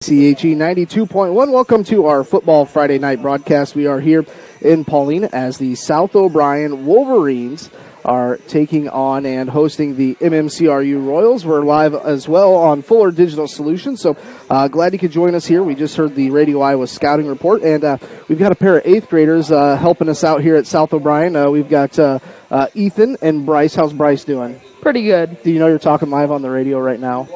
CHE 92.1. Welcome to our Football Friday night broadcast. We are here in Paullina as the South O'Brien Wolverines are taking on and hosting the MMCRU Royals. We're live as well on Fuller Digital Solutions, so glad you could join us here. We just heard the Radio Iowa Scouting Report, and we've got a pair of 8th graders helping us out here at South O'Brien. We've got Ethan and Bryce. How's Bryce doing? Pretty good. Do you know you're talking live on the radio right now?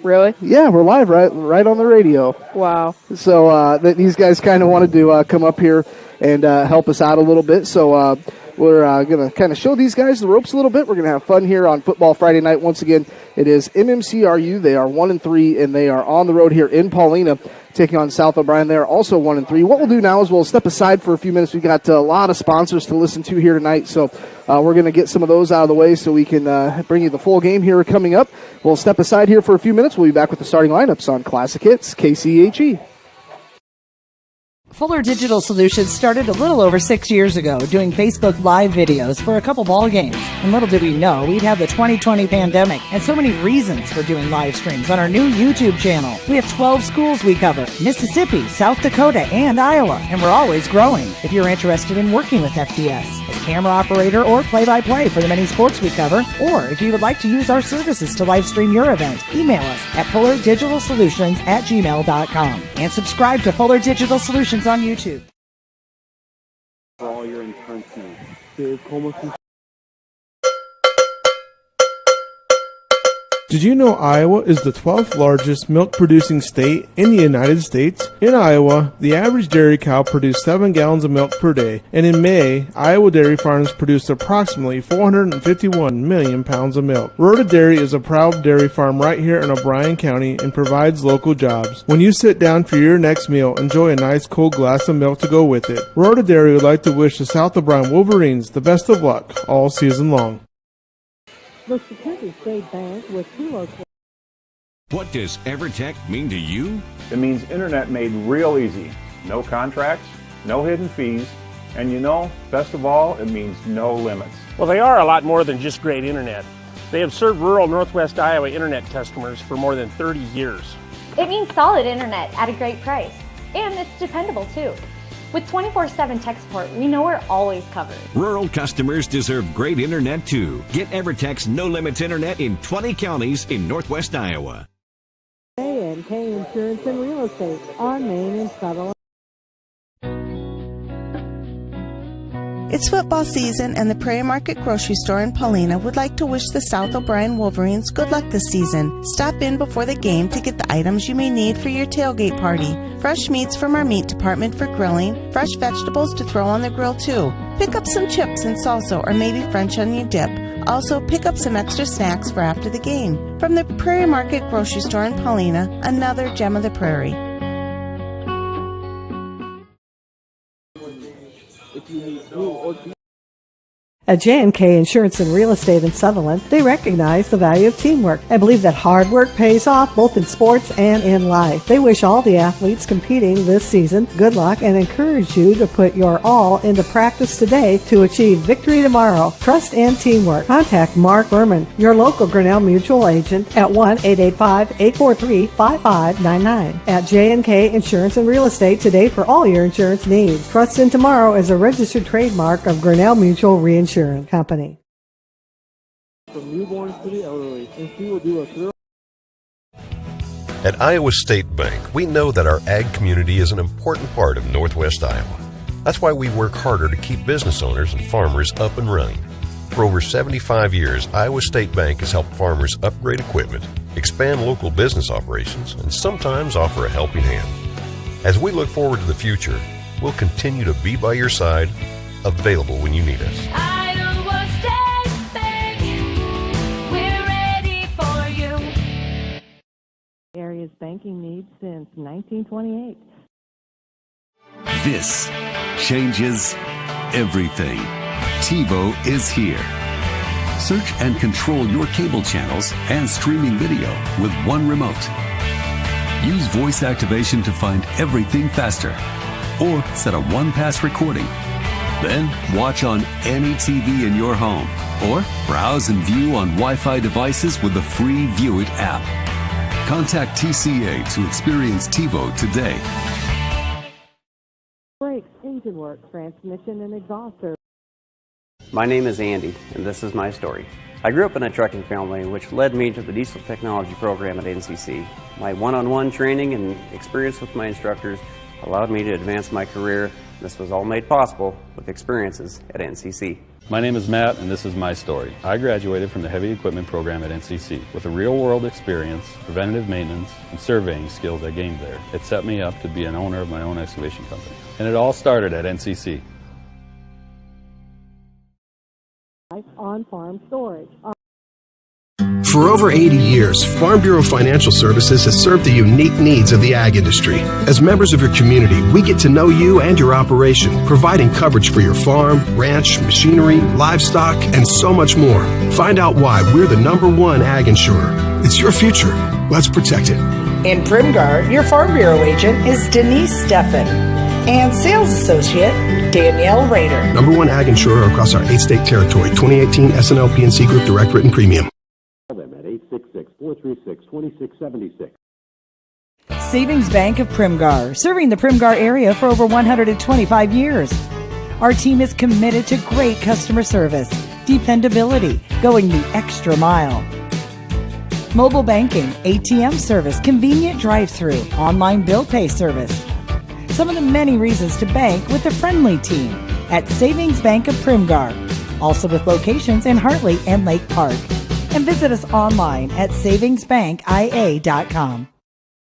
Really? Yeah, we're live right on the radio. Wow. So these guys kind of wanted to come up here and help us out a little bit. So we're going to kind of show these guys the ropes a little bit. We're going to have fun here on Football Friday night. Once again, it is MMCRU. They are 1-3, and they are on the road here in Paullina, taking on South O'Brien. They are also 1-3. What we'll do now is we'll step aside for a few minutes. We've got a lot of sponsors to listen to here tonight, so we're going to get some of those out of the way so we can bring you the full game here coming up. We'll step aside here for a few minutes. We'll be back with the starting lineups on Classic Hits KCHE. Fuller Digital Solutions started a little over 6 years ago doing Facebook Live videos for a couple ball games. And little did we know we'd have the 2020 pandemic and so many reasons for doing live streams on our new YouTube channel. We have 12 schools we cover: Mississippi, South Dakota, and Iowa. And we're always growing. If you're interested in working with FDS as camera operator or play-by-play for the many sports we cover, or if you would like to use our services to live stream your event, email us at fullerdigitalsolutions@gmail.com and subscribe to Fuller Digital Solutions on YouTube. For all your intensity. Did you know Iowa is the 12th largest milk-producing state in the United States? In Iowa, the average dairy cow produced 7 gallons of milk per day, and in May, Iowa dairy farms produced approximately 451 million pounds of milk. Rhoda Dairy is a proud dairy farm right here in O'Brien County and provides local jobs. When you sit down for your next meal, enjoy a nice cold glass of milk to go with it. Rhoda Dairy would like to wish the South O'Brien Wolverines the best of luck all season long. The Security State Bank with 2 locations. What does EverTech mean to you? It means internet made real easy. No contracts, no hidden fees, and best of all, it means no limits. Well, they are a lot more than just great internet. They have served rural Northwest Iowa internet customers for more than 30 years. It means solid internet at a great price. And it's dependable too. With 24/7 tech support, we know we're always covered. Rural customers deserve great internet too. Get EverTech's No Limits internet in 20 counties in Northwest Iowa. K&K Insurance and Real Estate on Main and Sutherland. It's football season, and the Prairie Market Grocery Store in Paullina would like to wish the South O'Brien Wolverines good luck this season. Stop in before the game to get the items you may need for your tailgate party. Fresh meats from our meat department for grilling, fresh vegetables to throw on the grill too. Pick up some chips and salsa or maybe French onion dip. Also, pick up some extra snacks for after the game. From the Prairie Market Grocery Store in Paullina, another gem of the prairie. At J&K Insurance and Real Estate in Sutherland, they recognize the value of teamwork and believe that hard work pays off both in sports and in life. They wish all the athletes competing this season good luck and encourage you to put your all into practice today to achieve victory tomorrow. Trust and teamwork. Contact Mark Berman, your local Grinnell Mutual agent, at 1-885-843-5599. At J&K Insurance and Real Estate today for all your insurance needs. Trust in Tomorrow is a registered trademark of Grinnell Mutual Reinsurance Company. From newborns to the elderly, and she will do a thorough. At Iowa State Bank, we know that our ag community is an important part of Northwest Iowa. That's why we work harder to keep business owners and farmers up and running. For over 75 years, Iowa State Bank has helped farmers upgrade equipment, expand local business operations, and sometimes offer a helping hand. As we look forward to the future, we'll continue to be by your side, available when you need us. Iowa State Bank, we're ready for you. Area's banking needs since 1928. This changes everything. TiVo is here. Search and control your cable channels and streaming video with one remote. Use voice activation to find everything faster, or set a one-pass recording. Then watch on any TV in your home, or browse and view on Wi-Fi devices with the free View It app. Contact TCA to experience TiVo today. Brakes, engine work, transmission, and exhaust service. My name is Andy, and this is my story. I grew up in a trucking family, which led me to the diesel technology program at NCC. My one-on-one training and experience with my instructors allowed me to advance my career. This was all made possible with experiences at NCC. My name is Matt, and this is my story. I graduated from the heavy equipment program at NCC. With a real-world experience, preventative maintenance, and surveying skills I gained there, it set me up to be an owner of my own excavation company. And it all started at NCC. On-farm storage. For over 80 years, Farm Bureau Financial Services has served the unique needs of the ag industry. As members of your community, we get to know you and your operation, providing coverage for your farm, ranch, machinery, livestock, and so much more. Find out why we're the #1 ag insurer. It's your future. Let's protect it. In Primgar, your Farm Bureau agent is Denise Steffen and sales associate Danielle Rader. #1 ag insurer across our 8-state territory. 2018 SNL PNC Group Direct Written Premium. At 866-436-2676. Savings Bank of Primgar, serving the Primgar area for over 125 years. Our team is committed to great customer service, dependability, going the extra mile. Mobile banking, ATM service, convenient drive-through, online bill pay service. Some of the many reasons to bank with the friendly team at Savings Bank of Primgar, also with locations in Hartley and Lake Park. And visit us online at savingsbankia.com.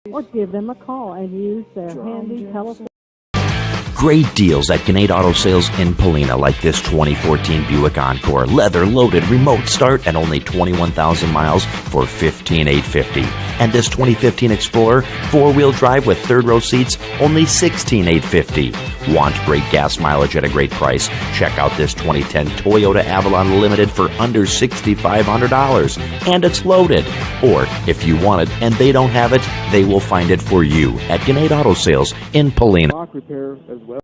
Or give them a call and use their handy telephone. Great deals at Gannett Auto Sales in Paullina, like this 2014 Buick Encore. Leather-loaded remote start at only 21,000 miles for $15,850. And this 2015 Explorer, four-wheel drive with third-row seats, only $16,850. Want great gas mileage at a great price? Check out this 2010 Toyota Avalon Limited for under $6,500. And it's loaded. Or, if you want it and they don't have it, they will find it for you at Gannett Auto Sales in Paullina. Rock repair as well.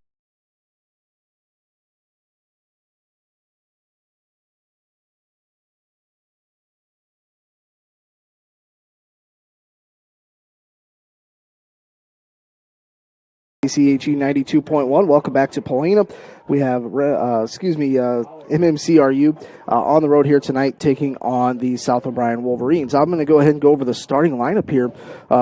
CHE 92.1. Welcome back to Paullina. We have MMCRU on the road here tonight, taking on the South O'Brien Wolverines. I'm going to go ahead and go over the starting lineup here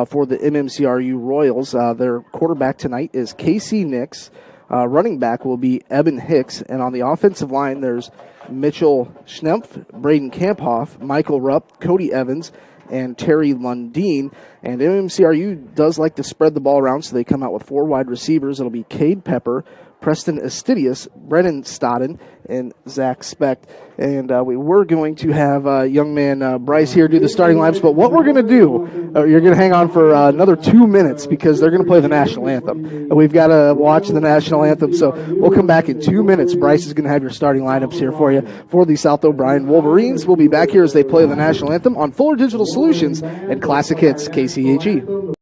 for the MMCRU Royals. Their quarterback tonight is Casey Nix. Running back will be Eben Hicks, and on the offensive line there's Mitchell Schnempf, Braden Kamphoff, Michael Rupp, Cody Evans, and Terry Lundeen. And MMCRU does like to spread the ball around, so they come out with 4 wide receivers. It'll be Cade Pepper, Preston Estidius, Brennan Stodden, and Zach Specht. And we were going to have young man Bryce here do the starting lineups, but what we're going to do, you're going to hang on for another 2 minutes because they're going to play the national anthem. And we've got to watch the national anthem, so we'll come back in 2 minutes. Bryce is going to have your starting lineups here for you for the South O'Brien Wolverines. We'll be back here as they play the national anthem on Fuller Digital Solutions and Classic Hits KCHE.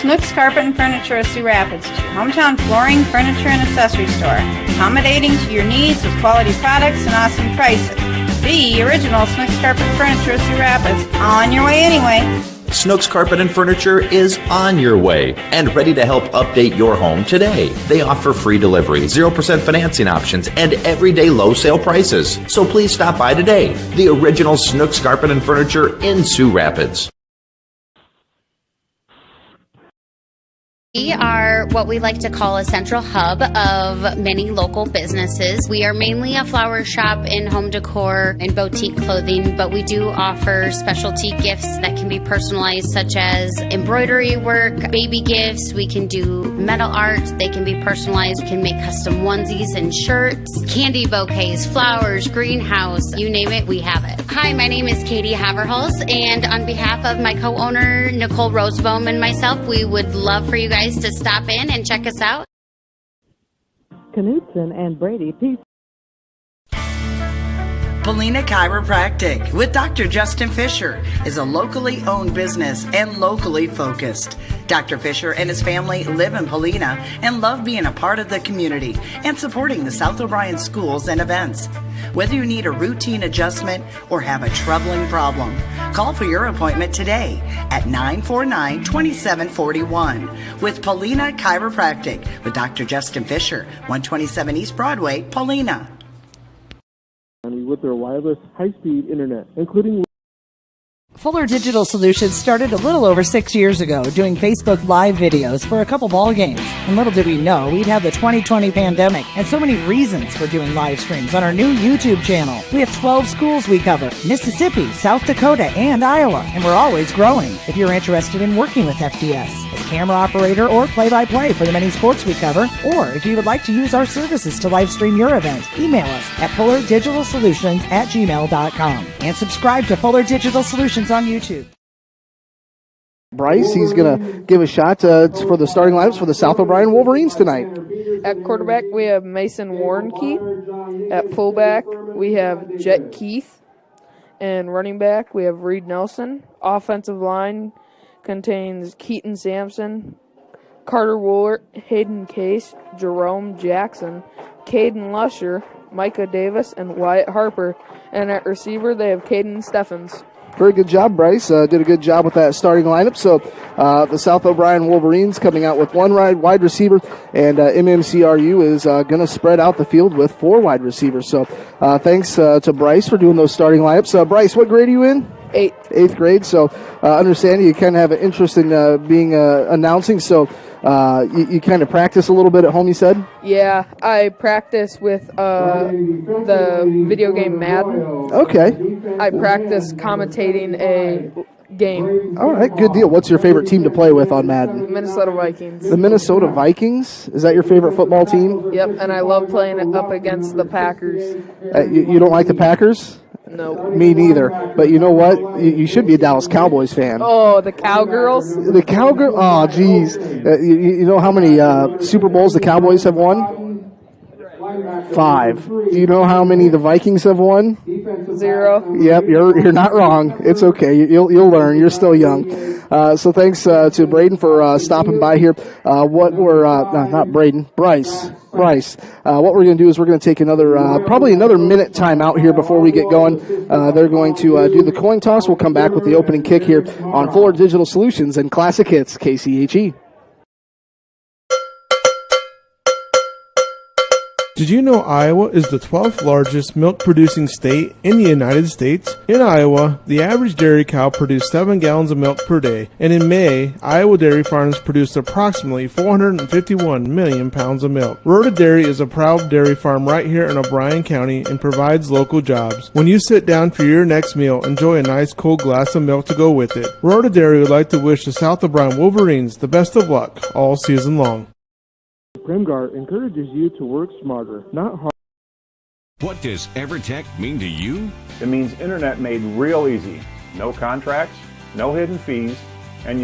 Snooks Carpet and Furniture of Sioux Rapids, your hometown flooring, furniture, and accessory store. Accommodating to your needs with quality products and awesome prices. The original Snooks Carpet and Furniture of Sioux Rapids. On your way anyway. Snooks Carpet and Furniture is on your way and ready to help update your home today. They offer free delivery, 0% financing options, and everyday low sale prices. So please stop by today. The original Snooks Carpet and Furniture in Sioux Rapids. We are what we like to call a central hub of many local businesses. We are mainly a flower shop in home decor and boutique clothing, but we do offer specialty gifts that can be personalized, such as embroidery work, baby gifts. We can do metal art. They can be personalized. We can make custom onesies and shirts, candy bouquets, flowers, greenhouse, you name it, we have it. Hi, my name is Katie Haverhals, and on behalf of my co-owner, Nicole Rosebaum, and myself, we would love for you guys to stop in and check us out. Knutson and Brady Pizza. Paullina Chiropractic with Dr. Justin Fisher is a locally owned business and locally focused. Dr. Fisher and his family live in Paullina and love being a part of the community and supporting the South O'Brien schools and events. Whether you need a routine adjustment or have a troubling problem, call for your appointment today at 949-2741 with Paullina Chiropractic with Dr. Justin Fisher, 127 East Broadway, Paullina. With their wireless high-speed internet, including Fuller Digital Solutions started a little over 6 years ago doing Facebook Live videos for a couple ball games. And little did we know we'd have the 2020 pandemic and so many reasons for doing live streams on our new YouTube channel. We have 12 schools we cover: Mississippi, South Dakota, and Iowa. And we're always growing. If you're interested in working with FDS as camera operator or play-by-play for the many sports we cover, or if you would like to use our services to live stream your event, email us at fullerdigitalsolutions@gmail.com and subscribe to Fuller Digital Solutions on YouTube. Bryce, he's going to give a shot for the starting lineups for the South O'Brien Wolverines tonight. At quarterback, we have Mason Warnke. At fullback, we have Jet Keith. And running back, we have Reed Nelson. Offensive line contains Keaton Sampson, Carter Woolert, Hayden Case, Jerome Jackson, Caden Lusher, Micah Davis, and Wyatt Harper. And at receiver, they have Caden Steffens. Very good job, Bryce. Did a good job with that starting lineup. So the South O'Brien Wolverines coming out with one wide receiver, and MMCRU is going to spread out the field with 4 wide receivers. So thanks to Bryce for doing those starting lineups. Bryce, what grade are you in? 8th grade. So understand you kind of have an interest in being announcing. So you kind of practice a little bit at home, you said? Yeah, I practice with the video game Madden. Okay. I practice commentating a game. All right, good deal. What's your favorite team to play with on Madden? Minnesota Vikings. The Minnesota Vikings? Is that your favorite football team? Yep, and I love playing it up against the Packers. You don't like the Packers? No. Me neither. But you know what? You should be a Dallas Cowboys fan. Oh, the Cowgirls? The Cowgirls? Oh, geez. You know how many Super Bowls the Cowboys have won? 5. Do you know how many the Vikings have won? 0. Yep, you're not wrong. It's okay. You'll learn. You're still young. So thanks to Braden for stopping by here. Not Braden, Bryce. What we're going to do is we're going to take probably another minute time out here before we get going. They're going to do the coin toss. We'll come back with the opening kick here on Fuller Digital Solutions and Classic Hits, KCHE. Did you know Iowa is the 12th largest milk-producing state in the United States? In Iowa, the average dairy cow produced 7 gallons of milk per day, and in May, Iowa dairy farms produced approximately 451 million pounds of milk. Rhoda Dairy is a proud dairy farm right here in O'Brien County and provides local jobs. When you sit down for your next meal, enjoy a nice cold glass of milk to go with it. Rhoda Dairy would like to wish the South O'Brien Wolverines the best of luck all season long. Premgar encourages you to work smarter, not harder. What does EverTech mean to you? It means internet made real easy. No contracts, no hidden fees, and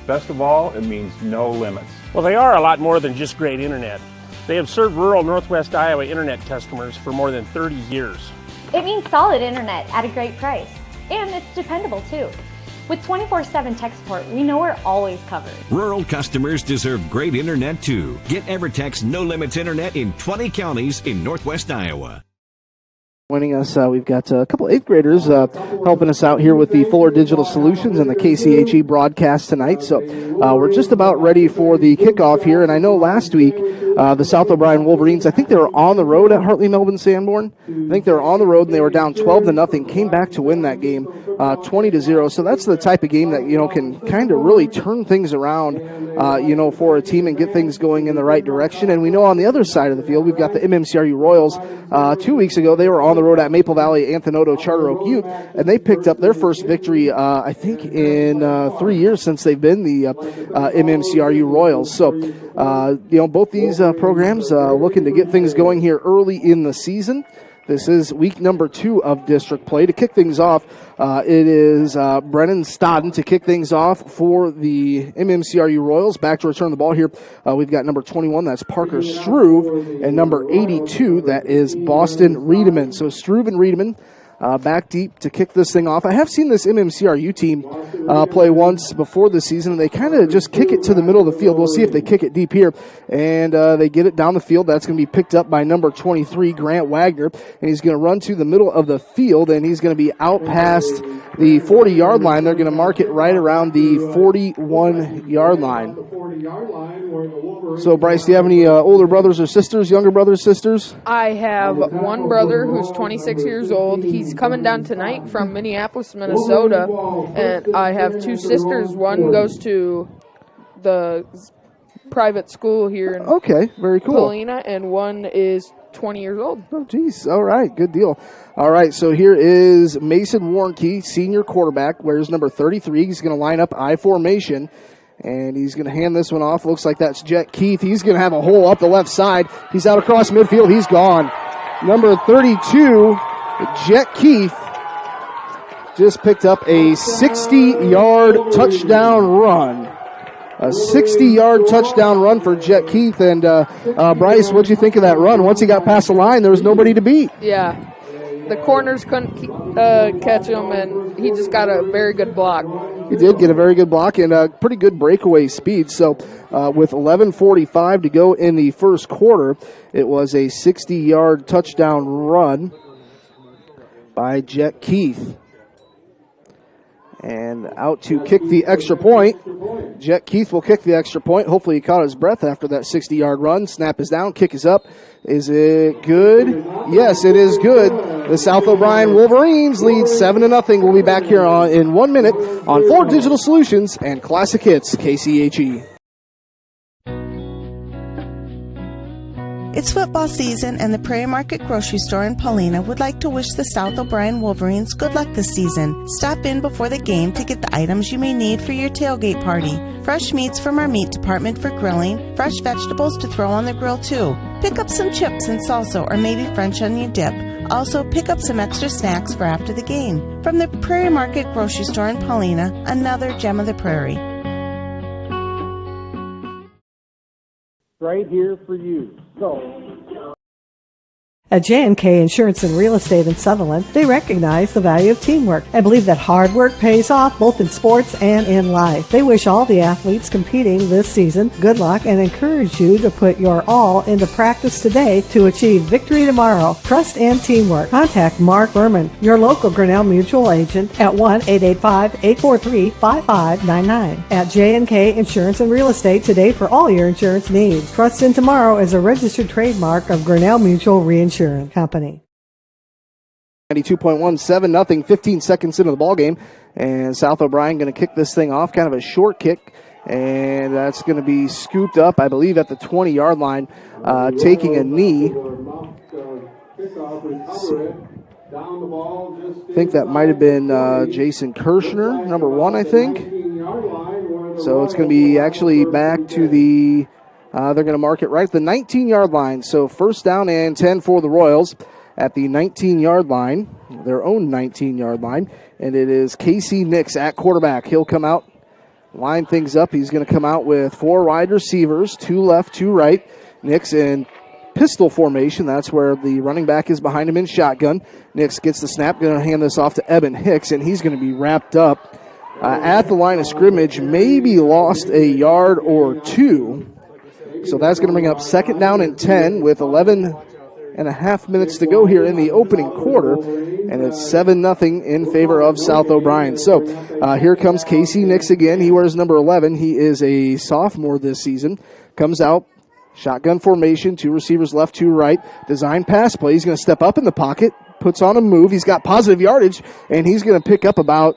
best of all, it means no limits. Well, they are a lot more than just great internet. They have served rural Northwest Iowa internet customers for more than 30 years. It means solid internet at a great price. And it's dependable too. With 24/7 tech support, we know we're always covered. Rural customers deserve great internet too. Get EverTech's no limits internet in 20 counties in Northwest Iowa. Joining us, we've got a couple 8th graders helping us out here with the Fuller Digital Solutions and the KCHE broadcast tonight. So we're just about ready for the kickoff here. And I know last week the South O'Brien Wolverines, I think they were on the road at Hartley Melbourne Sanborn. I think they were on the road and they were down 12-0, came back to win that game 20-0. So that's the type of game that, can kind of really turn things around, for a team and get things going in the right direction. And we know on the other side of the field, we've got the MMCRU Royals. 2 weeks ago, they were on the road at Maple Valley Anthony Charter Oak Youth, and they picked up their first victory, I think, in 3 years since they've been the MMCRU Royals. So, both these programs looking to get things going here early in the season. This is week number 2 of district play. To kick things off, it is Brennan Stodden to kick things off for the MMCRU Royals. Back to return the ball here, we've got number 21, that's Parker Struve, and number 82, that is Boston Riedemann. So Struve and Riedemann back deep to kick this thing off. I have seen this MMCRU team play once before this season, and they kind of just kick it to the middle of the field. We'll see if they kick it deep here, and they get it down the field. That's going to be picked up by number 23, Grant Wagner, and he's going to run to the middle of the field, and he's going to be out past the 40-yard line. They're going to mark it right around the 41-yard line. So, Bryce, do you have any older brothers or sisters, younger brothers, sisters? I have one brother who's 26 years old. He's coming down tonight from Minneapolis, Minnesota. And I have two sisters. One goes to the private school here in very cool. Paullina, and one is 20 years old. Oh, geez. All right. Good deal. All right. So here is Mason Warnke, senior quarterback, wears number 33. He's going to line up I formation, and he's going to hand this one off. Looks like that's Jet Keith. He's going to have a hole up the left side. He's out across midfield. He's gone. Number 32, Jet Keith, just picked up a 60-yard touchdown run. A 60-yard touchdown run for Jet Keith. And, Bryce, what'd you think of that run? Once he got past the line, there was nobody to beat. Yeah. The corners couldn't catch him, and he just got a very good block. He did get a very good block and a pretty good breakaway speed. So with 11:45 to go in the first quarter, it was a 60-yard touchdown run by Jet Keith. And out to kick the extra point. Jet Keith will kick the extra point. Hopefully he caught his breath after that 60-yard run. Snap is down. Kick is up. Is it good? Yes, it is good. The South O'Brien Wolverines lead 7-0. We'll be back here in 1 minute on Ford Digital Solutions and Classic Hits KCHE. It's football season, and the Prairie Market Grocery Store in Paullina would like to wish the South O'Brien Wolverines good luck this season. Stop in before the game to get the items you may need for your tailgate party. Fresh meats from our meat department for grilling, fresh vegetables to throw on the grill too. Pick up some chips and salsa or maybe French onion dip. Also, pick up some extra snacks for after the game. From the Prairie Market Grocery Store in Paullina, another gem of the prairie. Right here for you. Go. At J&K Insurance and Real Estate in Sutherland, they recognize the value of teamwork and believe that hard work pays off both in sports and in life. They wish all the athletes competing this season good luck and encourage you to put your all into practice today to achieve victory tomorrow. Trust and teamwork. Contact Mark Berman, your local Grinnell Mutual agent at 1-885-843-5599. At J&K Insurance and Real Estate today for all your insurance needs. Trust in Tomorrow is a registered trademark of Grinnell Mutual Reinsurance Company. 92.17, 15 seconds into the ball game, and South O'Brien going to kick this thing off, kind of a short kick, and that's going to be scooped up, I believe, at the 20-yard line, taking a knee. I think that might have been Jason Kirshner, number 1, I think. So it's going to be actually back to the they're going to mark it right at the 19-yard line. So first down and 10 for the Royals at the 19-yard line, their own 19-yard line. And it is Casey Nix at quarterback. He'll come out, line things up. He's going to come out with 4 wide receivers, 2 left, 2 right. Nix in pistol formation. That's where the running back is behind him in shotgun. Nix gets the snap, going to hand this off to Evan Hicks, and he's going to be wrapped up at the line of scrimmage, maybe lost a yard or 2. So that's going to bring up second down and 10 with 11 and a half minutes to go here in the opening quarter. And it's 7-0 in favor of South O'Brien. So here comes Casey Nix again. He wears number 11. He is a sophomore this season. Comes out, shotgun formation, 2 receivers left, 2 right. Design pass play. He's going to step up in the pocket, puts on a move. He's got positive yardage, and he's going to pick up about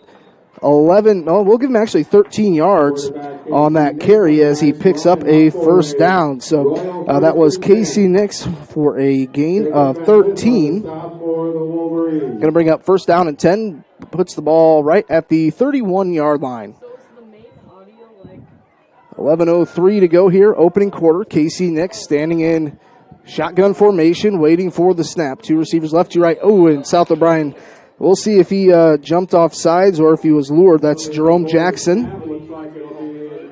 11, we'll give him actually 13 yards on that carry as he picks up a first down. So that was Casey Nix for a gain of 13. Going to bring up first down and 10, puts the ball right at the 31-yard line. 11:03 to go here, opening quarter. Casey Nix standing in shotgun formation, waiting for the snap. 2 receivers left, 2 right. Oh, and South O'Brien, we'll see if he jumped off sides or if he was lured. That's Jerome Jackson.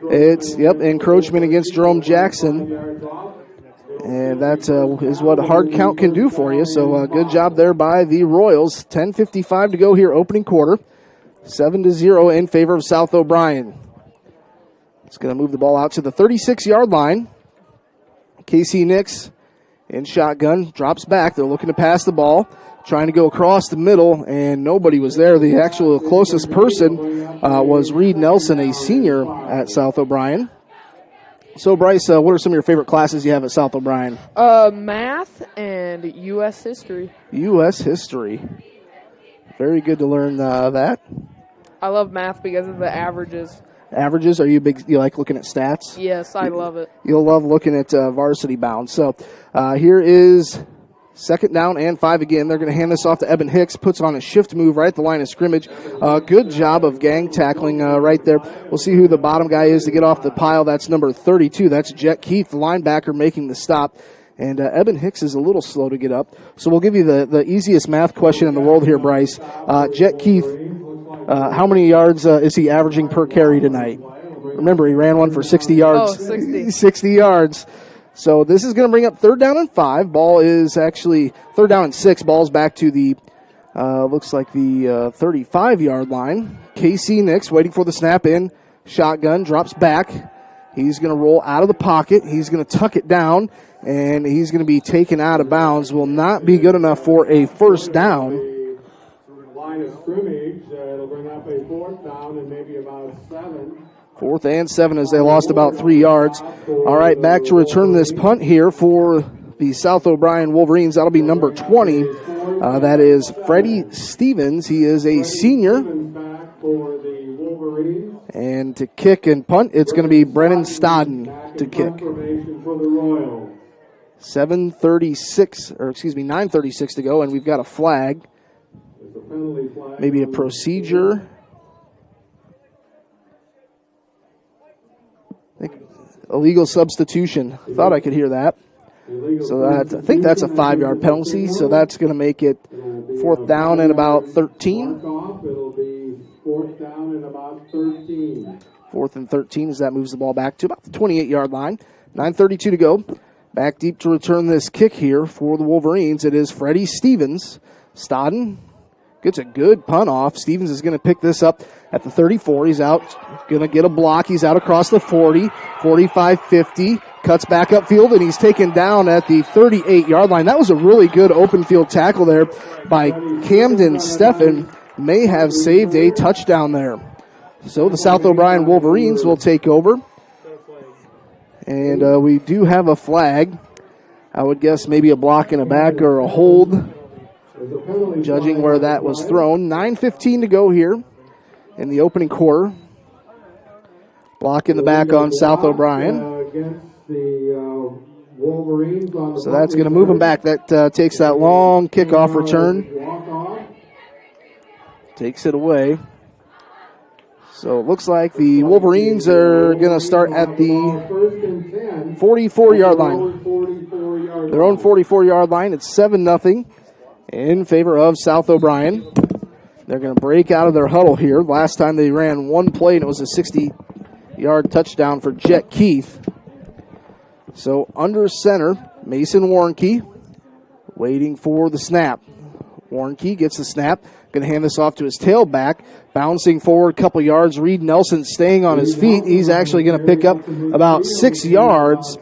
It's, encroachment against Jerome Jackson. And that is what a hard count can do for you. So good job there by the Royals. 10:55 to go here, opening quarter. 7-0 in favor of South O'Brien. It's going to move the ball out to the 36-yard line. Casey Nix in shotgun, drops back. They're looking to pass the ball, trying to go across the middle, and nobody was there. The actual closest person was Reed Nelson, a senior at South O'Brien. So, Bryce, what are some of your favorite classes you have at South O'Brien? Math and U.S. history. U.S. history. Very good to learn that. I love math because of the averages. Averages? Are you big? You like looking at stats? Yes, I love it. You'll love looking at varsity bound. So, here is 2nd down and 5 again. They're going to hand this off to Eben Hicks. Puts on a shift move right at the line of scrimmage. Good job of gang tackling right there. We'll see who the bottom guy is to get off the pile. That's number 32. That's Jet Keith, the linebacker, making the stop. And Eben Hicks is a little slow to get up. So we'll give you the easiest math question in the world here, Bryce. Jet Keith, how many yards is he averaging per carry tonight? Remember, he ran one for 60 yards. 60 yards. So this is going to bring up 3rd down and 5. Ball is actually 3rd down and 6. Ball's back to the, looks like the 35-yard line. KC Nix waiting for the snap in. Shotgun, drops back. He's going to roll out of the pocket. He's going to tuck it down, and he's going to be taken out of bounds. Will not be good enough for a 1st down. Line of scrimmage, it'll bring up a 4th down and maybe about 7. 4th and 7 as they lost about 3 yards. All right, back to return this punt here for the South O'Brien Wolverines. That'll be number 20. That is Freddie Stevens. He is a senior. And to kick and punt, it's going to be Brennan Stodden to kick. 9:36 to go, and we've got a flag. Maybe a procedure. Illegal substitution. Thought I could hear that. So I think that's a 5-yard penalty. So that's going to make it 4th down and about 13. 4th and 13 as that moves the ball back to about the 28-yard line. 9:32 to go. Back deep to return this kick here for the Wolverines. It is Freddie Stevens. Stodden gets a good punt off. Stevens is going to pick this up at the 34. He's out, going to get a block. He's out across the 40, 45, 50. Cuts back upfield, and he's taken down at the 38-yard line. That was a really good open field tackle there by Camden Steffen. May have saved a touchdown there. So the South O'Brien Wolverines will take over. And we do have a flag. I would guess maybe a block in a back or a hold, judging where that was thrown. 9:15 to go here in the opening quarter. Block in the back on South O'Brien. So that's going to move him back. That takes that long kickoff return. Takes it away. So it looks like the Wolverines are going to start at the 44-yard line. Their own 44-yard line. It's 7-0 in favor of South O'Brien. They're going to break out of their huddle here. Last time they ran one play, and it was a 60-yard touchdown for Jet Keith. So under center, Mason Warnke waiting for the snap. Warnke gets the snap. Going to hand this off to his tailback. Bouncing forward a couple yards. Reed Nelson staying on his feet. He's actually going to pick up about 6 yards.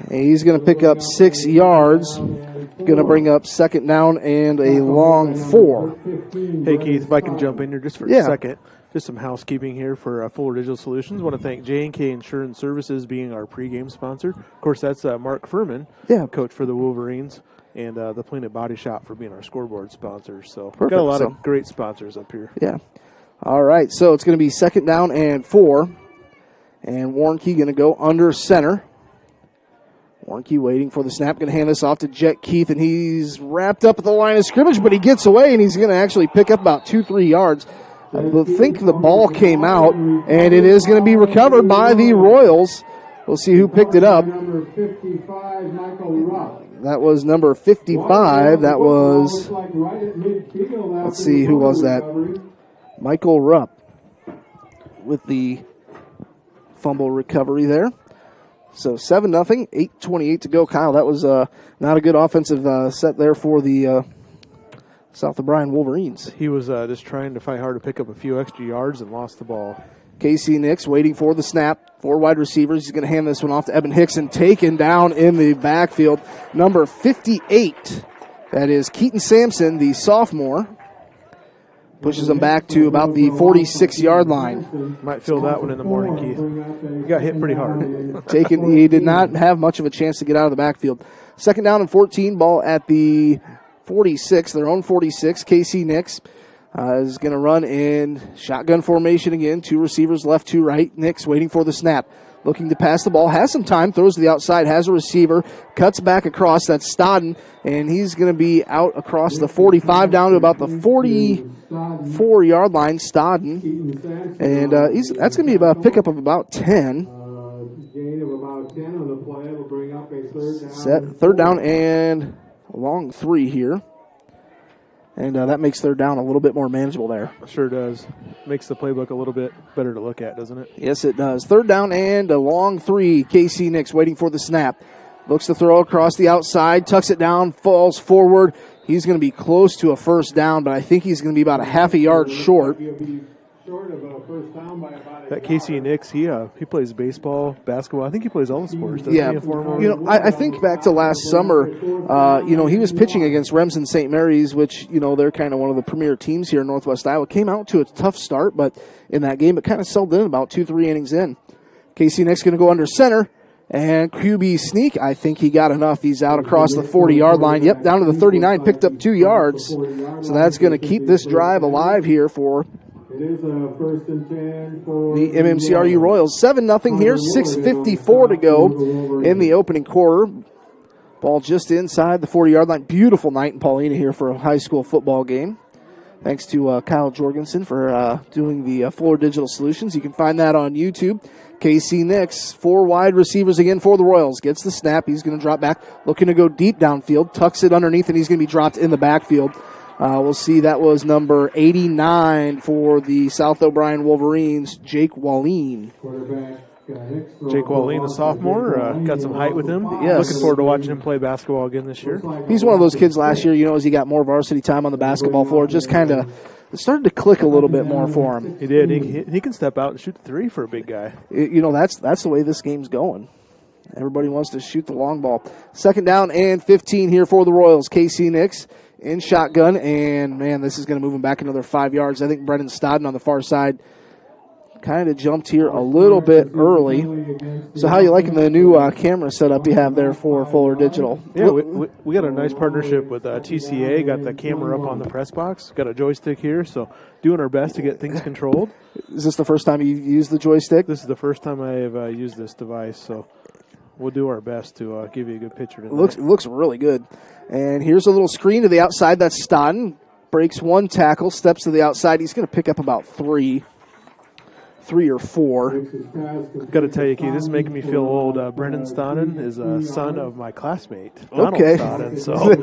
He's going to pick up 6 yards. Going to bring up 2nd down and a long 4. Hey, Keith, if I can jump in here just for a second. Just some housekeeping here for Fuller Digital Solutions. I want to thank J&K Insurance Services being our pregame sponsor. Of course, that's Mark Furman, coach for the Wolverines, and the Planet Body Shop for being our scoreboard sponsor. So we've got a lot of great sponsors up here. Yeah. All right, so it's going to be 2nd down and 4. And Warnke going to go under center. Warnke waiting for the snap. Going to hand this off to Jet Keith, and he's wrapped up at the line of scrimmage, but he gets away, and he's going to actually pick up about 2-3 yards. I think the ball came out, and it is going to be recovered by the Royals. We'll see who picked it up. That was number 55. That was, let's see, who was that? Michael Rupp with the fumble recovery there. So 7-0, 8:28 to go. Kyle, that was not a good offensive set there for the South O'Brien Wolverines. He was just trying to fight hard to pick up a few extra yards and lost the ball. Casey Nix waiting for the snap. 4 wide receivers. He's going to hand this one off to Evan Hickson, taken down in the backfield. Number 58, that is Keaton Sampson, the sophomore. Pushes him back to about the 46-yard line. Might feel that one in the morning, Keith. He got hit pretty hard. He did not have much of a chance to get out of the backfield. 2nd down and 14, ball at the 46, their own 46. Casey Nix is going to run in shotgun formation again. 2 receivers left, 2 right. Nix waiting for the snap. Looking to pass the ball. Has some time. Throws to the outside. Has a receiver. Cuts back across. That's Stodden. And he's going to be out across the 45 down to about the 44-yard line. Stodden. And that's going to be about a pickup of about 10. Gain of about 10 on the play will bring up a Third down and a long 3 here. And that makes third down a little bit more manageable there. Sure does. Makes the playbook a little bit better to look at, doesn't it? Yes, it does. 3rd down and a long 3. Casey Nix waiting for the snap. Looks to throw across the outside, tucks it down, falls forward. He's going to be close to a first down, but I think he's going to be about a half a yard short. That Casey Nix, he plays baseball, basketball. I think he plays all the sports. Yeah, I think back to last summer. He was pitching against Remsen St. Mary's, which they're kind of one of the premier teams here in Northwest Iowa. Came out to a tough start, but in that game it kind of settled in about 2-3 innings in. Casey Nix going to go under center. And QB sneak, I think he got enough. He's out across the 40-yard line. Yep, down to the 39, picked up 2 yards. So that's going to keep this drive alive here for It is a 1st and 10 for the MMCRU Royals. 7-0 here, 6:54 to go in the opening quarter. Ball just inside the 40-yard line. Beautiful night in Paullina here for a high school football game. Thanks to Kyle Jorgensen for doing the Floor Digital Solutions. You can find that on YouTube. Casey Nix, 4 wide receivers again for the Royals. Gets the snap. He's going to drop back, looking to go deep downfield. Tucks it underneath, and he's going to be dropped in the backfield. We'll see that was number 89 for the South O'Brien Wolverines, Jake Wallin. Jake Wallin, a sophomore, got some height with him. Yes. Looking forward to watching him play basketball again this year. He's one of those kids last year, as he got more varsity time on the basketball floor, just kind of started to click a little bit more for him. He did. He can step out and shoot the 3 for a big guy. That's the way this game's going. Everybody wants to shoot the long ball. 2nd down and 15 here for the Royals. Casey Nix in shotgun, and, man, this is going to move him back another 5 yards. I think Brendan Stodden on the far side kind of jumped here a little bit early. So how you liking the new camera setup you have there for Fuller Digital? Yeah, we got a nice partnership with TCA. Got the camera up on the press box. Got a joystick here, so doing our best to get things controlled. Is this the first time you've used the joystick? This is the first time I have used this device, so we'll do our best to give you a good picture tonight. Looks really good. And here's a little screen to the outside. That's Stodden. Breaks 1 tackle, steps to the outside. He's going to pick up about 3 or 4. Got to tell you, Keith, this is making me feel old. Brendan Stodden is a son of my classmate, Donald Stodden. So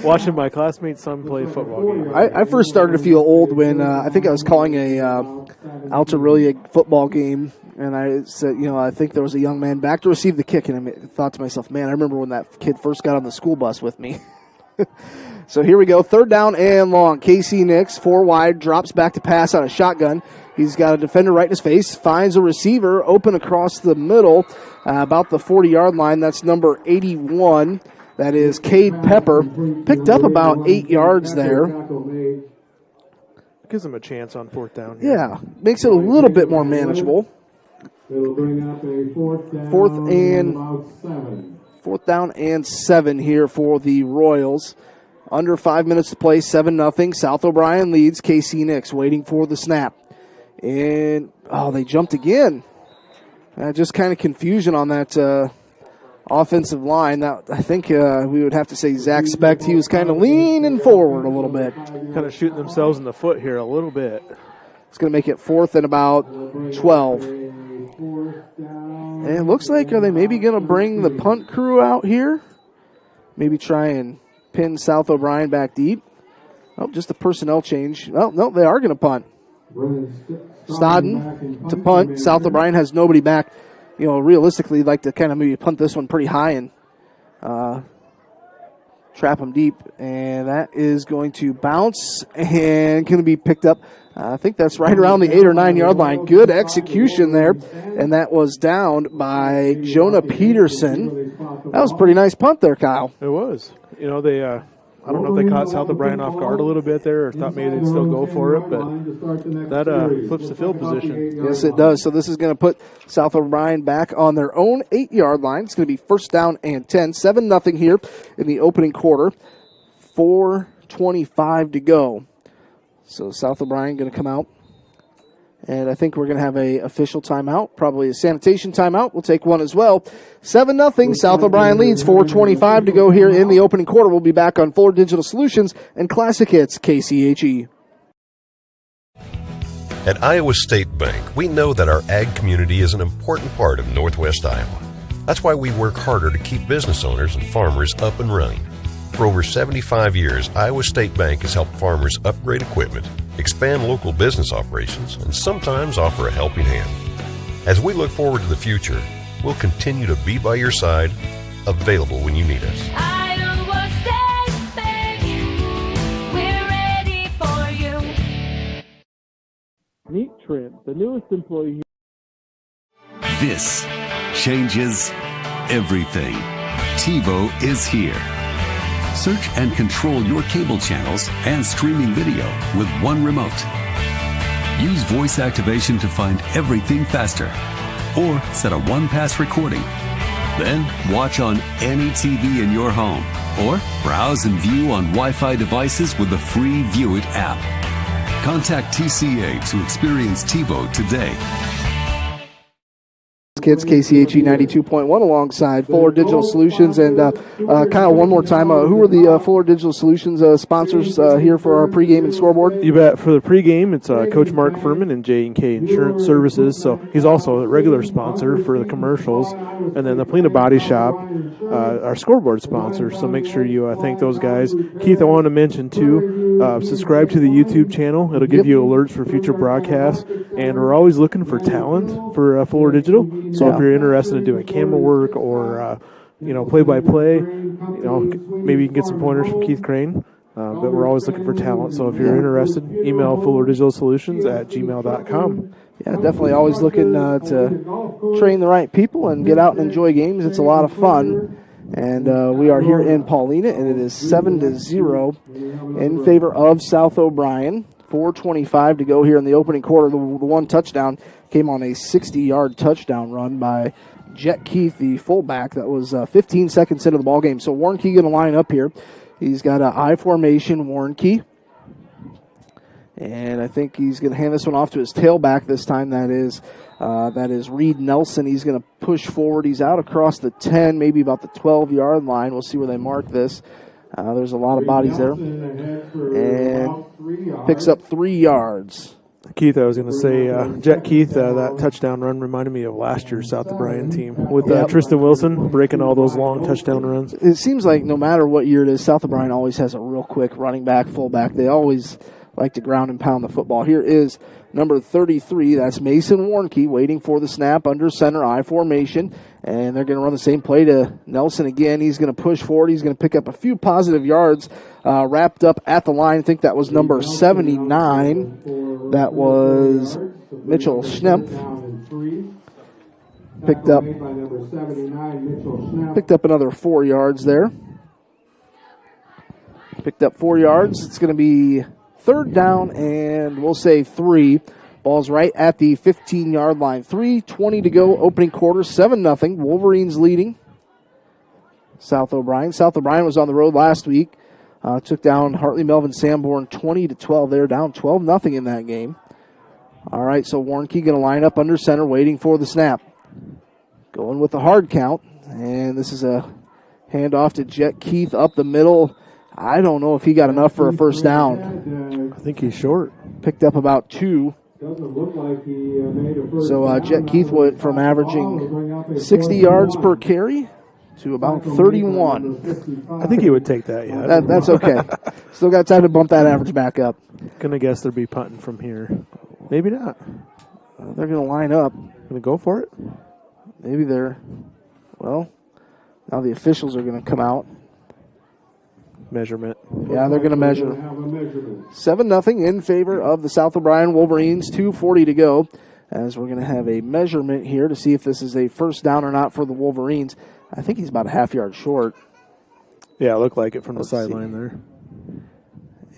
watching my classmate's son play a football game. I first started to feel old when I think I was calling a Altarillia football game, and I said, I think there was a young man back to receive the kick, and I thought to myself, man, I remember when that kid first got on the school bus with me. So here we go, 3rd down and long. Casey Nix, 4 wide, drops back to pass on a shotgun. He's got a defender right in his face, finds a receiver open across the middle, about the 40-yard line. That's number 81. That is Cade Pepper. Picked up about 8 yards there. Gives him a chance on 4th down here. Yeah, makes it a little bit more manageable. It'll bring up a 4th down, 4th down and 7 here for the Royals. Under 5 minutes to play, 7-0. South O'Brien leads. Casey Nix waiting for the snap. And, they jumped again. Just kind of confusion on that offensive line. Now, I think we would have to say Zach Specht. He was kind of leaning forward a little bit. Kind of shooting themselves in the foot here a little bit. It's going to make it 4th and about 12. And it looks like, are they maybe going to bring the punt crew out here? Maybe try and pin South O'Brien back deep. Oh, just a personnel change. Oh, no, they are going to punt. Stodden to punt. South O'Brien has nobody back. realistically, like to kind of maybe punt this one pretty high and trap them deep. And that is going to bounce and going to be picked up. I think that's right around the 8 or 9 yard line. Good execution there. And that was downed by Jonah Peterson. That was a pretty nice punt there, Kyle. It was. They I don't know if they caught South O'Brien off guard a little bit there or thought maybe they'd still go for it, but that flips the field position. Yes, it does. So this is going to put South O'Brien back on their own 8 yard line. It's going to be first down and 10. 7-0 here in the opening quarter. 4:25 to go. So South O'Brien going to come out. And I think we're going to have a official timeout, probably a sanitation timeout. We'll take one as well. 7-0. South O'Brien leads. 4:25 to go here in the opening quarter. We'll be back on Fuller Digital Solutions and Classic Hits KCHE. At Iowa State Bank, we know that our ag community is an important part of Northwest Iowa. That's why we work harder to keep business owners and farmers up and running. For over 75 years, Iowa State Bank has helped farmers upgrade equipment, expand local business operations, and sometimes offer a helping hand. As we look forward to the future, we'll continue to be by your side, available when you need us. Iowa State Bank, we're ready for you. Meet Trent, the newest employee. This changes everything. TiVo is here. Search and control your cable channels and streaming video with one remote. Use voice activation to find everything faster, or set a one-pass recording. Then watch on any TV in your home, or browse and view on Wi-Fi devices with the free View It app. Contact TCA to experience TiVo today. Kids, KCHE 92.1 alongside Fuller Digital Solutions. And Kyle, one more time, who are the Fuller Digital Solutions sponsors here for our pregame and scoreboard? You bet. For the pregame, it's Coach Mark Furman and J&K Insurance Services. So he's also a regular sponsor for the commercials. And then the Paullina Body Shop, our scoreboard sponsor. So make sure you thank those guys. Keith, I want to mention, too, subscribe to the YouTube channel. It'll give you alerts for future broadcasts. And we're always looking for talent for Fuller Digital. So if you're interested in doing camera work or, play-by-play, maybe you can get some pointers from Keith Crane. But we're always looking for talent. So if you're interested, email fullerdigitalsolutions@gmail.com. Yeah, definitely always looking to train the right people and get out and enjoy games. It's a lot of fun. And we are here in Paullina, and it is 7-0 in favor of South O'Brien. 4:25 to go here in the opening quarter. The one touchdown came on a 60-yard touchdown run by Jet Keith, the fullback. That was 15 seconds into the ball game. So Warnke going to line up here. He's got an I formation, Warnke. And I think he's going to hand this one off to his tailback this time. That is Reed Nelson. He's going to push forward. He's out across the 10, maybe about the 12-yard line. We'll see where they mark this. There's a lot of bodies there. And picks up 3 yards. Keith, I was going to say, Jet Keith, that touchdown run reminded me of last year's South O'Brien team with Tristan Wilson breaking all those long touchdown runs. It seems like no matter what year it is, South O'Brien always has a real quick running back, fullback. They always like to ground and pound the football. Here is number 33. That's Mason Warnke waiting for the snap under center, I formation. And they're going to run the same play to Nelson again. He's going to push forward. He's going to pick up a few positive yards wrapped up at the line. I think that was number 79. That was Mitchell Schnempf. Picked up another 4 yards there. Picked up 4 yards. It's going to be third down, and we'll say 3. Ball's right at the 15-yard line. 3:20 to go, opening quarter, 7-0. Wolverines leading South O'Brien. South O'Brien was on the road last week. Took down Hartley Melvin Sanborn 20-12. They're down 12-0 in that game. All right, so Warnke going to line up under center, waiting for the snap. Going with the hard count, and this is a handoff to Jet Keith up the middle. I don't know if he got enough for a first down. I think he's short. Picked up about 2. So Jet Keith went from averaging 60 yards per carry to about 31. I think he would take that, yeah. That's okay. Still got time to bump that average back up. Gonna guess they'll be punting from here. Maybe not. They're going to line up. Going to go for it? Maybe they're, well, now the officials are going to come out. Measurement. Yeah, they're going to measure. 7-0 in favor of the South O'Brien Wolverines. 2:40 to go, as we're going to have a measurement here to see if this is a first down or not for the Wolverines. I think he's about a half yard short. Yeah, it looked like it from the sideline there.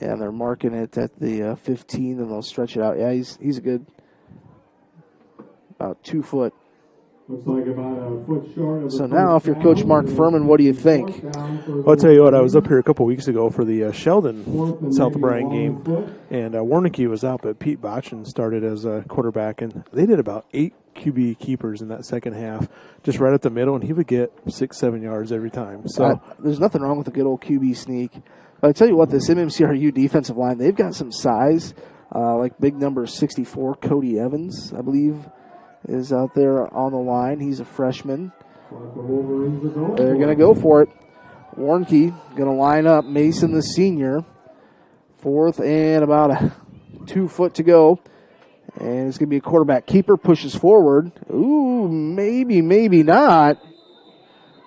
Yeah, they're marking it at the 15, and they'll stretch it out. Yeah, he's a good about 2 foot. Looks like about a foot short of So now, if you're Coach Mark Furman, what do you think? Well, I'll tell you what, I was up here a couple weeks ago for the Sheldon South O'Brien game, and Warnicki was out, but Pete Botchin started as a quarterback, and they did about 8 QB keepers in that second half, just right at the middle, and he would get 6-7 yards every time. So there's nothing wrong with a good old QB sneak. But I tell you what, this MMCRU defensive line, they've got some size, like big number 64, Cody Evans, I believe, is out there on the line. He's a freshman. They're going to go for it. Warnke going to line up. Mason, the senior. 4th and about 2 foot to go. And it's going to be a quarterback keeper. Pushes forward. Ooh, maybe, maybe not.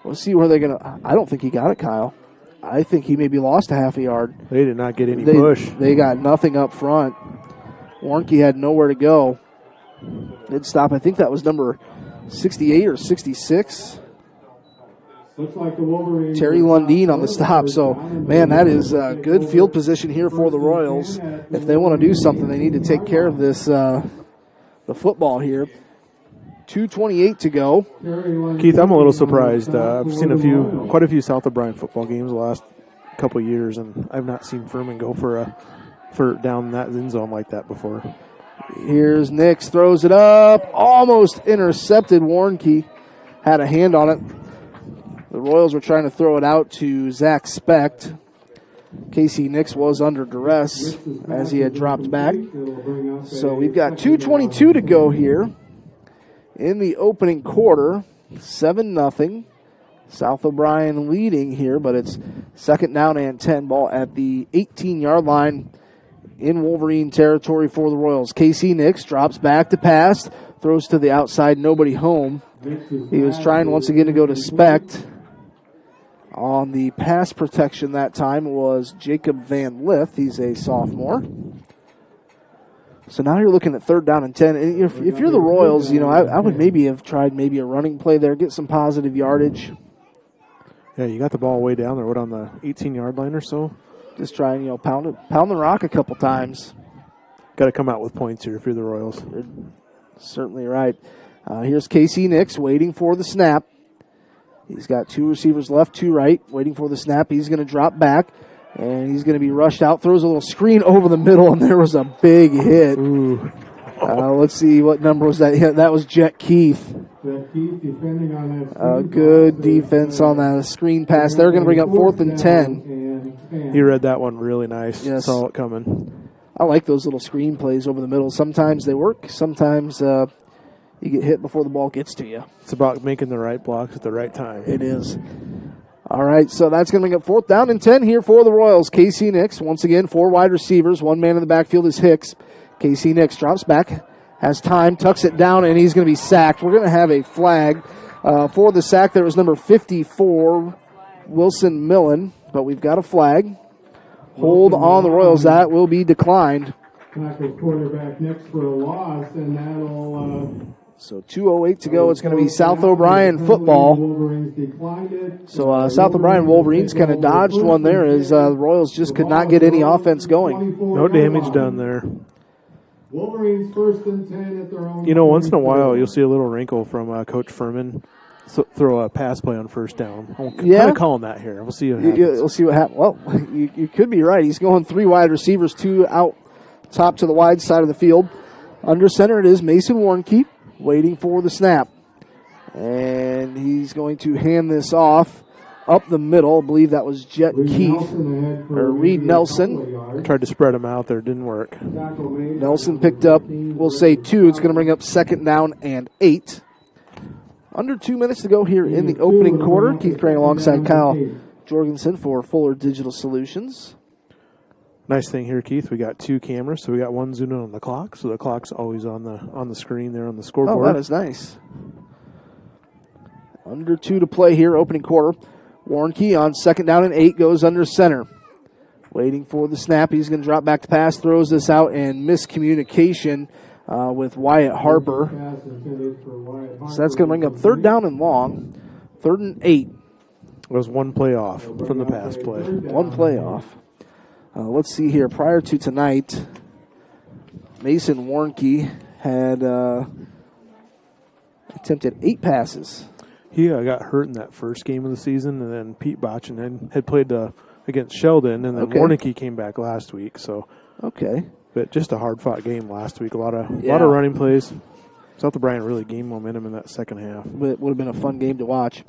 We'll see where they're going to. I don't think he got it, Kyle. I think he maybe lost a half a yard. They did not get any push. They got nothing up front. Warnke had nowhere to go. Did stop. I think that was number 68 or 66. Looks like the Wolverines. Terry Lundeen on the stop. So, man, that is good field position here for the Royals. If they want to do something, they need to take care of this, the football here. 2:28 to go. Keith, I'm a little surprised. I've seen quite a few South O'Brien football games the last couple of years, and I've not seen Furman go for down that end zone like that before. Here's Nix, throws it up, almost intercepted. Warnke had a hand on it. The Royals were trying to throw it out to Zach Specht. Casey Nix was under duress as he had dropped back. So we've got 2:22 to go here in the opening quarter. 7-0. South O'Brien leading here, but it's 2nd down and 10. Ball at the 18-yard line in Wolverine territory for the Royals. Casey Nix drops back to pass, throws to the outside, nobody home. He was trying once again to go to Specht. On the pass protection that time was Jacob Van Lith. He's a sophomore. So now you're looking at 3rd down and 10. And if you're the Royals, I would maybe have tried maybe a running play there, get some positive yardage. Yeah, you got the ball way down there, on the 18-yard line or so? Just try and, pound the rock a couple times. Got to come out with points here if you're the Royals. You're certainly right. Here's Casey Nix waiting for the snap. He's got 2 receivers left, 2 right, waiting for the snap. He's going to drop back, and he's going to be rushed out. Throws a little screen over the middle, and there was a big hit. Let's see, what number was that hit? That was Jet Keith. Defending on that good defense on that screen pass. They're going to bring up 4th and 10. He read that one really nice. Yes. Saw it coming. I like those little screen plays over the middle. Sometimes they work. Sometimes you get hit before the ball gets to you. It's about making the right blocks at the right time. It is. All right, so that's going to bring up 4th down and 10 here for the Royals. Casey Nix, once again, 4 wide receivers. 1 man in the backfield is Hicks. Casey Nix drops back, has time, tucks it down, and he's going to be sacked. We're going to have a flag for the sack. There was number 54, Wilson Millen, but we've got a flag. Hold on the Royals. That will be declined. Tackle quarterback next for a loss, and that'll... So 2:08 to go. It's going to be South O'Brien football. So South O'Brien Wolverines kind of dodged one there as the Royals just could not get any offense going. No damage done there. Wolverines 1st and 10 at their own. Once in a while you'll see a little wrinkle from Coach Furman. Throw a pass play on 1st down. I'm kind of calling that here. We'll see what happens. We'll see what happens. Well, you could be right. He's going 3 wide receivers, 2 out top to the wide side of the field. Under center it is Mason Warnke waiting for the snap. And he's going to hand this off up the middle. I believe that was Jet Keith or Reed Nelson. Tried to spread him out there. Didn't work. Nelson picked up, we'll say 2. It's going to bring up 2nd down and 8. Under 2 minutes to go here in the opening quarter. Keith Crane alongside Kyle Jorgensen for Fuller Digital Solutions. Nice thing here, Keith. We got 2 cameras, so we got one zoomed in on the clock, so the clock's always on the screen there on the scoreboard. Oh, that is nice. Under 2 to play here, opening quarter. Warnke on 2nd down and 8 goes under center. Waiting for the snap. He's going to drop back to pass, throws this out, and miscommunication with Wyatt Harper. So that's going to bring up 3rd down and long. 3rd and 8. It was one play off from the pass play. One play off. Let's see here. Prior to tonight, Mason Warnke had attempted 8 passes. He got hurt in that first game of the season, and then Pete Botchin had played against Sheldon, and then Warnke came back last week. So, but just a hard-fought game last week. A lot of running plays. South O'Brien really gained momentum in that second half. It would have been a fun game to watch.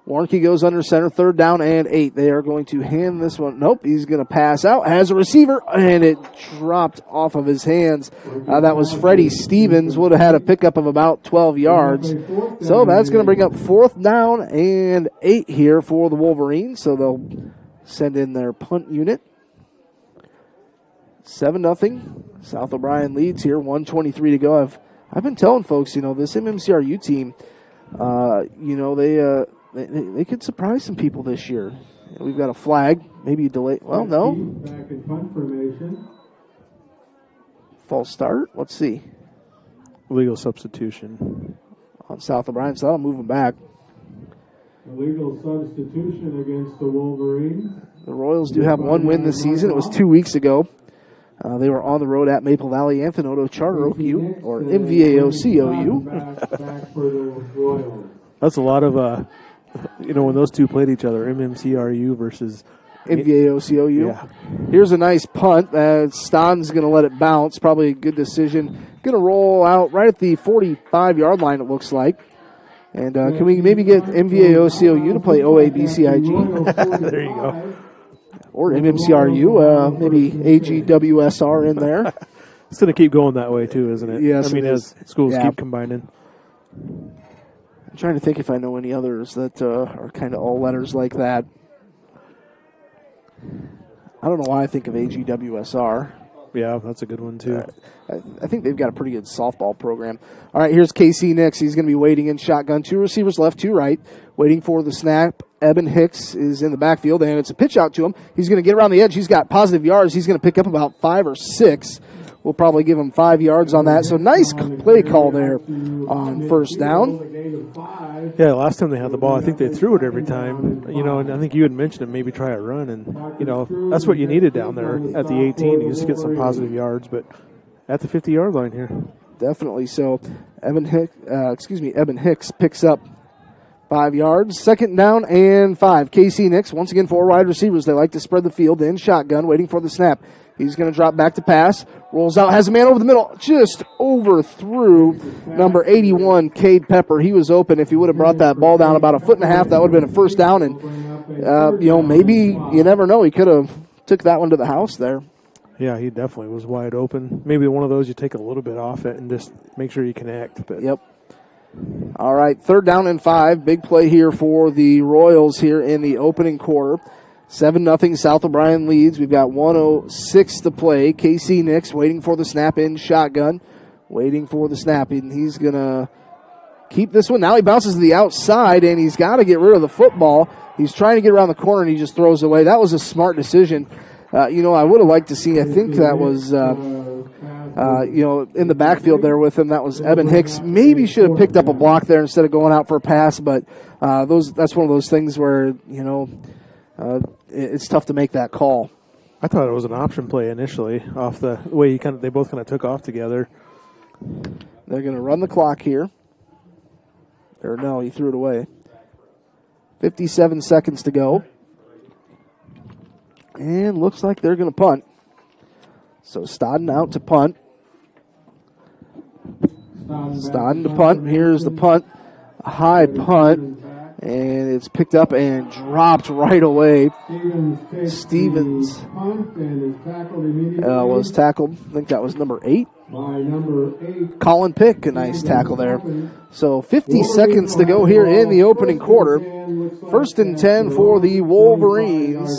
Warnke goes under center, 3rd down and 8. They are going to hand this one. Nope, he's going to pass out. Has a receiver, and it dropped off of his hands. That was Freddie Stevens. Would have had a pickup of about 12 yards. So that's going to bring up 4th down and 8 here for the Wolverines. So they'll send in their punt unit. 7-0. South O'Brien leads here. 1:23 to go. I've been telling folks, this MMCRU team, they could surprise some people this year. We've got a flag, maybe a delay. Well, no. Back in punt formation. False start. Let's see. Illegal substitution on South O'Brien, so that'll move them back. Illegal substitution against the Wolverines. The Royals do have one win this season. It was 2 weeks ago. They were on the road at Maple Valley Anthony CHIROPRACTIC, or MVAOCOU. That's a lot of, when those two played each other, MMCRU versus MVAOCOU. Yeah. Here's a nice punt. Stahn's going to let it bounce. Probably a good decision. Going to roll out right at the 45-yard line, it looks like. And can we maybe get MVAOCOU to play OABCIG? There you go. Or MMCRU, maybe AGWSR in there. It's going to keep going that way, too, isn't it? Yes, I mean, as schools keep combining. I'm trying to think if I know any others that are kind of all letters like that. I don't know why I think of AGWSR. Yeah, that's a good one, too. I think they've got a pretty good softball program. All right, here's KC Nix. He's going to be waiting in shotgun. 2 receivers left, 2 right. Waiting for the snap. Eben Hicks is in the backfield, and it's a pitch out to him. He's going to get around the edge. He's got positive yards. He's going to pick up about 5 or 6. We'll probably give him 5 yards on that. So nice play call there on 1st down. Yeah, last time they had the ball, I think they threw it every time. And I think you had mentioned it, maybe try a run. And, that's what you needed down there at the 18. You just get some positive yards. But at the 50-yard line here. Definitely. So Eben Hicks picks up 5 yards. 2nd down and 5. KC Nix, once again, 4 wide receivers. They like to spread the field in shotgun, waiting for the snap. He's going to drop back to pass. Rolls out, has a man over the middle. Just overthrew number 81, Cade Pepper. He was open. If he would have brought that ball down about 1.5 feet, that would have been a 1st down. And, maybe, you never know, he could have took that one to the house there. Yeah, he definitely was wide open. Maybe one of those you take a little bit off it and just make sure you connect. But Yep. All right, 3rd down and 5. Big play here for the Royals here in the opening quarter. 7-0 South O'Brien leads. We've got 1:06 to play. KC Nix waiting for the snap in shotgun. Waiting for the snap. And he's going to keep this one. Now he bounces to the outside, and he's got to get rid of the football. He's trying to get around the corner, and he just throws it away. That was a smart decision. I would have liked to see, I think that was, in the backfield there with him, that was Eben Hicks. Maybe should have picked up a block there instead of going out for a pass, but that's one of those things where, it's tough to make that call. I thought it was an option play initially off the way they both kind of took off together. They're going to run the clock here. Or no, he threw it away. 57 seconds to go. And looks like they're going to punt. So Stodden out to punt. Stodden to punt. Here's the punt. A high punt. And it's picked up and dropped right away. Stevens was tackled. I think that was number 8. Colin Pick, a nice tackle there. So 50 seconds to go here in the opening quarter. 1st and 10 for the Wolverines.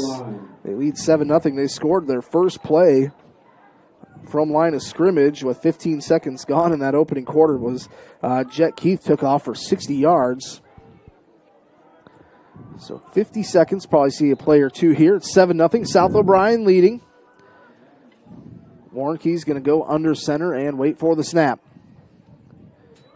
They lead 7-0. They scored their first play from line of scrimmage with 15 seconds gone in that opening quarter. Was Jet Keith took off for 60 yards. So 50 seconds, probably see a play or two here. It's 7-0, South O'Brien leading. Warnke's going to go under center and wait for the snap.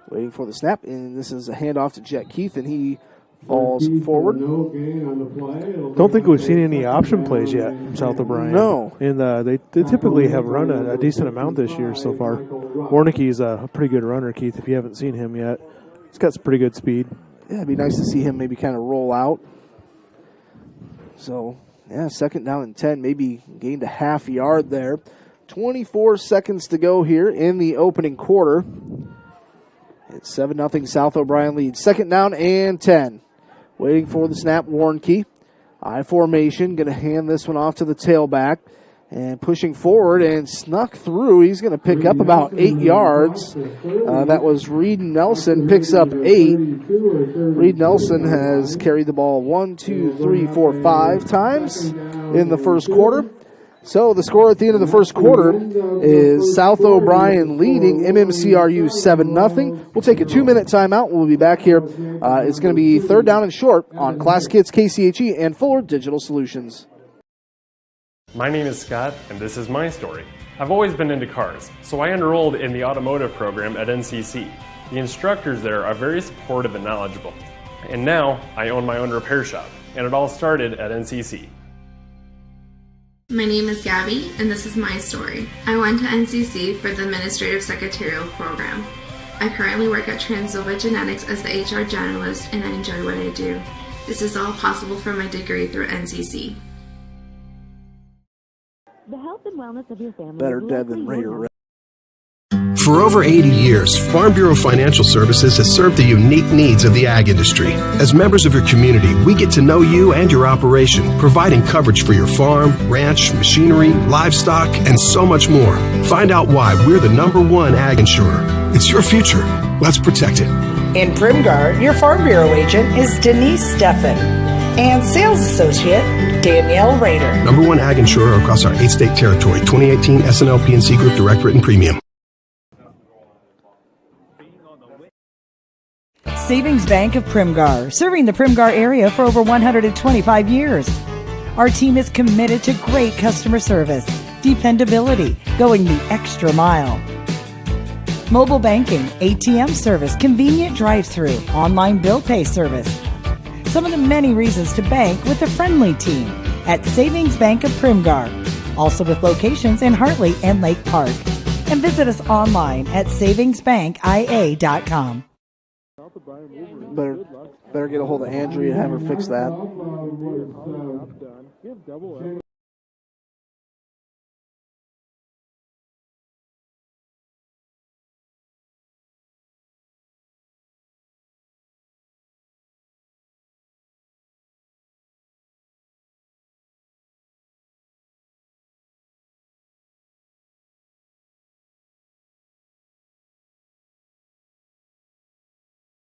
Waiting for the snap, and this is a handoff to Jet Keith, and he falls forward. Don't think we've seen any option plays yet from South O'Brien. No. And they typically have run a decent amount this year so far. Warnicki's a pretty good runner, Keith, if you haven't seen him yet. He's got some pretty good speed. Yeah, it'd be nice to see him maybe kind of roll out. So, yeah, 2nd down and 10, maybe gained a half yard there. 24 seconds to go here in the opening quarter. It's 7-0 South O'Brien leads. 2nd down and 10. Waiting for the snap, Warnke. I formation, going to hand this one off to the tailback. And pushing forward and snuck through. He's going to pick up about 8 yards. That was Reed Nelson, picks up 8. Reed Nelson has carried the ball 1, 2, 3, 4, 5 times in the first quarter. So the score at the end of the first quarter is South O'Brien leading MMCRU 7-0. We'll take a 2-minute timeout. We'll be back here. It's going to be 3rd down and short on Classic Hits, KCHE, and Fuller Digital Solutions. My name is Scott, and this is my story. I've always been into cars, so I enrolled in the automotive program at NCC. The instructors there are very supportive and knowledgeable. And now I own my own repair shop, and it all started at NCC. My name is Gabby, and this is my story. I went to NCC for the Administrative Secretarial program. I currently work at Transnova Genetics as the HR generalist, and I enjoy what I do. This is all possible for my degree through NCC. The health and wellness of your family. Better dead than Raider. For over 80 years, Farm Bureau Financial Services has served the unique needs of the ag industry. As members of your community, we get to know you and your operation, providing coverage for your farm, ranch, machinery, livestock, and so much more. Find out why we're the #1 ag insurer. It's your future. Let's protect it. In Primgar, your Farm Bureau agent is Denise Steffen and sales associate Danielle Rader. #1 ag insurer across our 8-state territory. 2018 SNL PNC Group Direct Written Premium. Savings Bank of Primgar, serving the Primgar area for over 125 years. Our team is committed to great customer service, dependability, going the extra mile. Mobile banking, ATM service, convenient drive-through, online bill pay service. Some of the many reasons to bank with a friendly team at Savings Bank of Primgar. Also with locations in Hartley and Lake Park. And visit us online at savingsbankia.com. Better get a hold of Andrea and have her fix that.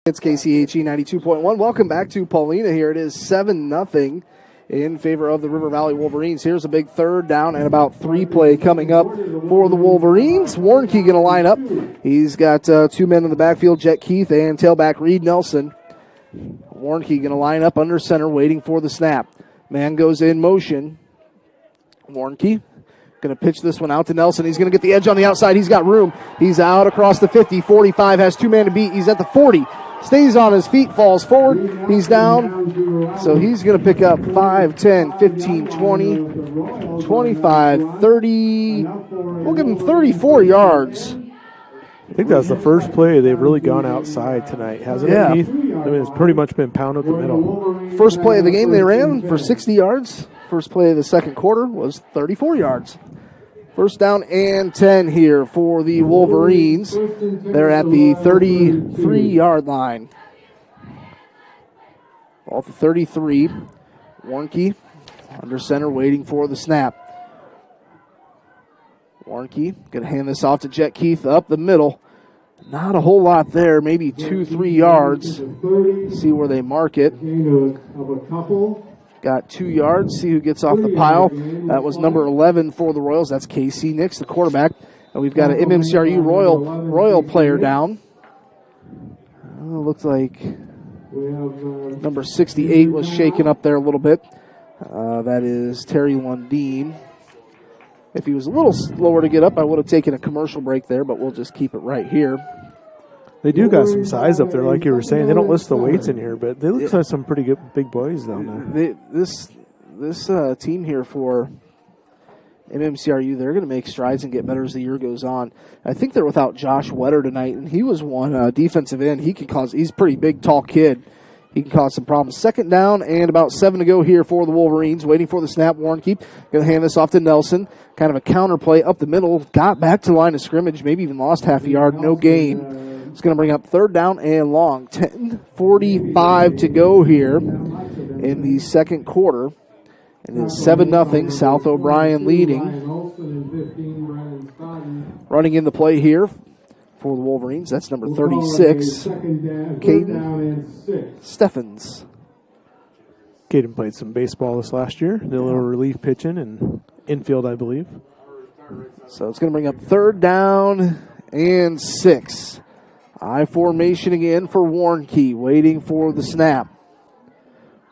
It's KCHE 92.1. Welcome back to Paullina here. It is 7-0 in favor of the River Valley Wolverines. Here's a big 3rd down and about 3 play coming up for the Wolverines. Warnke going to line up. He's got 2 men in the backfield, Jet Keith and tailback Reed Nelson. Warnke going to line up under center, waiting for the snap. Man goes in motion. Warnke going to pitch this one out to Nelson. He's going to get the edge on the outside. He's got room. He's out across the 50, 45, has 2 men to beat. He's at the 40. Stays on his feet, falls forward. He's down. So he's going to pick up 5, 10, 15, 20, 25, 30. We'll give him 34 yards. I think that's the first play they've really gone outside tonight, hasn't it, Keith? I mean, it's pretty much been pound up the middle. First play of the game they ran for 60 yards. First play of the second quarter was 34 yards. 1st down and 10 here for the Wolverines. They're at the 33-yard line. Ball to 33. Warnke under center waiting for the snap. Warnke going to hand this off to Jet Keith up the middle. Not a whole lot there, maybe 2-3 yards. See where they mark it. Got 2 yards. See who gets off the pile. That was number 11 for the Royals. That's KC Nix, the quarterback. And we've got an MMCRU Royal player down. Looks like Number 68 was shaken up there a little bit. That is Terry Lundeen. If he was a little slower to get up, I would have taken a commercial break there, but we'll just keep it right here. They do got some size up there, like you were saying. They don't list the weights in here, but they look like some pretty good big boys down there. This team here for MMCRU, they're going to make strides and get better as the year goes on. I think they're without Josh Wetter tonight, and he was one defensive end. He's a pretty big, tall kid. He can cause some problems. Second down and about 7 to go here for the Wolverines. Waiting for the snap. Warnke going to hand this off to Nelson. Kind of a counter play up the middle. Got back to the line of scrimmage. Maybe even lost half a yard. No gain. It's going to bring up third down and long. 10:45 to go here in the second quarter. And it's 7-0. South O'Brien leading. Running in the play here for the Wolverines. That's number 36, Caden Steffens. Caden played some baseball this last year. Did a little relief pitching and infield, I believe. So it's going to bring up third down and 6. I formation again for Warnke, waiting for the snap.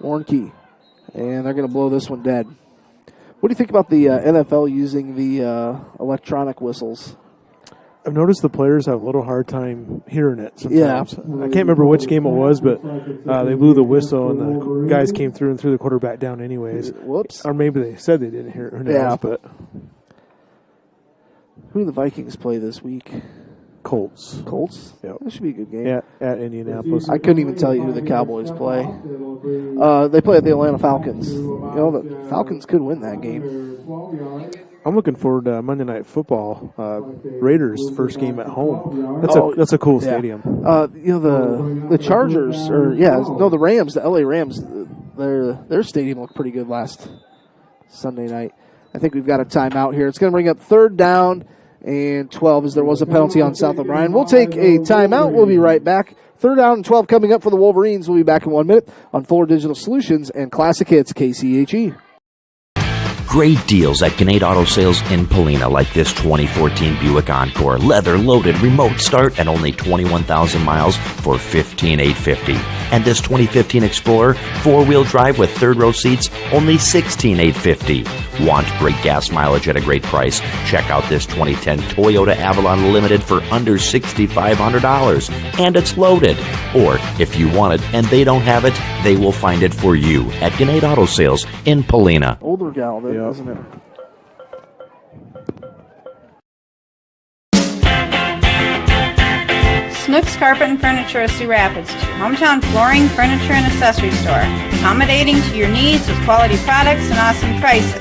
Warnke, and they're going to blow this one dead. What do you think about the NFL using the electronic whistles? I've noticed the players have a little hard time hearing it sometimes. Yeah. I can't remember which game it was, but they blew the whistle and the guys came through and threw the quarterback down anyways. Whoops. Or maybe they said they didn't hear it. Who knows, Yeah. but Who do the Vikings play this week? Colts. Colts? Yep. That should be a good game. Yeah, at Indianapolis. I couldn't even tell you who the Cowboys play. They play the Atlanta Falcons. The Falcons could win that game. I'm looking forward to Monday Night Football. Raiders' first game at home. That's a cool stadium. The Chargers, the Rams, the LA Rams, their stadium looked pretty good last Sunday night. I think we've got a timeout here. It's going to bring up third down and 12 as there was a penalty on South O'Brien. We'll take a timeout. We'll be right back. Third down and 12 coming up for the Wolverines. We'll be back in 1 minute on Fuller Digital Solutions and Classic Hits KCHE. Great deals at Gannett Auto Sales in Paullina, like this 2014 Buick Encore. Leather-loaded remote start and only 21,000 miles for $15,850. And this 2015 Explorer, four-wheel drive with third-row seats, only $16,850. Want great gas mileage at a great price? Check out this 2010 Toyota Avalon Limited for under $6,500. And it's loaded. Or, if you want it and they don't have it, they will find it for you at Gannett Auto Sales in Paullina. Older gal, isn't it? Snooks Carpet and Furniture of Sioux Rapids, hometown flooring, furniture, and accessory store. Accommodating to your needs with quality products and awesome prices.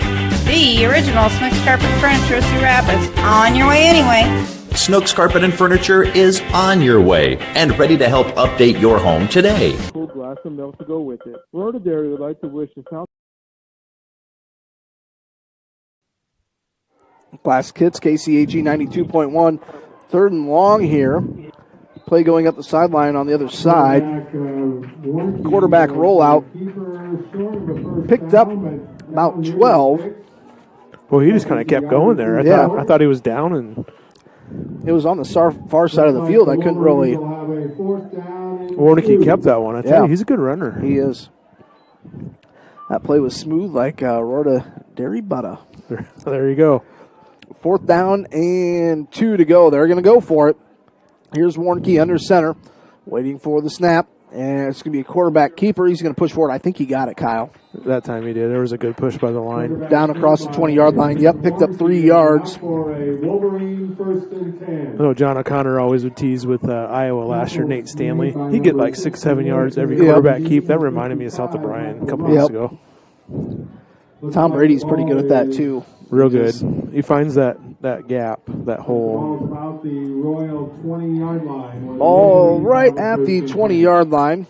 The original Snooks Carpet and Furniture of Sioux Rapids. On your way anyway. Snooks Carpet and Furniture is on your way and ready to help update your home today. Cold glass of milk to go with it. Florida Dairy would like to wish the South Classic Hits, KCHE 92.1. Third and long here. Play going up the sideline on the other side. Quarterback rollout. Picked up about 12. Well, he just kind of kept going there. I thought he was down, and it was on the far side of the field. I couldn't really. Warnke kept that one. I tell you, he's a good runner. He is. That play was smooth like Rhoda Dairy Butter. There you go. Fourth down and 2 to go. They're going to go for it. Here's Warnke under center, waiting for the snap. And it's going to be a quarterback keeper. He's going to push forward. I think he got it, Kyle. That time he did. There was a good push by the line. Down across the 20-yard line. Yep, picked up 3 yards. I know John O'Connor always would tease with Iowa last year, Nate Stanley. He'd get like 6-7 yards every quarterback keep. That reminded me of South O'Brien a couple months ago. Tom Brady's pretty good at that, too. Real good. He finds that gap, that hole. about the Royal 20-yard line. All right at the 20-yard line.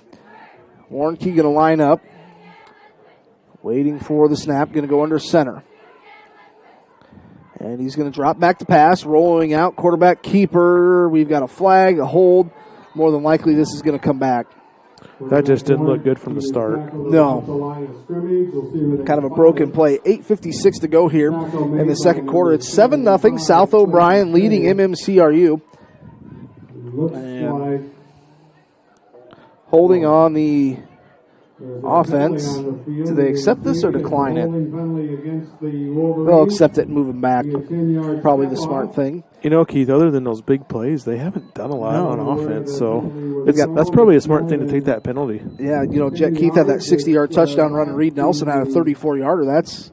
Warnke going to line up. Waiting for the snap. Going to go under center. And he's going to drop back to pass. Rolling out. Quarterback keeper. We've got a flag, a hold. More than likely this is going to come back. That just didn't look good from the start. No. Kind of a broken play. 8:56 to go here in the second quarter. It's 7-0. South O'Brien leading MMCRU. And holding on the offense. Do they accept this or decline it? They'll accept it and move him back. Probably the smart thing. You know, Keith, other than those big plays, they haven't done a lot on offense, so that's probably a smart thing to take that penalty. Yeah, you know, Jet Keith had that 60-yard touchdown run, and Reed Nelson had a 34-yarder. That's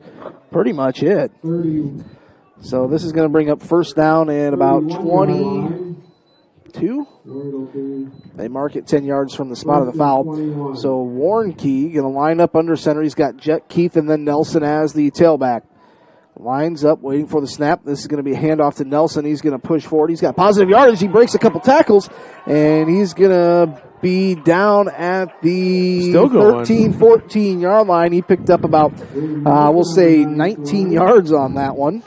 pretty much it. So this is going to bring up first down and about 22. They mark it 10 yards from the spot of the foul. So Warnke going to line up under center. He's got Jet Keith and then Nelson as the tailback. Lines up, waiting for the snap. This is going to be a handoff to Nelson. He's going to push forward. He's got positive yardage. He breaks a couple tackles, and he's going to be down at the 13, 14-yard line. He picked up about, we'll say, 19 yards on that one.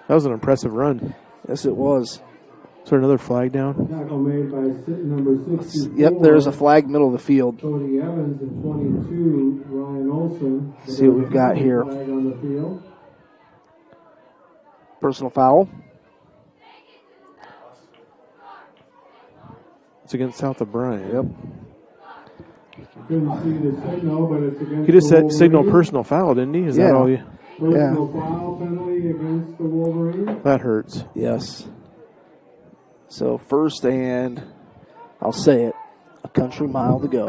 That was an impressive run. Yes, it was. Is there another flag down? Yep, there's a flag middle of the field. Cody Evans and 22, Ryan Olson. See what we've got here. Personal foul. It's against South O'Brien. Yep. Couldn't see the signal, but it's against He just the said signal Wolverines. personal foul, didn't he? Is that all you? Personal foul penalty against the Wolverines. That hurts. Yes. So first and, I'll say it, a country mile to go.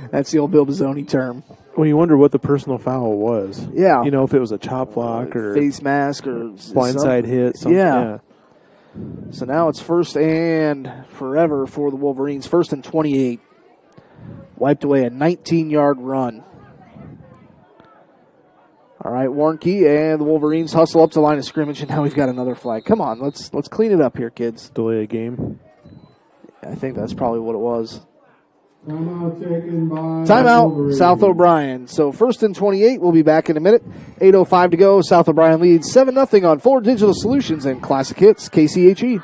That's the old Bill Bizzoni term. Well, you wonder what the personal foul was. Yeah. You know, if it was a chop block or face mask or blindside hit. Something. Yeah. So now it's first and forever for the Wolverines. First and 28. Wiped away a 19-yard run. All right, Warnke and the Wolverines hustle up to the line of scrimmage, and now we've got another flag. Come on, let's clean it up here, kids. Delay a game. I think that's probably what it was. Timeout taken by Timeout, South O'Brien. So first and 28. We'll be back in a minute. 8:05 to go. South O'Brien leads 7-0 on Fuller Digital Solutions and Classic Hits, KCHE.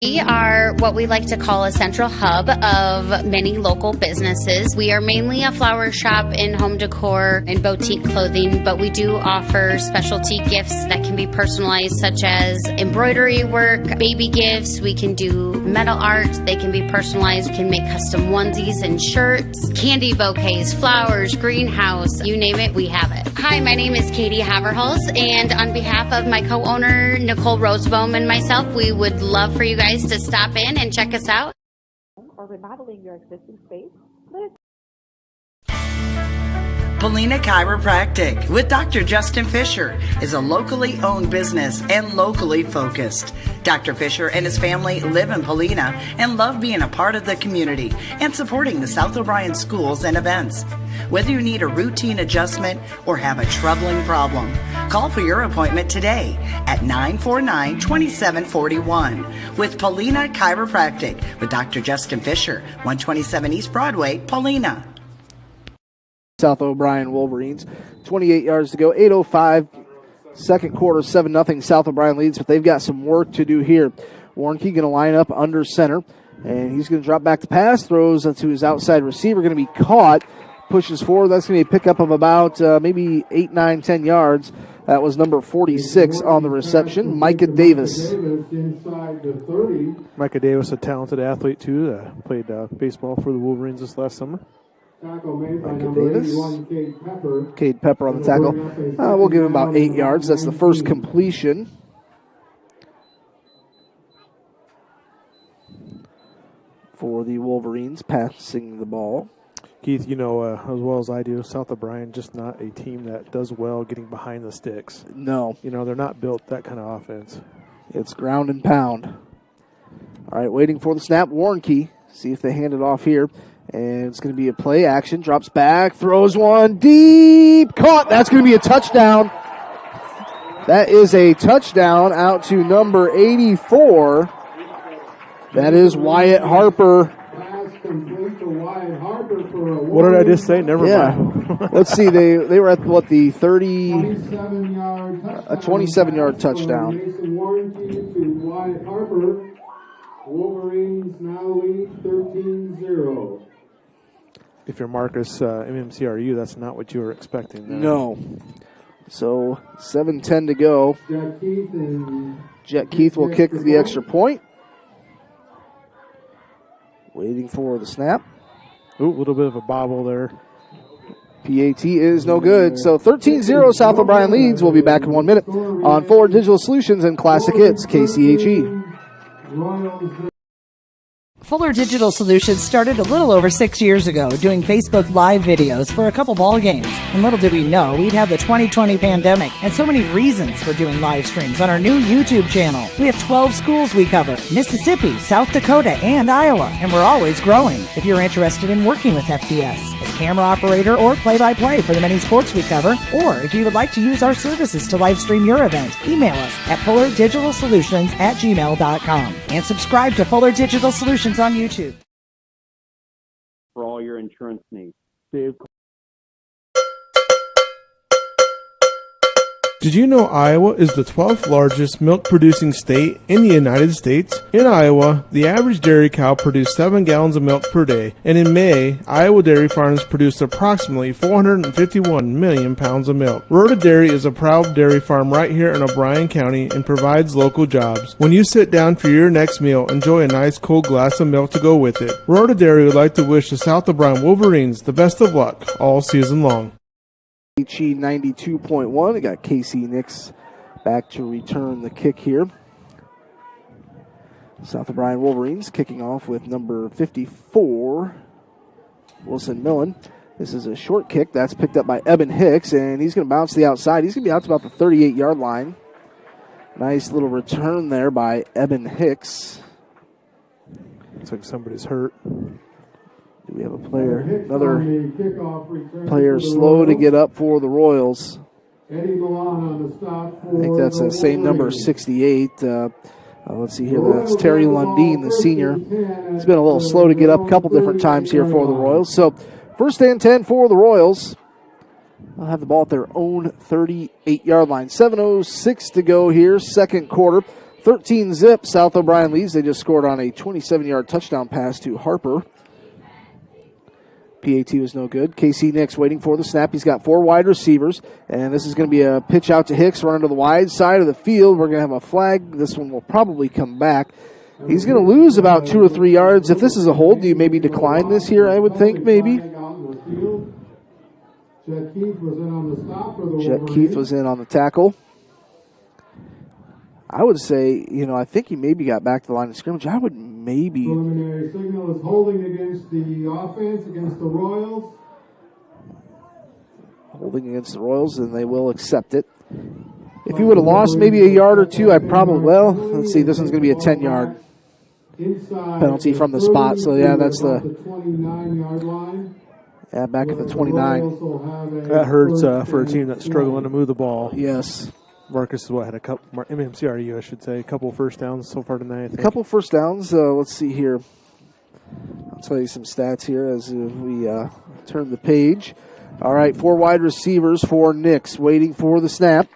We are what we like to call a central hub of many local businesses. We are mainly a flower shop in home decor and boutique clothing, but we do offer specialty gifts that can be personalized, such as embroidery work, baby gifts. We can do metal art. They can be personalized. We can make custom onesies and shirts, candy bouquets, flowers, greenhouse, you name it, we have it. Hi, my name is Katie Haverhals, and on behalf of my co-owner, Nicole Rosebohm, and myself, we would love for you guys to stop in and check us out. Or remodeling your existing space, Paullina Chiropractic with Dr. Justin Fisher is a locally owned business and locally focused. Dr. Fisher and his family live in Paullina and love being a part of the community and supporting the South O'Brien schools and events. Whether you need a routine adjustment or have a troubling problem, call for your appointment today at 949-2741 with Paullina Chiropractic with Dr. Justin Fisher, 127 East Broadway, Paullina. South O'Brien Wolverines. 28 yards to go. 8:05. Second quarter, 7-0. South O'Brien leads, but they've got some work to do here. Warnke going to line up under center, and he's going to drop back the pass, throws to his outside receiver, going to be caught, pushes forward. That's going to be a pickup of about maybe 8, 9, 10 yards. That was number 46 on the reception, Micah Davis. Micah Davis, a talented athlete, too. Played baseball for the Wolverines this last summer. Micah Davis. Cade Pepper on the tackle. We'll give him about 8 yards. That's the first completion. For the Wolverines, passing the ball. Keith, you know as well as I do, South O'Brien just not a team that does well getting behind the sticks. No. You know, they're not built that kind of offense. It's ground and pound. All right, waiting for the snap. Warnke. See if they hand it off here. And it's going to be a play action. Drops back, throws one deep. Caught. That's going to be a touchdown. That is a touchdown out to number 84. That is Wyatt Harper. What did I just say? Never mind. Let's see. They were at, what, the 30, a 27-yard touchdown. Wolverines now lead 13-0. If you're Marcus MMCRU, that's not what you were expecting there. No. So 7:10 to go. Jet Keith will kick the extra point. Waiting for the snap. Ooh, a little bit of a bobble there. PAT is no good. So 13-0 South O'Brien leads. We'll be back in 1 minute on Fuller Digital Solutions and Classic Hits, KCHE. Fuller Digital Solutions started a little over 6 years ago doing Facebook Live videos for a couple ball games. And little did we know we'd have the 2020 pandemic and so many reasons for doing live streams on our new YouTube channel. We have 12 schools we cover: Mississippi, South Dakota, and Iowa. And we're always growing. If you're interested in working with FDS as camera operator or play-by-play for the many sports we cover, or if you would like to use our services to live stream your event, email us at fullerdigitalsolutions@gmail.com and subscribe to Fuller Digital Solutions on YouTube. For all your insurance needs. Dave. Did you know Iowa is the 12th largest milk-producing state in the United States? In Iowa, the average dairy cow produced 7 gallons of milk per day, and in May, Iowa dairy farms produced approximately 451 million pounds of milk. Rhoda Dairy is a proud dairy farm right here in O'Brien County and provides local jobs. When you sit down for your next meal, enjoy a nice cold glass of milk to go with it. Rhoda Dairy would like to wish the South O'Brien Wolverines the best of luck all season long. HE 92.1. We got Casey Nix back to return the kick here. South O'Brien Wolverines kicking off with number 54, Wilson Millen. This is a short kick. That's picked up by Eben Hicks, and he's going to bounce to the outside. He's going to be out to about the 38-yard line. Nice little return there by Eben Hicks. Looks like somebody's hurt. Do we have a player? Another player slow to get up for the Royals. I think that's the same number, 68. Let's see here. That's Terry Lundeen, the senior. He's been a little slow to get up a couple different times here for the Royals. So first and 10 for the Royals. They'll have the ball at their own 38-yard line. 7:06 to go here, second quarter. 13-zip, South O'Brien leads. They just scored on a 27-yard touchdown pass to Harper. PAT was no good. KC Nix waiting for the snap. He's got 4 wide receivers, and this is going to be a pitch out to Hicks, running to the wide side of the field. We're going to have a flag. This one will probably come back. He's going to lose about 2 or 3 yards. If this is a hold, do you maybe decline this here, I would think, maybe? Jet Keith was in on the tackle. I would say, I think he maybe got back to the line of scrimmage. I would maybe. Preliminary signal is holding against the offense, against the Royals. Holding against the Royals, and they will accept it. If he would have lost maybe a yard or two, I'd probably, let's see, this one's going to be a 10-yard penalty from the spot. So, yeah, that's the 29-yard line. Yeah, back at the 29. That hurts for a team that's struggling to move the ball. Yes. Marcus had a couple, MMCRU, I should say, a couple first downs so far tonight, I think. A couple first downs. Let's see here. I'll tell you some stats here as we turn the page. All right, 4 wide receivers for Nix, waiting for the snap.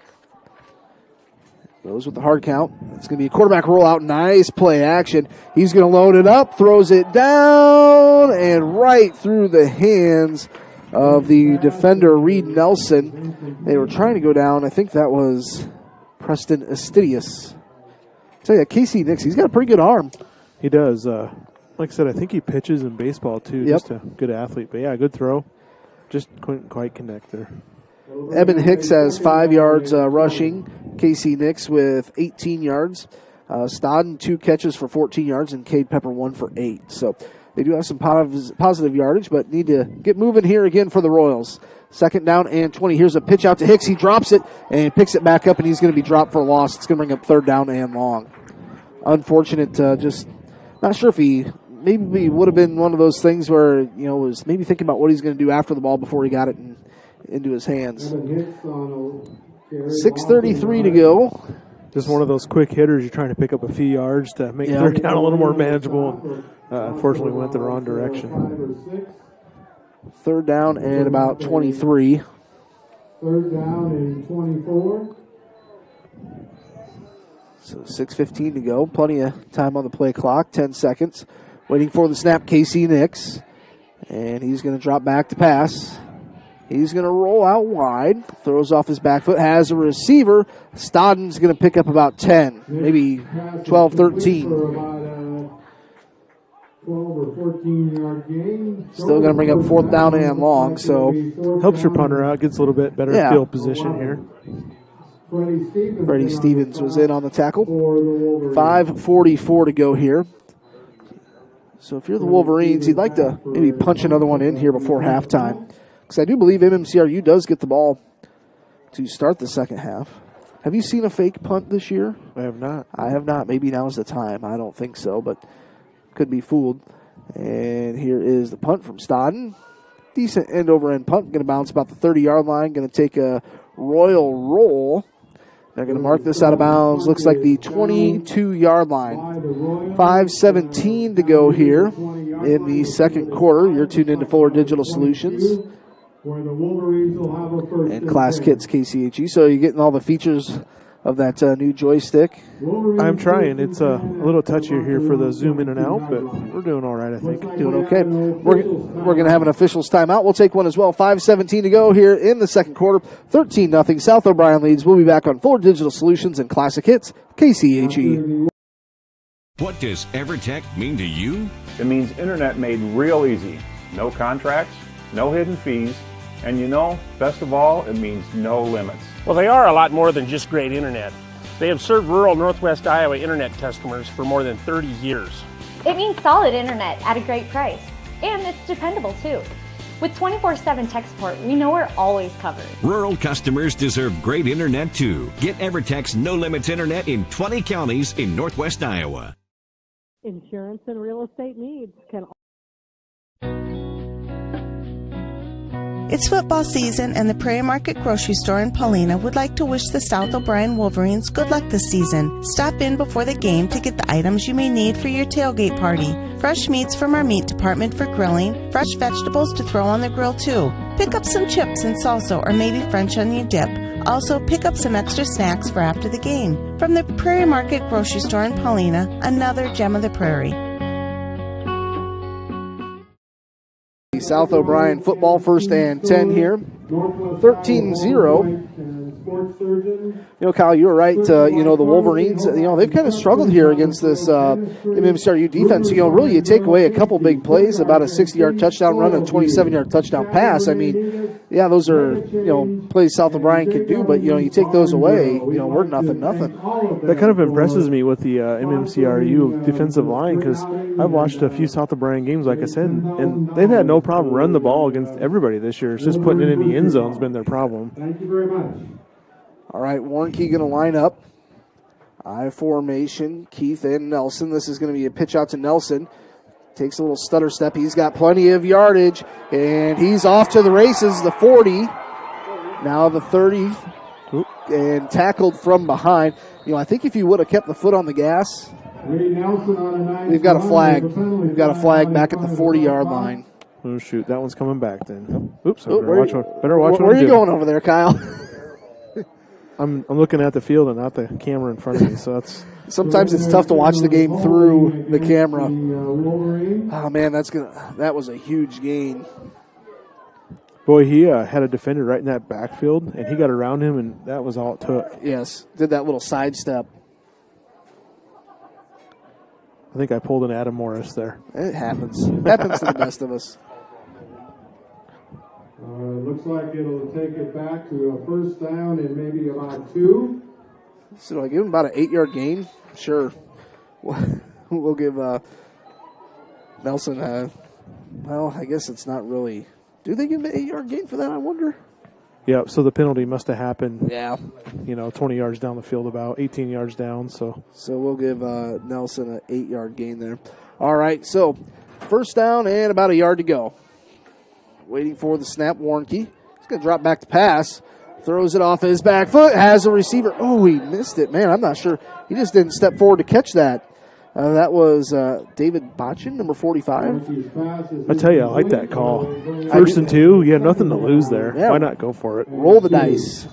Goes with the hard count. It's going to be a quarterback rollout. Nice play action. He's going to load it up, throws it down, and right through the hands of the defender, Reed Nelson. They were trying to go down. I think that was Preston Astidius. I'll tell you, Casey Nix, he's got a pretty good arm. He does. Like I said, I think he pitches in baseball, too. Yep. Just a good athlete. But, yeah, good throw. Just couldn't quite connect there. Eben Hicks has 5 yards rushing. Casey Nix with 18 yards. Stodden, 2 catches for 14 yards, and Cade Pepper 1 for 8. So they do have some positive yardage, but need to get moving here again for the Royals. Second down and 20. Here's a pitch out to Hicks. He drops it and picks it back up, and he's going to be dropped for a loss. It's going to bring up third down and long. Unfortunate, just not sure if he maybe would have been one of those things where, was maybe thinking about what he's going to do after the ball before he got it into his hands. 6:33 to go. Just one of those quick hitters. You're trying to pick up a few yards to make third down a little more manageable. And, unfortunately, went the wrong direction. Third down and about 23. Third down and 24. So 6:15 to go. Plenty of time on the play clock. 10 seconds. Waiting for the snap, Casey Nix. And he's going to drop back to pass. He's going to roll out wide. Throws off his back foot. Has a receiver. Stodden's going to pick up about 10. Maybe 12, 13. 12 or 14-yard gain. Still going to bring up 4th down and long, so. Helps your punter out, gets a little bit better field position here. Freddie Stevens was in on the tackle. 5:44 to go here. So if you're the Wolverines, you'd like to maybe punch another one in here before halftime. Because I do believe MMCRU does get the ball to start the second half. Have you seen a fake punt this year? I have not. I have not. Maybe now's the time. I don't think so, but could be fooled. And here is the punt from Stodden. Decent end-over-end punt. Going to bounce about the 30-yard line. Going to take a royal roll. They're going to mark this out of bounds. Looks like the 22-yard line. 5:17 to go here in the second quarter. You're tuned into Fuller Digital Solutions and Class Kits KCHE. So you're getting all the features of that new joystick. I'm trying. It's a little touchier here for the zoom in and out, but we're doing all right, I think. Doing okay. We're going to have an officials timeout. We'll take one as well. 5:17 to go here in the second quarter. 13-0. South O'Brien leads. We'll be back on Fuller Digital Solutions and Classic Hits KCHE. What does EverTech mean to you? It means internet made real easy. No contracts, no hidden fees, and best of all, it means no limits. Well, they are a lot more than just great internet. They have served rural Northwest Iowa internet customers for more than 30 years. It means solid internet at a great price. And it's dependable too. With 24/7 tech support, we know we're always covered. Rural customers deserve great internet too. Get EverTech's no limits internet in 20 counties in Northwest Iowa. Insurance and real estate needs can. It's football season, and the Prairie Market Grocery Store in Paullina would like to wish the South O'Brien Wolverines good luck this season. Stop in before the game to get the items you may need for your tailgate party. Fresh meats from our meat department for grilling, fresh vegetables to throw on the grill too. Pick up some chips and salsa or maybe French onion dip. Also, pick up some extra snacks for after the game. From the Prairie Market Grocery Store in Paullina, another gem of the prairie. South O'Brien football, 1st and 10 here. 13-0. Kyle, you were right. The Wolverines, they've kind of struggled here against this MMCRU defense. Really, you take away a couple big plays, about a 60-yard touchdown run and a 27-yard touchdown pass. I mean, yeah, those are, plays South O'Brien can do, but, you take those away, we're nothing. That kind of impresses me with the MMCRU defensive line, because I've watched a few South O'Brien games, like I said, and they've had no problem running the ball against everybody this year. It's just putting it in the end zone has been their problem. Thank you very much. All right, Warnke going to line up. I formation, Keith and Nelson. This is going to be a pitch out to Nelson. Takes a little stutter step. He's got plenty of yardage, and he's off to the races. The 40, now the 30, and tackled from behind. I think if you would have kept the foot on the gas, we've got a flag. We've got a flag back at the 40-yard line. Oh, shoot. That one's coming back then. Oops. Where Where are you going over there, Kyle? I'm looking at the field and not the camera in front of me, so that's... Sometimes it's tough to watch the game through the camera. Oh, man, that was a huge gain. Boy, he had a defender right in that backfield, and he got around him, and that was all it took. Yes, did that little sidestep. I think I pulled an Adam Morris there. It happens. It happens to the best of us. Looks like it'll take it back to a 1st down and maybe about 2. So do I give him about an 8-yard gain? Sure. We'll give Nelson I guess it's not really. Do they give him an 8-yard gain for that, I wonder? Yeah, so the penalty must have happened, 20 yards down the field, about 18 yards down. So we'll give Nelson an 8-yard gain there. All right, so 1st down and about a yard to go. Waiting for the snap, Warnke. He's going to drop back to pass. Throws it off his back foot. Has a receiver. Oh, he missed it. Man, I'm not sure. He just didn't step forward to catch that. That was David Botchin, number 45. I tell you, I like that call. 1st and 2, you have nothing to lose there. Yeah. Why not go for it? Roll the dice.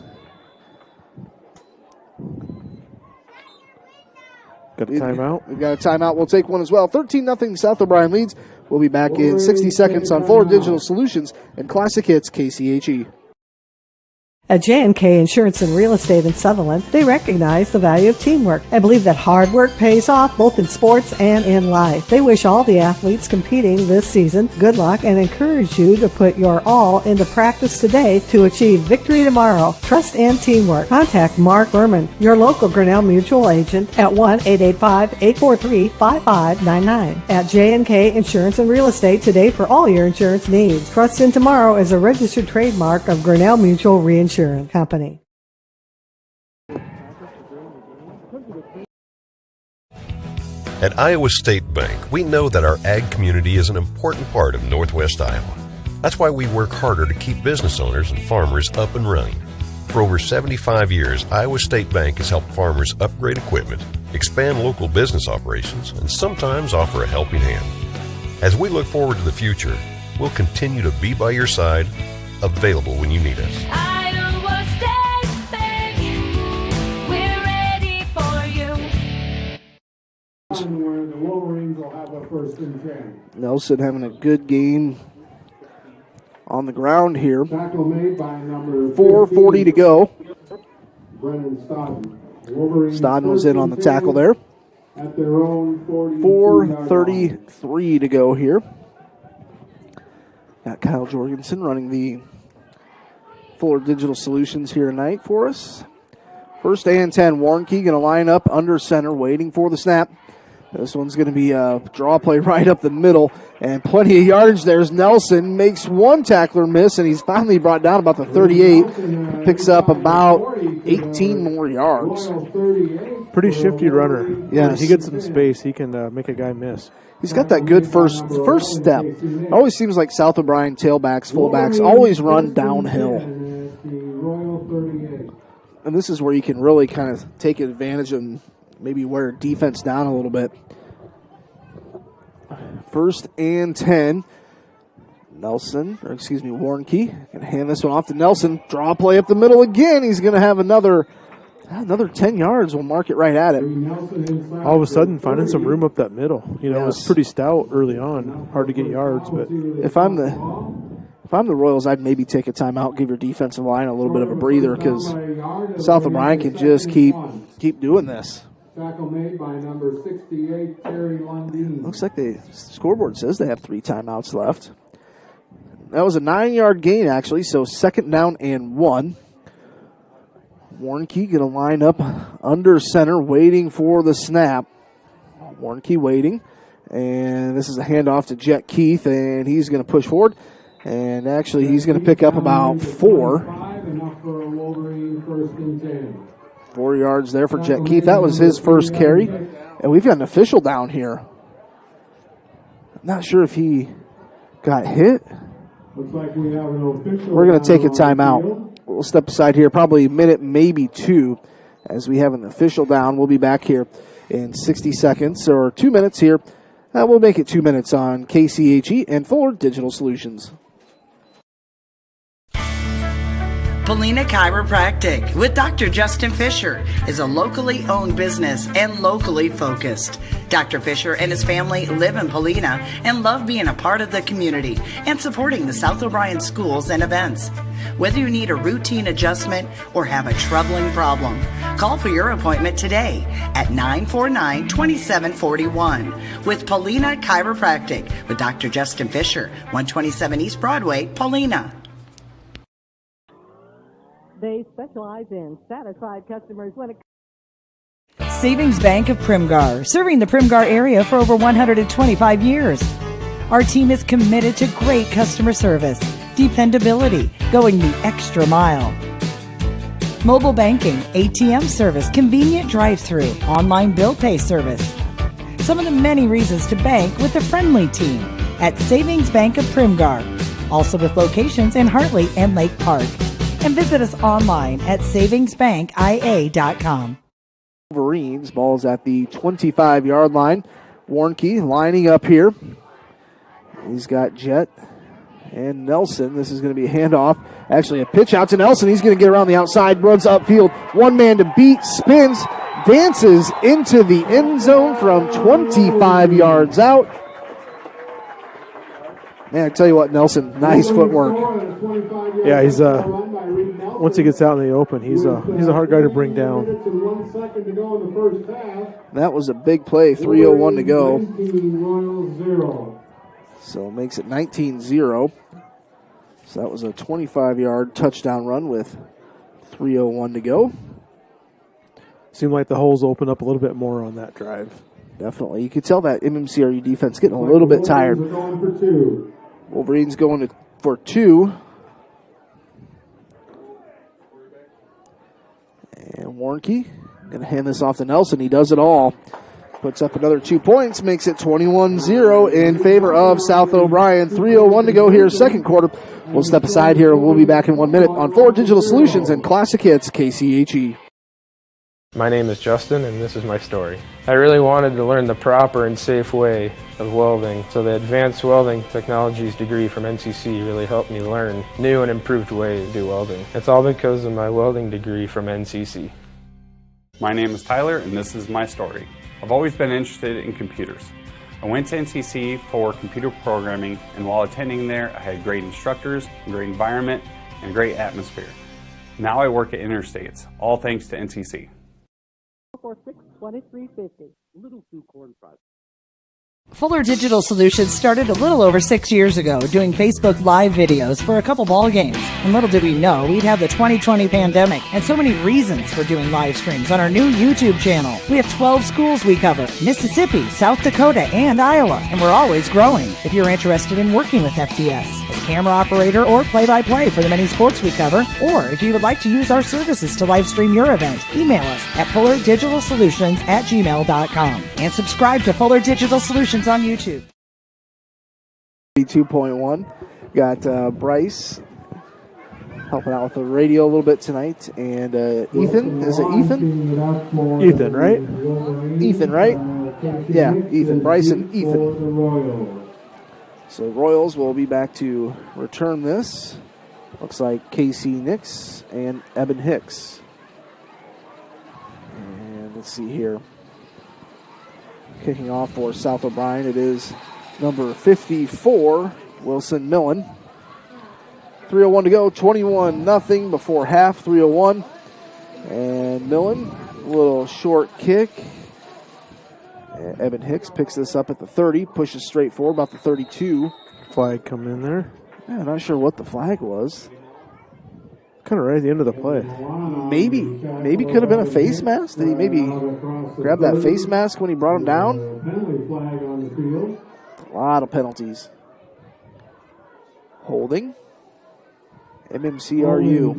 Got a timeout? We've got a timeout. We'll take one as well. 13-0 South O'Brien leads. We'll be back in 60 seconds on Fuller Digital Solutions and Classic Hits KCHE. At J&K Insurance and Real Estate in Sutherland, they recognize the value of teamwork and believe that hard work pays off both in sports and in life. They wish all the athletes competing this season good luck and encourage you to put your all into practice today to achieve victory tomorrow. Trust and teamwork. Contact Mark Berman, your local Grinnell Mutual agent at 1-885-843-5599. At J&K Insurance and Real Estate today for all your insurance needs. Trust in Tomorrow is a registered trademark of Grinnell Mutual Reinsurance Company. At Iowa State Bank, we know that our ag community is an important part of Northwest Iowa. That's why we work harder to keep business owners and farmers up and running. For over 75 years, Iowa State Bank has helped farmers upgrade equipment, expand local business operations, and sometimes offer a helping hand. As we look forward to the future, we'll continue to be by your side, available when you need us. Iowa State Bank, we're ready for you. Where the Wolverines will have a 1st and 10. Nelson having a good game on the ground here. Tackle made by number 4:40 to go. Brennan Stodden. Wolverines Stodden was in on the tackle there. At their own 4:33 to go here. Got Kyle Jorgensen running the Fuller Digital Solutions here tonight for us. 1st and 10. Warnke going to line up under center, waiting for the snap. This one's going to be a draw play right up the middle, and plenty of yardage there as Nelson makes one tackler miss, and he's finally brought down about the 38. Picks up about 18 more yards. Pretty shifty runner. Yes. When he gets some space, he can make a guy miss. He's got that good first step. It always seems like South O'Brien tailbacks, fullbacks always run downhill. And this is where you can really kind of take advantage and maybe wear defense down a little bit. 1st and 10. Warnke going to hand this one off to Nelson. Draw play up the middle again. He's going to have another 10 yards. We'll mark it right at it. All of a sudden, finding some room up that middle. It was pretty stout early on. Hard to get yards, but if I'm the Royals, I'd maybe take a timeout, give your defensive line a little bit of a breather, because South O'Brien can just keep doing this. Tackle made by number 68, Terry Lundeen. Looks like the scoreboard says they have 3 timeouts left. That was a 9-yard gain, actually, so 2nd down and 1. Warnke going to line up under center, waiting for the snap. Warnke waiting, and this is a handoff to Jet Keith, and he's going to push forward, and actually he's going to pick up about 4. Enough for a Wolverine 1st and 10. 4 yards there for Jet Keith. That was his first carry. And we've got an official down here. I'm not sure if he got hit. Looks like we have an official. We're going to take a timeout. We'll step aside here probably a minute, maybe 2, as we have an official down. We'll be back here in 60 seconds, or 2 minutes here. We'll make it 2 minutes on KCHE and Fuller Digital Solutions. Paullina Chiropractic with Dr. Justin Fisher is a locally owned business and locally focused. Dr. Fisher and his family live in Paullina and love being a part of the community and supporting the South O'Brien schools and events. Whether you need a routine adjustment or have a troubling problem, call for your appointment today at 949-2741 with Paullina Chiropractic with Dr. Justin Fisher, 127 East Broadway, Paullina. They specialize in satisfied customers when it Savings Bank of Primgar, serving the Primgar area for over 125 years. Our team is committed to great customer service, dependability, going the extra mile. Mobile banking, ATM service, convenient drive-through, online bill pay service. Some of the many reasons to bank with a friendly team at Savings Bank of Primgar, also with locations in Hartley and Lake Park. And visit us online at savingsbankia.com. Wolverines, ball's at the 25-yard line. Warnke lining up here. He's got Jet and Nelson. This is going to be a handoff. Actually, a pitch out to Nelson. He's going to get around the outside, runs upfield. One man to beat, spins, dances into the end zone from 25 yards out. Man, I tell you what, Nelson, nice footwork. Yeah, he's once he gets out in the open, he's a hard guy to bring down. That was a big play, 3:01 to go. So it makes it 19-0. So that was a 25-yard touchdown run with 3:01 to go. Seemed like the holes opened up a little bit more on that drive. Definitely. You could tell that MMCRU defense getting a little bit tired. Wolverines going for 2. And Warnke going to hand this off to Nelson. He does it all. Puts up another 2 points, makes it 21-0 in favor of South O'Brien. 3:01 to go here, second quarter. We'll step aside here and we'll be back in 1 minute on Forward Digital Solutions and Classic Hits KCHE. My name is Justin, and this is my story. I really wanted to learn the proper and safe way of welding, so the Advanced Welding Technologies degree from NCC really helped me learn new and improved ways to do welding. It's all because of my welding degree from NCC. My name is Tyler, and this is my story. I've always been interested in computers. I went to NCC for computer programming, and while attending there, I had great instructors, a great environment, and a great atmosphere. Now I work at Interstates, all thanks to NCC. 446-2350. Little Sioux Corn Project. Fuller Digital Solutions started a little over 6 years ago doing Facebook Live videos for a couple ball games. And little did we know we'd have the 2020 pandemic and so many reasons for doing live streams on our new YouTube channel. We have 12 schools we cover: Mississippi, South Dakota, and Iowa. And we're always growing. If you're interested in working with FDS as camera operator or play-by-play for the many sports we cover, or if you would like to use our services to live stream your event, email us at fullerdigitalsolutions@gmail.com and subscribe to Fuller Digital Solutions on YouTube. 2.1. Got Bryce helping out with the radio a little bit tonight. And Ethan. Is it Ethan? Ethan, right? Ethan, right? Yeah, Ethan. Bryce and Ethan. So Royals will be back to return this. Looks like Casey Nix and Eben Hicks. And let's see here. Kicking off for South O'Brien, it is number 54, Wilson Millen. 3:01 to go, 21-0 before half, 3:01. And Millen, a little short kick. And Eben Hicks picks this up at the 30, pushes straight forward, about the 32. Flag coming in there. Yeah, not sure what the flag was. Kind of right at the end of the play. Maybe could have been a face mask. Did he maybe grab that face mask when he brought him down? A lot of penalties. Holding. MMCRU.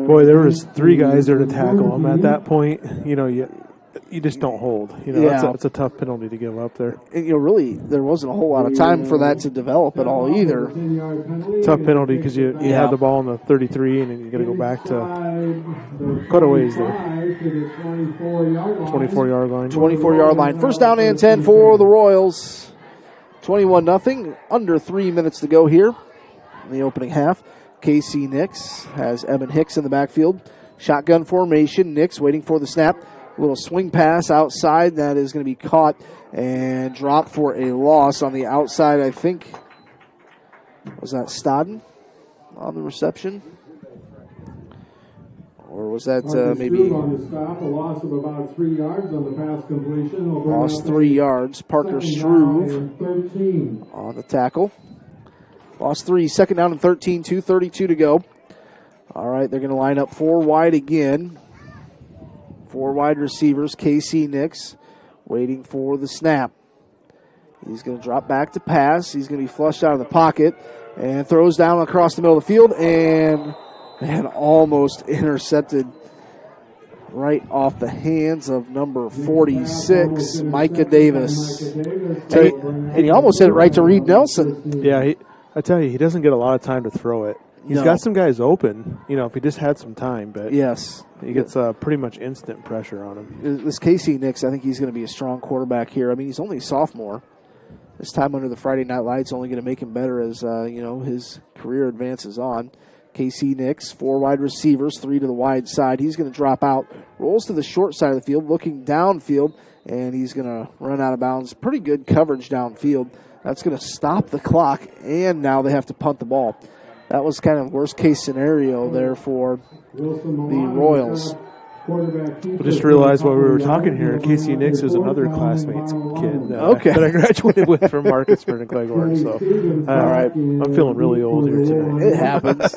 Boy, there was 3 guys there to tackle him. At that point, you just don't hold. It's a tough penalty to give up there. And, really, there wasn't a whole lot of time for that to develop at all either. Tough penalty because you had the ball on the 33 and then you got to go back to quite a ways there. 24-yard line. 24-yard line. First down and 10 for the Royals. 21-0. Under 3 minutes to go here in the opening half. KC Nix has Eben Hicks in the backfield. Shotgun formation. Nix waiting for the snap. A little swing pass outside that is going to be caught and dropped for a loss on the outside. I think, was that Stodden on the reception? Or was that maybe? On the stop, a loss of about 3 yards on the pass completion. Lost 3 yards. Parker Struve on the tackle. Lost 3. Second down and 13. 2:32 to go. All right, they're going to line up 4 wide again. 4 wide receivers. KC Nix waiting for the snap. He's going to drop back to pass. He's going to be flushed out of the pocket and throws down across the middle of the field and almost intercepted right off the hands of number 46, Micah Davis. And he almost hit it right to Reed Nelson. Yeah, I tell you, he doesn't get a lot of time to throw it. He's got some guys open, if he just had some time. But yes, he gets pretty much instant pressure on him. This KC Nix, I think he's going to be a strong quarterback here. I mean, he's only a sophomore. This time under the Friday Night Light's only going to make him better as, his career advances on. KC Nix, 4 wide receivers, 3 to the wide side. He's going to drop out, rolls to the short side of the field, looking downfield, and he's going to run out of bounds. Pretty good coverage downfield. That's going to stop the clock, and now they have to punt the ball. That was kind of worst-case scenario there for the Royals. I just realized while we were talking here, Casey Nix is another classmate's kid that I graduated with from Marketsburg and Cleghorn. So, all right, I'm feeling really old here today. It happens.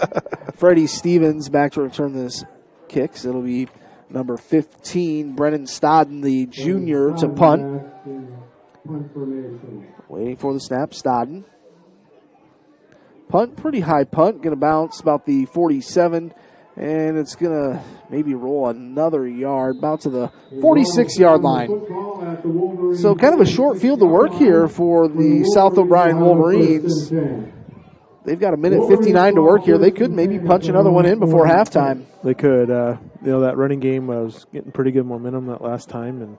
Freddie Stevens back to return this kicks. It'll be number 15, Brennan Stodden, the junior, to punt. Waiting for the snap, Stodden. Punt, pretty high punt, going to bounce about the 47, and it's going to maybe roll another yard, about to the 46-yard line. So kind of a short field to work here for the South O'Brien Wolverines. They've got a minute 59 to work here. They could maybe punch another one in before halftime. They could. That running game was getting pretty good momentum that last time, and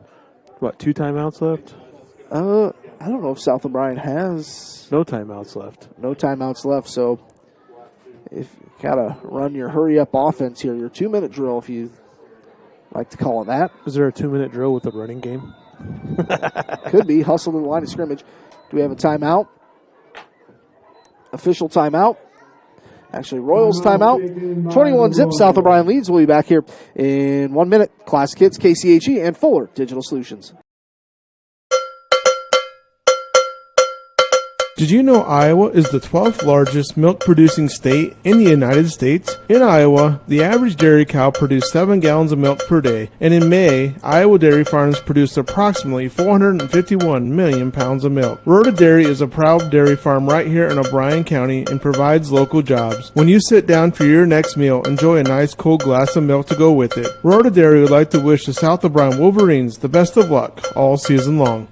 2 timeouts left? I don't know if South O'Brien has. No timeouts left. No timeouts left, so if you got to run your hurry-up offense here, your 2-minute drill, if you like to call it that. Is there a 2-minute drill with a running game? Could be. Hustle to the line of scrimmage. Do we have a timeout? Official timeout. Actually, Royals timeout. 21-zip, South O'Brien leads. We'll be back here in 1 minute. Classic Hits, KCHE, and Fuller Digital Solutions. Did you know Iowa is the 12th largest milk-producing state in the United States? In Iowa, the average dairy cow produced 7 gallons of milk per day, and in May, Iowa dairy farms produced approximately 451 million pounds of milk. Rhoda Dairy is a proud dairy farm right here in O'Brien County and provides local jobs. When you sit down for your next meal, enjoy a nice cold glass of milk to go with it. Rhoda Dairy would like to wish the South O'Brien Wolverines the best of luck all season long.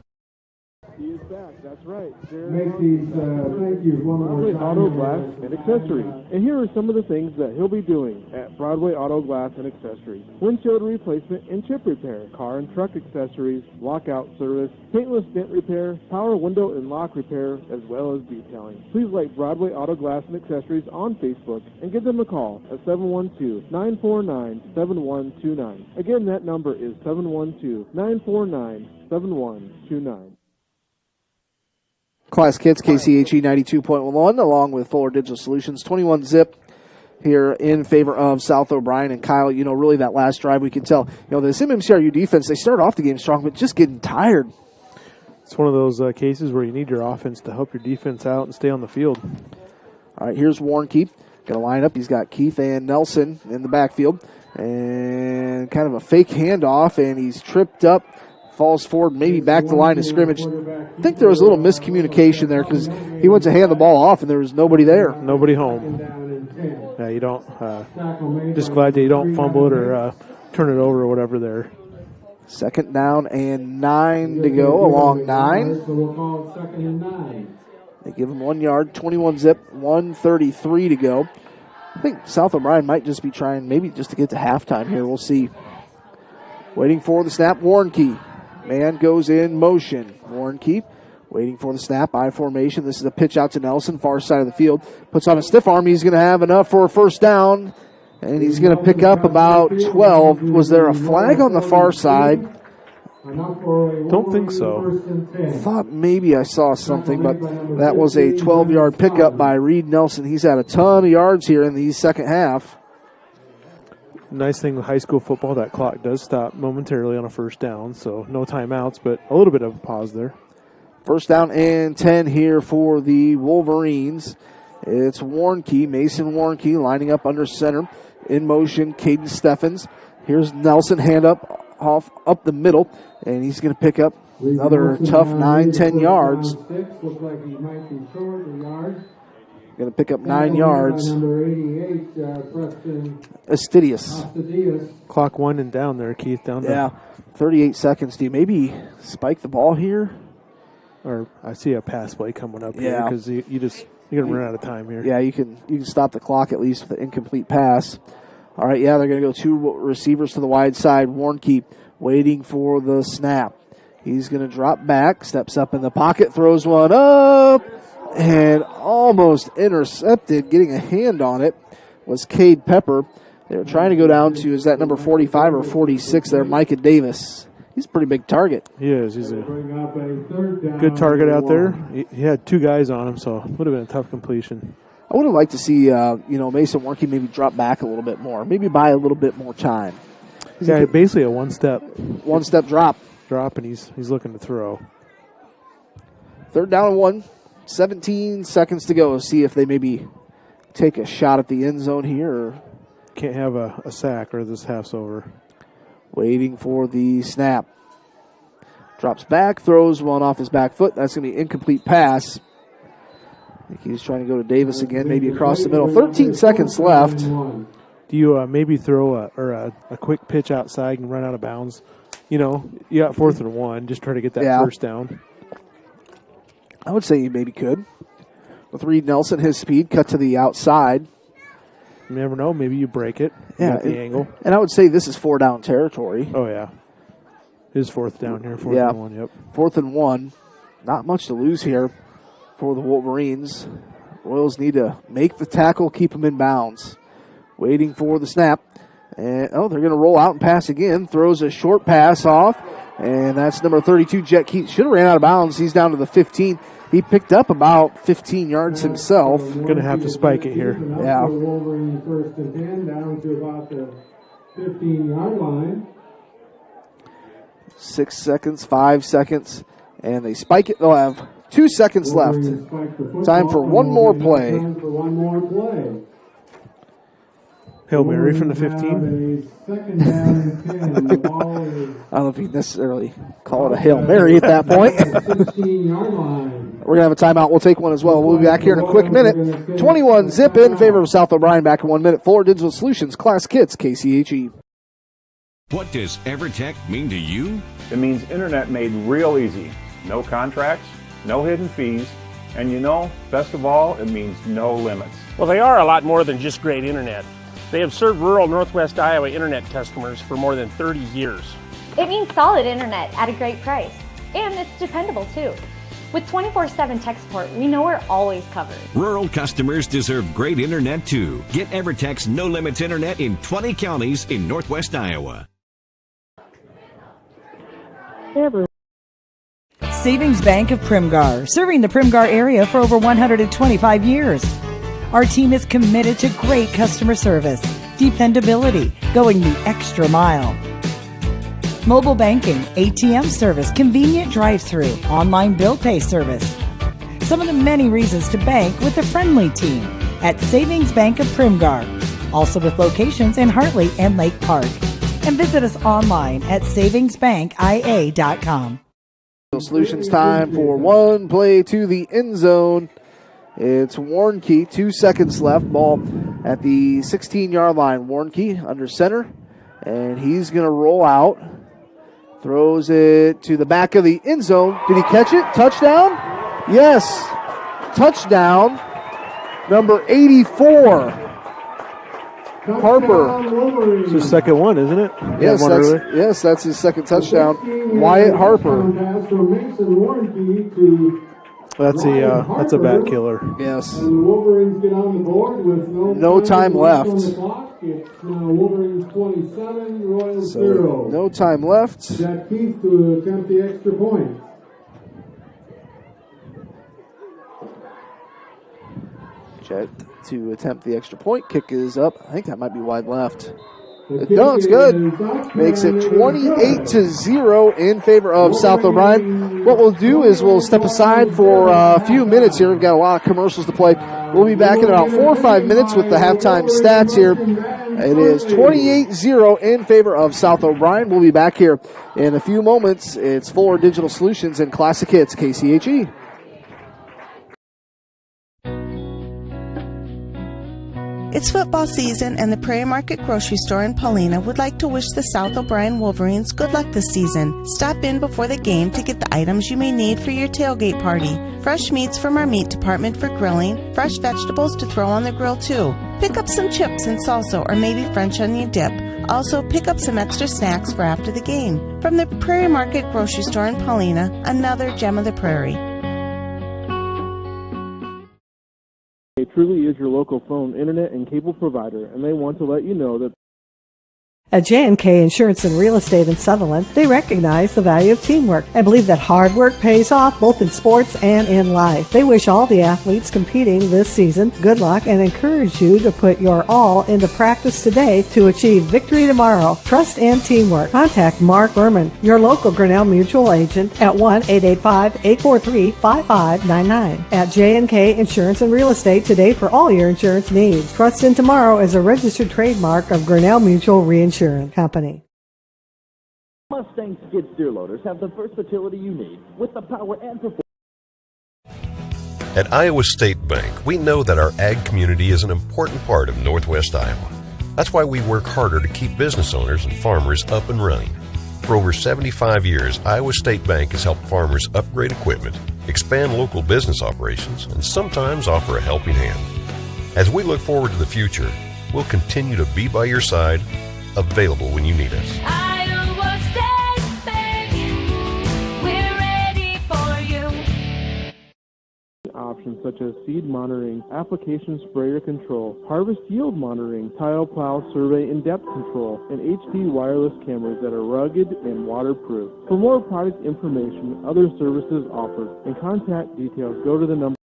Make these thank yous one more Broadway time. Auto Glass and Accessories. And here are some of the things that he'll be doing at Broadway Auto Glass and Accessories. Windshield replacement and chip repair, car and truck accessories, lockout service, paintless dent repair, power window and lock repair, as well as detailing. Please like Broadway Auto Glass and Accessories on Facebook and give them a call at 712-949-7129. Again, that number is 712-949-7129. Classic Hits, KCHE 92.1, along with Fuller Digital Solutions. 21-zip here in favor of South O'Brien. And Kyle, really that last drive, we can tell, this MMCRU defense, they started off the game strong, but just getting tired. It's one of those cases where you need your offense to help your defense out and stay on the field. All right, here's Warren Keith. Going to line up. He's got Keith and Nelson in the backfield. And kind of a fake handoff, and he's tripped up. Falls forward, maybe back to the line of scrimmage. I think there was a little miscommunication there because he went to hand the ball off and there was nobody there. Nobody home. Yeah, you don't. Just glad that you don't fumble it or turn it over or whatever there. 2nd down and 9 to go, along 9. They give him 1 yard, 21-zip, 1:33 to go. I think South O'Brien might just be trying maybe just to get to halftime here. We'll see. Waiting for the snap, Warren Key. Man goes in motion. Warren Keep waiting for the snap. I formation. This is a pitch out to Nelson, far side of the field. Puts on a stiff arm. He's going to have enough for a 1st down. And he's going to pick up about 12. Was there a flag on the far side? Don't think so. Thought maybe I saw something, but that was a 12-yard pickup by Reed Nelson. He's had a ton of yards here in the second half. Nice thing with high school football, that clock does stop momentarily on a 1st down, so no timeouts, but a little bit of a pause there. 1st down and 10 here for the Wolverines. It's Warnke, Mason Warnke, lining up under center. In motion, Caden Steffens. Here's Nelson, hand up the middle, and he's going to pick up another tough 9-10 yards. Looks like he might be short a yard. Going to pick up 9 yards. Number 88, Preston Astidius. Clock winding down there, Keith. Down to 38 seconds. Do you maybe spike the ball here? Or I see a pass play coming up here because you're going to run out of time here. Yeah, you can stop the clock at least with an incomplete pass. All right, they're going to go 2 receivers to the wide side. Warnke waiting for the snap. He's going to drop back, steps up in the pocket, throws one up. And almost intercepted, getting a hand on it, was Cade Pepper. They were trying to go down to, is that number 45 or 46 there, Micah Davis. He's a pretty big target. He is. He's a Bring up a third down. good target out there. He had 2 guys on him, so it would have been a tough completion. I would have liked to see, Mason Warnke maybe drop back a little bit more, maybe buy a little bit more time. Yeah, basically a one-step drop. And he's looking to throw. 3rd down and 1, 17 seconds to go. See if they maybe take a shot at the end zone here. Or can't have a sack or this half's over. Waiting for the snap. Drops back, throws one off his back foot. That's going to be an incomplete pass. I think he's trying to go to Davis again, maybe across the middle. 13 seconds left. Do you maybe throw a quick pitch outside and run out of bounds? You got 4th and 1. Just try to get that first down. I would say you maybe could. With Reed Nelson, his speed, cut to the outside. You never know. Maybe you break it. Yeah, the angle. And I would say this is 4-down territory. Oh, yeah. It is 4th down here. 4th and 1, yep. 4th and 1. Not much to lose here for the Wolverines. Royals need to make the tackle, keep them in bounds. Waiting for the snap. And they're going to roll out and pass again. Throws a short pass off. And that's number 32, Jet Keats. Should have ran out of bounds. He's down to the 15. He picked up about 15 yards himself. Going to have to spike it here. Yeah. Wolverine 1st and 10 down to about the 15-yard line. 6 seconds, 5 seconds, and they spike it. They'll have 2 seconds left. Time for one more play. Hail Mary from the 15. I don't know if you necessarily call it a Hail Mary at that point. We're going to have a timeout. We'll take one as well. We'll be back here in a quick minute. 21 zip in favor of South O'Brien. Back in 1 minute. Florida Digital Solutions, Class Kits, KCHE. What does EverTech mean to you? It means internet made real easy. No contracts, no hidden fees, and best of all, it means no limits. Well, they are a lot more than just great internet. They have served rural Northwest Iowa internet customers for more than 30 years. It means solid internet at a great price. And it's dependable too. With 24/7 tech support, we know we're always covered. Rural customers deserve great internet too. Get EverTech's no limits internet in 20 counties in Northwest Iowa. Savings Bank of Primgar, serving the Primgar area for over 125 years. Our team is committed to great customer service, dependability, going the extra mile. Mobile banking, ATM service, convenient drive-through, online bill pay service. Some of the many reasons to bank with a friendly team at Savings Bank of Primgar. Also with locations in Hartley and Lake Park. And visit us online at savingsbankia.com. Solutions time for one play to the end zone. It's Warnke, 2 seconds left. Ball at the 16-yard line. Warnke under center, and he's going to roll out. Throws it to the back of the end zone. Did he catch it? Touchdown? Yes. Touchdown. Number 84. Harper. It's his second one, isn't it? Yes, that's his second touchdown. Wyatt Harper. That's a bat killer. Yes. And the Wolverines get on the board with no time left. On the clock. It's now Wolverines 27, Royals 0. No time left. Jack Keith to attempt the extra point. Jet to attempt the extra point. Kick is up. I think that might be wide left. No, it's good. Makes it 28-0 in favor of South O'Brien. What we'll do is we'll step aside for a few minutes here. We've got a lot of commercials to play. We'll be back in about 4 or 5 minutes with the halftime stats here. It is 28-0 in favor of South O'Brien. We'll be back here in a few moments. It's Florida Digital Solutions and Classic Hits, KCHE. It's football season, and the Prairie Market Grocery Store in Paullina would like to wish the South O'Brien Wolverines good luck this season. Stop in before the game to get the items you may need for your tailgate party. Fresh meats from our meat department for grilling, fresh vegetables to throw on the grill too. Pick up some chips and salsa or maybe French onion dip. Also, pick up some extra snacks for after the game. From the Prairie Market Grocery Store in Paullina, another gem of the prairie. It truly is your local phone, internet, and cable provider, and they want to let you know that At J&K Insurance and Real Estate in Sutherland, they recognize the value of teamwork and believe that hard work pays off both in sports and in life. They wish all the athletes competing this season good luck and encourage you to put your all into practice today to achieve victory tomorrow. Trust and teamwork. Contact Mark Berman, your local Grinnell Mutual agent at 1-885-843-5599. At J&K Insurance and Real Estate today for all your insurance needs. Trust in Tomorrow is a registered trademark of Grinnell Mutual Reinsurance Company. Mustang skid steer loaders have the versatility you need with the power and performance. At Iowa State Bank, we know that our ag community is an important part of Northwest Iowa. That's why we work harder to keep business owners and farmers up and running. For over 75 years, Iowa State Bank has helped farmers upgrade equipment, expand local business operations, and sometimes offer a helping hand. As we look forward to the future, we'll continue to be by your side, available when you need us. Iowa State Bank, we're ready for you. Options such as seed monitoring, application sprayer control, harvest yield monitoring, tile plow survey and depth control, and HD wireless cameras that are rugged and waterproof. For more product information, other services offered, and contact details, go to the number.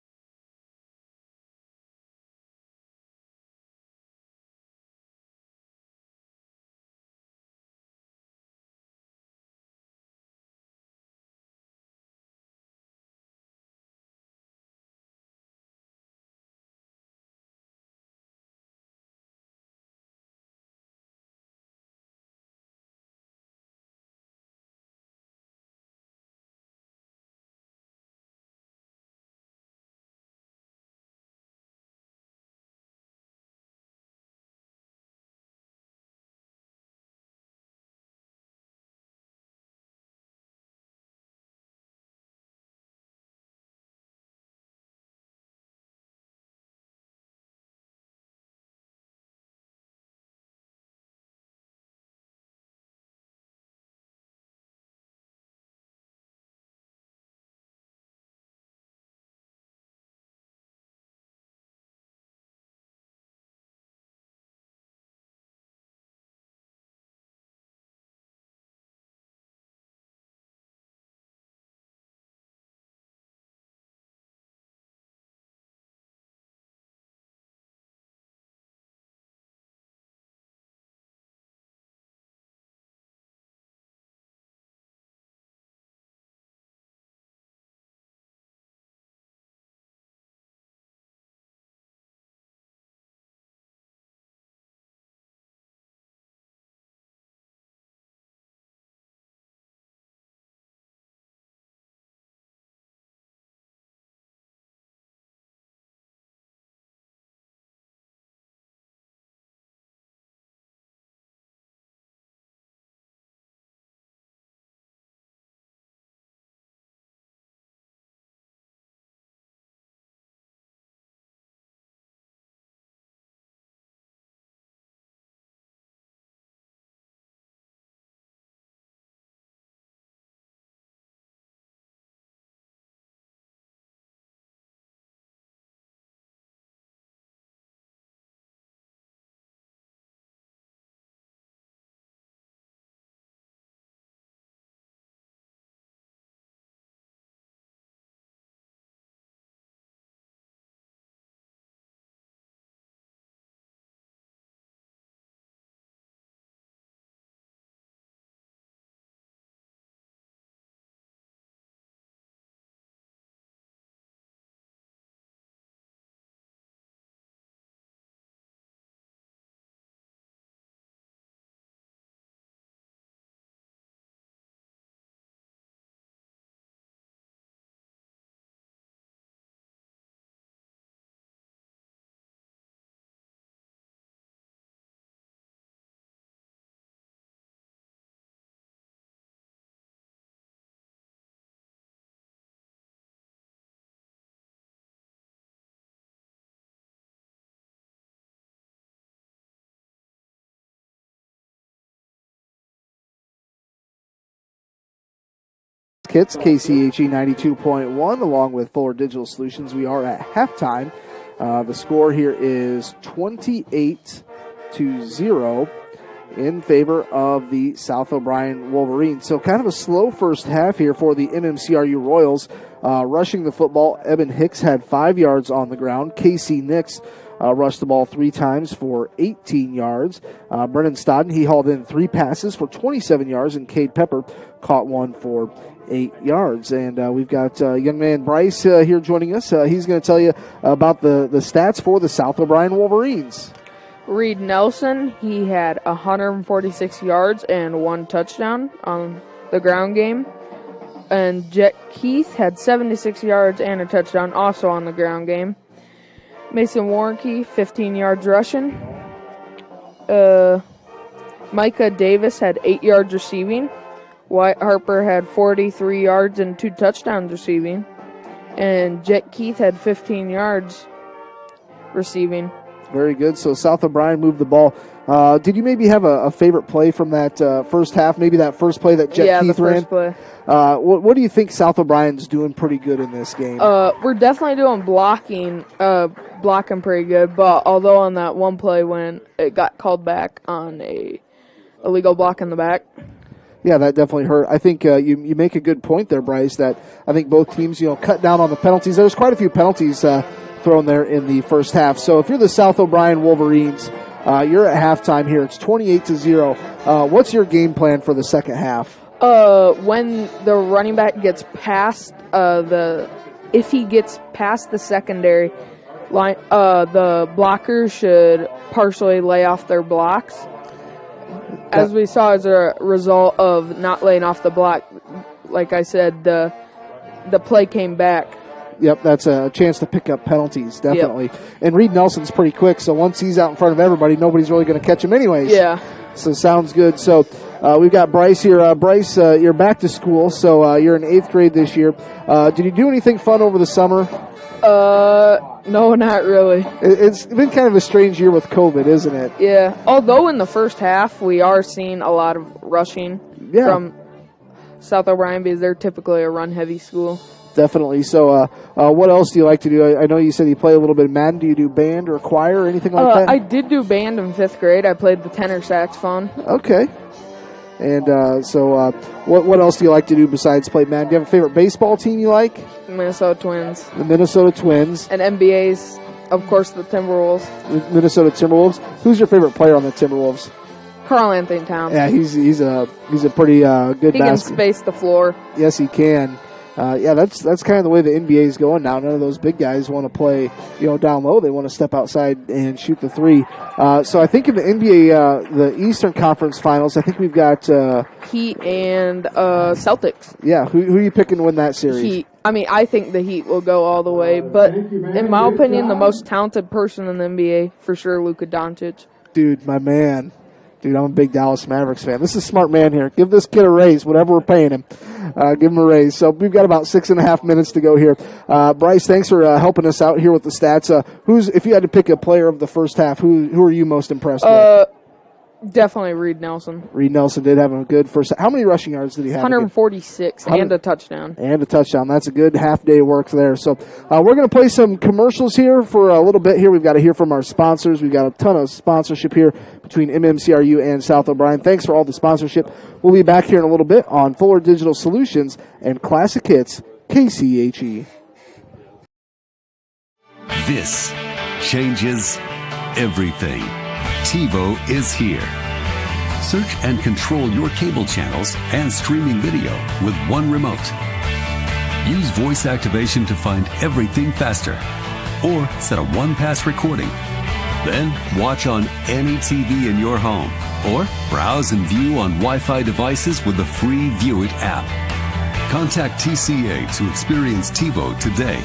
Kits, KCHE 92.1, along with Fuller Digital Solutions. We are at halftime. The score here is 28-0. in favor of the South O'Brien Wolverines. So kind of a slow first half here for the MMCRU Royals. Rushing the football, Evan Hicks had 5 yards on the ground. Casey Nix rushed the ball 3 times for 18 yards. Brennan Stodden, he hauled in 3 passes for 27 yards, and Cade Pepper caught one for 8 yards. And we've got young man Bryce here joining us. He's going to tell you about the stats for the South O'Brien Wolverines. Reed Nelson, he had 146 yards and 1 touchdown on the ground game. And Jet Keith had 76 yards and a touchdown also on the ground game. Mason Warnke, 15 yards rushing. Micah Davis had 8 yards receiving. Wyatt Harper had 43 yards and 2 touchdowns receiving. And Jet Keith had 15 yards receiving. Very good. So South O'Brien moved the ball. Did you maybe have a favorite play from that first half? Maybe that first play that Jet Keith ran? Yeah, the first play. What do you think South O'Brien's doing pretty good in this game? We're definitely doing blocking pretty good. But although on that one play when it got called back on a illegal block in the back. Yeah, that definitely hurt. I think you make a good point there, Bryce, that I think both teams, cut down on the penalties. There's quite a few penalties thrown there in the first half. So if you're the South O'Brien Wolverines, you're at halftime here. It's 28-0. What's your game plan for the second half? When the running back gets past if he gets past the secondary line, the blockers should partially lay off their blocks. As we saw as a result of not laying off the block, like I said, the play came back. Yep, that's a chance to pick up penalties, definitely. Yep. And Reed Nelson's pretty quick, so once he's out in front of everybody, nobody's really going to catch him anyways. Yeah. So sounds good. So we've got Bryce here. Bryce, you're back to school, so you're in 8th grade this year. Did you do anything fun over the summer? No, not really. It's been kind of a strange year with COVID, isn't it? Yeah. Although in the first half we are seeing a lot of rushing from South O'Brien because they're typically a run-heavy school. Definitely. So what else do you like to do? I know you said you play a little bit of Madden. Do you do band or choir or anything like that? I did do band in 5th grade. I played the tenor saxophone. Okay. And so what else do you like to do besides play Madden? Do you have a favorite baseball team you like? Minnesota Twins. The Minnesota Twins. And NBA's, of course, the Timberwolves. The Minnesota Timberwolves. Who's your favorite player on the Timberwolves? Karl Anthony Towns. Yeah, he's a pretty good He can space the floor. Yes, he can. That's kind of the way the NBA is going now. None of those big guys want to play, down low. They want to step outside and shoot the three. So I think in the NBA, the Eastern Conference Finals, I think we've got Heat and Celtics. Yeah, who are you picking to win that series? Heat. I think the Heat will go all the way, but in my opinion, the most talented person in the NBA for sure, Luka Doncic. Dude, my man. Dude, I'm a big Dallas Mavericks fan. This is a smart man here. Give this kid a raise, whatever we're paying him. Give him a raise. So we've got about 6.5 minutes to go here. Bryce, thanks for helping us out here with the stats. If you had to pick a player of the first half, who are you most impressed with? Definitely Reed Nelson. Reed Nelson did have a good first. How many rushing yards did he have? 146 and a touchdown. And a touchdown. That's a good half-day work there. So we're going to play some commercials here for a little bit here. We've got to hear from our sponsors. We've got a ton of sponsorship here between MMCRU and South O'Brien. Thanks for all the sponsorship. We'll be back here in a little bit on Fuller Digital Solutions and Classic Hits, KCHE. This changes everything. TiVo is here. Search and control your cable channels and streaming video with one remote. Use voice activation to find everything faster. Or set a one-pass recording. Then watch on any TV in your home. Or browse and view on Wi-Fi devices with the free View It app. Contact TCA to experience TiVo today.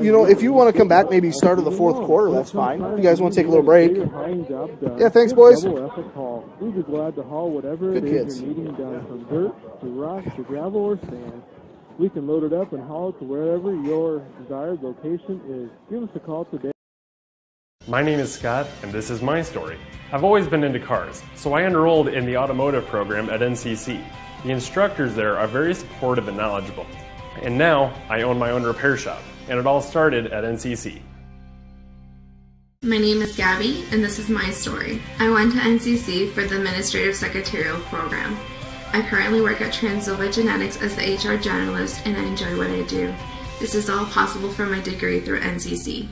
If you want to come back, maybe start of the fourth quarter, that's fine. If you guys want to take a little break. Yeah, thanks, boys. We'd be glad to haul whatever Good it kids. is you're needing down from dirt to rock to gravel or sand. We can load it up and haul it to wherever your desired location is. Give us a call today. My name is Scott, and this is my story. I've always been into cars, so I enrolled in the automotive program at NCC. The instructors there are very supportive and knowledgeable. And now, I own my own repair shop, and it all started at NCC. My name is Gabby, and this is my story. I went to NCC for the Administrative Secretarial program. I currently work at Transnova Genetics as the HR generalist, and I enjoy what I do. This is all possible for my degree through NCC.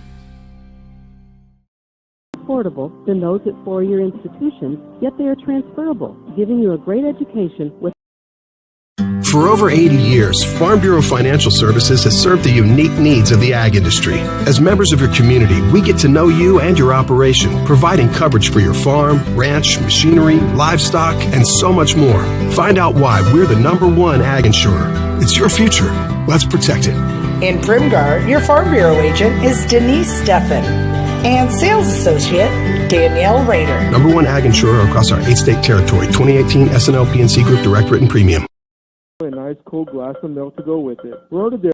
Affordable than those at four-year institutions, yet they are transferable, giving you a great education with. For over 80 years, Farm Bureau Financial Services has served the unique needs of the ag industry. As members of your community, we get to know you and your operation, providing coverage for your farm, ranch, machinery, livestock, and so much more. Find out why we're the #1 ag insurer. It's your future. Let's protect it. In Primgar, your Farm Bureau agent is Denise Steffen and sales associate Danielle Rader. #1 ag insurer across our 8-state territory. 2018 SNL PNC Group Direct Written Premium. A nice cold glass of milk to go with it. Rhoda Dairy.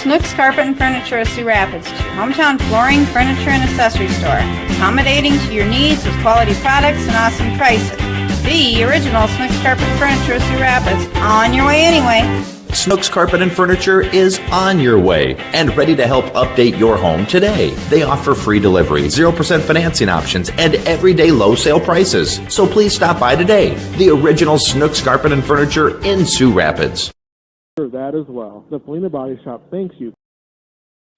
Snooks Carpet and Furniture of Sioux Rapids, your hometown flooring, furniture, and accessory store. Accommodating to your needs with quality products and awesome prices. The original Snooks Carpet and Furniture of Sioux Rapids. On your way anyway. Snooks Carpet and Furniture is on your way and ready to help update your home today. They offer free delivery, 0% financing options, and everyday low sale prices. So please stop by today. The original Snooks Carpet and Furniture in Sioux Rapids. That as well. The Paullina Body Shop thanks you.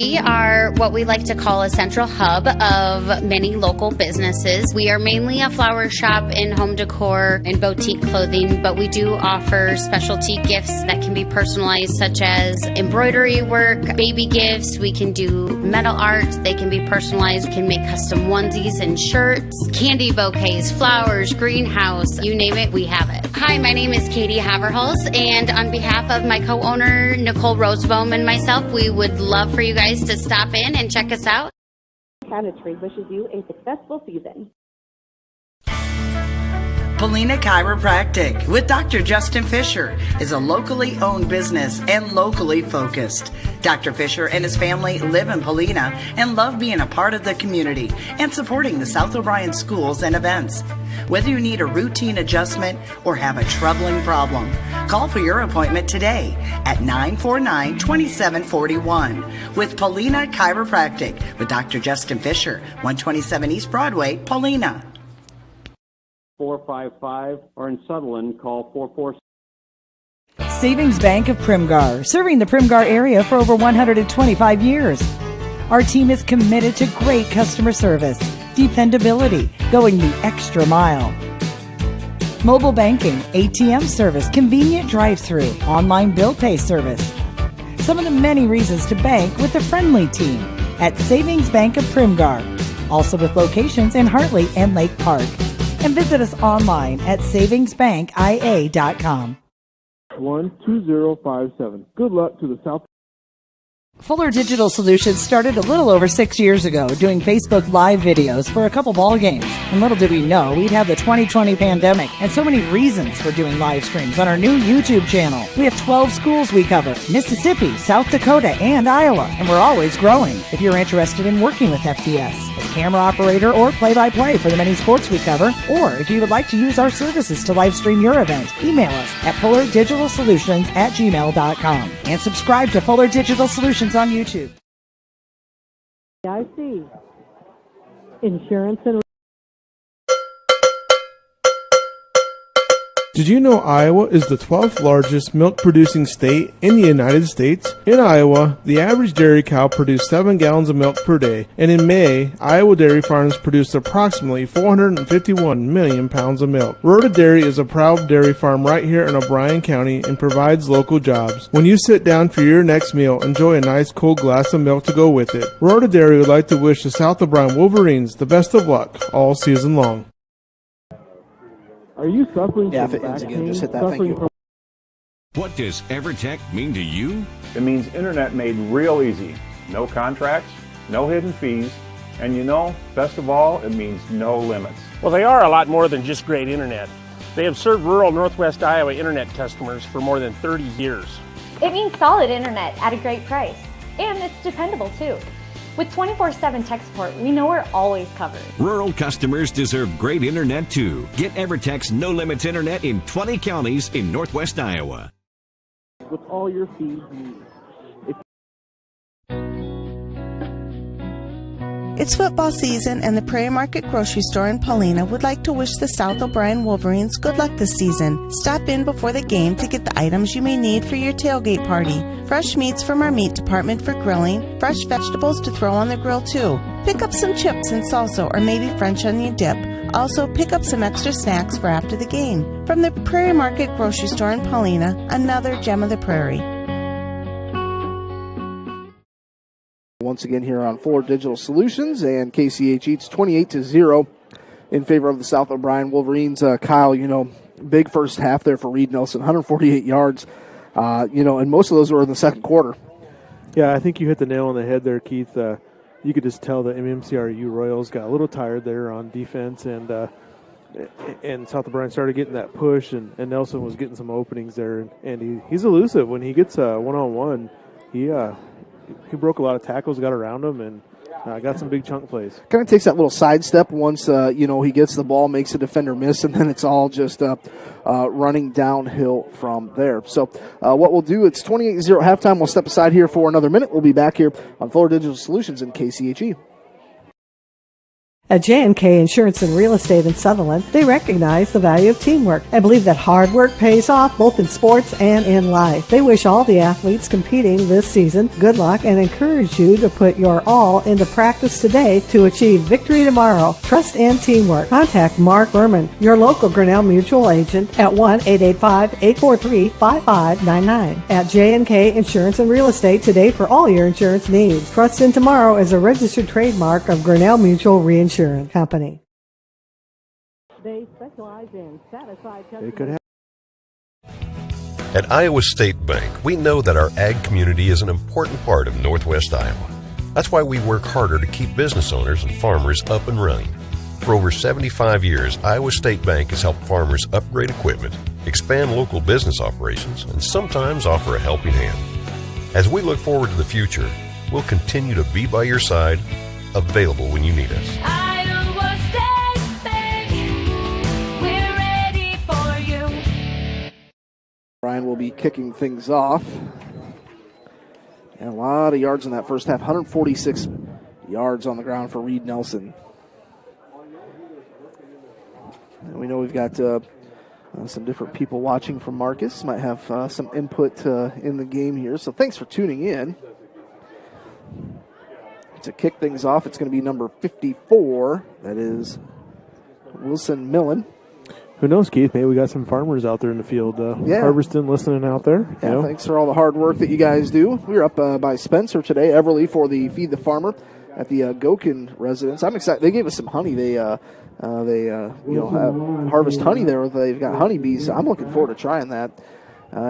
We are what we like to call a central hub of many local businesses. We are mainly a flower shop in home decor and boutique clothing, but we do offer specialty gifts that can be personalized, such as embroidery work, baby gifts. We can do metal art. They can be personalized. We can make custom onesies and shirts, candy bouquets, flowers, greenhouse, you name it, we have it. Hi, my name is Katie Haverhals, and on behalf of my co-owner, Nicole Rosebaum, and myself, we would love for you guys to stop in and check us out. Cabinetry wishes you a successful season. Paullina Chiropractic with Dr. Justin Fisher is a locally owned business and locally focused. Dr. Fisher and his family live in Paullina and love being a part of the community and supporting the South O'Brien schools and events. Whether you need a routine adjustment or have a troubling problem, call for your appointment today at 949-2741 with Paullina Chiropractic with Dr. Justin Fisher, 127 East Broadway, Paullina. 455, or in Sutherland, call 446. Savings Bank of Primgar, serving the Primgar area for over 125 years. Our team is committed to great customer service, dependability, going the extra mile. Mobile banking, ATM service, convenient drive-through, online bill pay service. Some of the many reasons to bank with the friendly team at Savings Bank of Primgar, also with locations in Hartley and Lake Park. And visit us online at savingsbankia.com. 12057. Good luck to the South. Fuller Digital Solutions started a little over 6 years ago doing Facebook Live videos for a couple ball games. And little did we know we'd have the 2020 pandemic and so many reasons for doing live streams on our new YouTube channel. We have 12 schools we cover: Mississippi, South Dakota, and Iowa. And we're always growing. If you're interested in working with FDS as camera operator or play-by-play for the many sports we cover, or if you would like to use our services to live stream your event, email us at fullerdigitalsolutions@gmail.com and subscribe to Fuller Digital Solutions on YouTube. I see. Insurance and. Did you know Iowa is the 12th largest milk-producing state in the United States? In Iowa, the average dairy cow produced 7 gallons of milk per day, and in May, Iowa dairy farms produced approximately 451 million pounds of milk. Rhoda Dairy is a proud dairy farm right here in O'Brien County and provides local jobs. When you sit down for your next meal, enjoy a nice cold glass of milk to go with it. Rhoda Dairy would like to wish the South O'Brien Wolverines the best of luck all season long. Are you suffering Yeah, from if it ends back again, pain? just hit that. Thank you. What does EverTech mean to you? It means internet made real easy. No contracts, no hidden fees, and you know, best of all, it means no limits. Well, they are a lot more than just great internet. They have served rural Northwest Iowa internet customers for more than 30 years. It means solid internet at a great price. And it's dependable too. With 24/7 tech support, we know we're always covered. Rural customers deserve great internet too. Get EverTech's no limits internet in 20 counties in Northwest Iowa. With all your feeds needs. It's football season, and the Prairie Market Grocery Store in Paullina would like to wish the South O'Brien Wolverines good luck this season. Stop in before the game to get the items you may need for your tailgate party. Fresh meats from our meat department for grilling, fresh vegetables to throw on the grill too. Pick up some chips and salsa or maybe French onion dip. Also, pick up some extra snacks for after the game. From the Prairie Market Grocery Store in Paullina, another gem of the prairie. Once again here on Fuller Digital Solutions, and KCH eats 28-0 in favor of the South O'Brien Wolverines. Kyle, big first half there for Reed Nelson, 148 yards, and most of those were in the second quarter. Yeah, I think you hit the nail on the head there, Keith. You could just tell the MMCRU Royals got a little tired there on defense, and South O'Brien started getting that push, and Nelson was getting some openings there, and he's elusive. When he gets one-on-one, he broke a lot of tackles, got around him, and got some big chunk plays. Kind of takes that little sidestep once, he gets the ball, makes a defender miss, and then it's all just running downhill from there. So what we'll do, it's 28-0 halftime. We'll step aside here for another minute. We'll be back here on Fuller Digital Solutions in KCHE. At J&K Insurance and Real Estate in Sutherland, they recognize the value of teamwork and believe that hard work pays off both in sports and in life. They wish all the athletes competing this season good luck and encourage you to put your all into practice today to achieve victory tomorrow. Trust and teamwork. Contact Mark Berman, your local Grinnell Mutual agent at 1-885-843-5599. At J&K Insurance and Real Estate today for all your insurance needs. Trust in Tomorrow is a registered trademark of Grinnell Mutual Reinsurance Company. They specialize in satisfied At Iowa State Bank, we know that our ag community is an important part of Northwest Iowa. That's why we work harder to keep business owners and farmers up and running. For over 75 years, Iowa State Bank has helped farmers upgrade equipment, expand local business operations, and sometimes offer a helping hand. As we look forward to the future, we'll continue to be by your side, available when you need us. Iowa State Bank, we're ready for you. Brian will be kicking things off. And a lot of yards in that first half, 146 yards on the ground for Reed Nelson. And we know we've got some different people watching from Marcus. Might have some input in the game here. So thanks for tuning in. To kick things off, it's going to be number 54. That is Wilson Millen. Who knows, Keith? Maybe we got some farmers out there in the field. Harvesting, listening out there. Yeah, thanks for all the hard work that you guys do. We're up by Spencer today, Everly, for the Feed the Farmer at the Gokin residence. I'm excited. They gave us some honey. They harvest honey there. They've got honeybees. So I'm looking forward to trying that.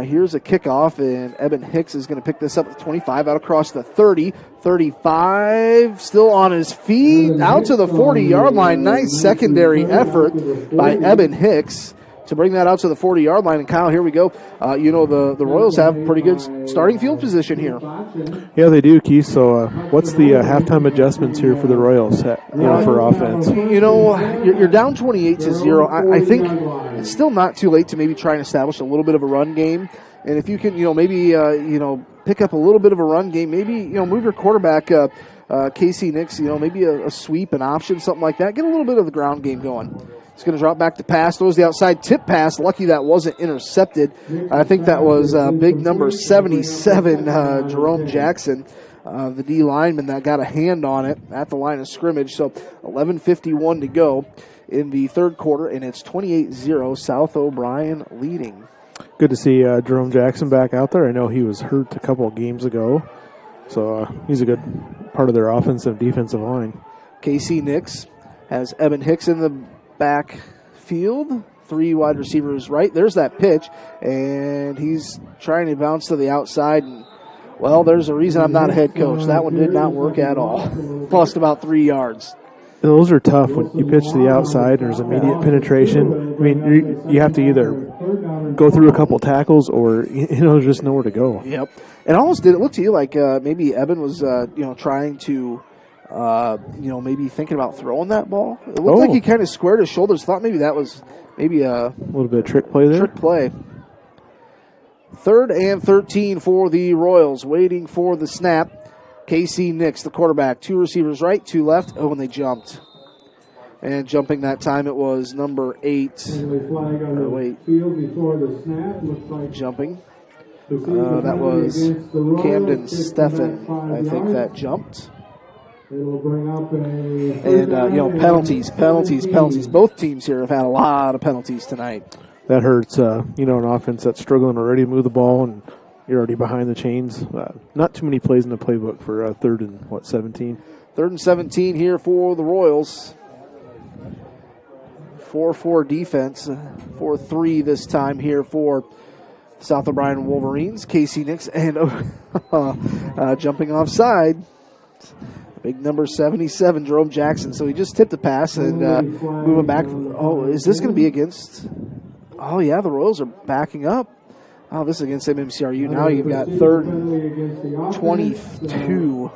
Here's a kickoff, and Eben Hicks is going to pick this up at 25, out across the 30, 35, still on his feet, out to the 40-yard line. Nice secondary effort by Eben Hicks to bring that out to the 40-yard line. And, Kyle, here we go. The Royals have pretty good starting field position here. Yeah, they do, Keith. So what's the halftime adjustments here for the Royals for offense? You're down 28-0. I think it's still not too late to maybe try and establish a little bit of a run game. And if you can, maybe pick up a little bit of a run game, maybe, move your quarterback, Casey Nix, maybe a sweep, an option, something like that. Get a little bit of the ground game going. It's going to drop back to pass. Throws the outside tip pass. Lucky that wasn't intercepted. I think that was big number 77, Jerome Jackson, the D lineman that got a hand on it at the line of scrimmage. So 11:51 to go in the third quarter, and it's 28-0, South O'Brien leading. Good to see Jerome Jackson back out there. I know he was hurt a couple of games ago, so he's a good part of their offensive defensive line. Casey Nix has Eben Hicks in the backfield, 3 wide receivers right. There's that pitch, and he's trying to bounce to the outside. And, well, there's a reason I'm not a head coach. That one did not work at all. Lost about 3 yards. Those are tough when you pitch to the outside and there's immediate penetration. I mean, you have to either go through a couple tackles or, there's just nowhere to go. Yep. It almost did. It looked to you like maybe Eben was, trying to, maybe thinking about throwing that ball. It looked like he kind of squared his shoulders. Thought maybe that was maybe a little bit of trick play there. Trick play. 3rd and 13 for the Royals, waiting for the snap. Casey Nix, the quarterback. 2 receivers right, 2 left. Oh, and they jumped. And jumping that time, it was number 8. Jumping. That was Camden Steffen. I think that jumped. And, penalties. Both teams here have had a lot of penalties tonight. That hurts, an offense that's struggling already to move the ball, and you're already behind the chains. Not too many plays in the playbook for 3rd and, 17? 3rd and 17 here for the Royals. 4-4 defense. 4-3 this time here for South O'Brien Wolverines. Casey Nix and jumping offside. Big number 77, Jerome Jackson. So he just tipped the pass and moving back. Oh, is this going to be against? Oh, yeah, the Royals are backing up. Oh, this is against MMCRU. Now you've got 3rd and 22.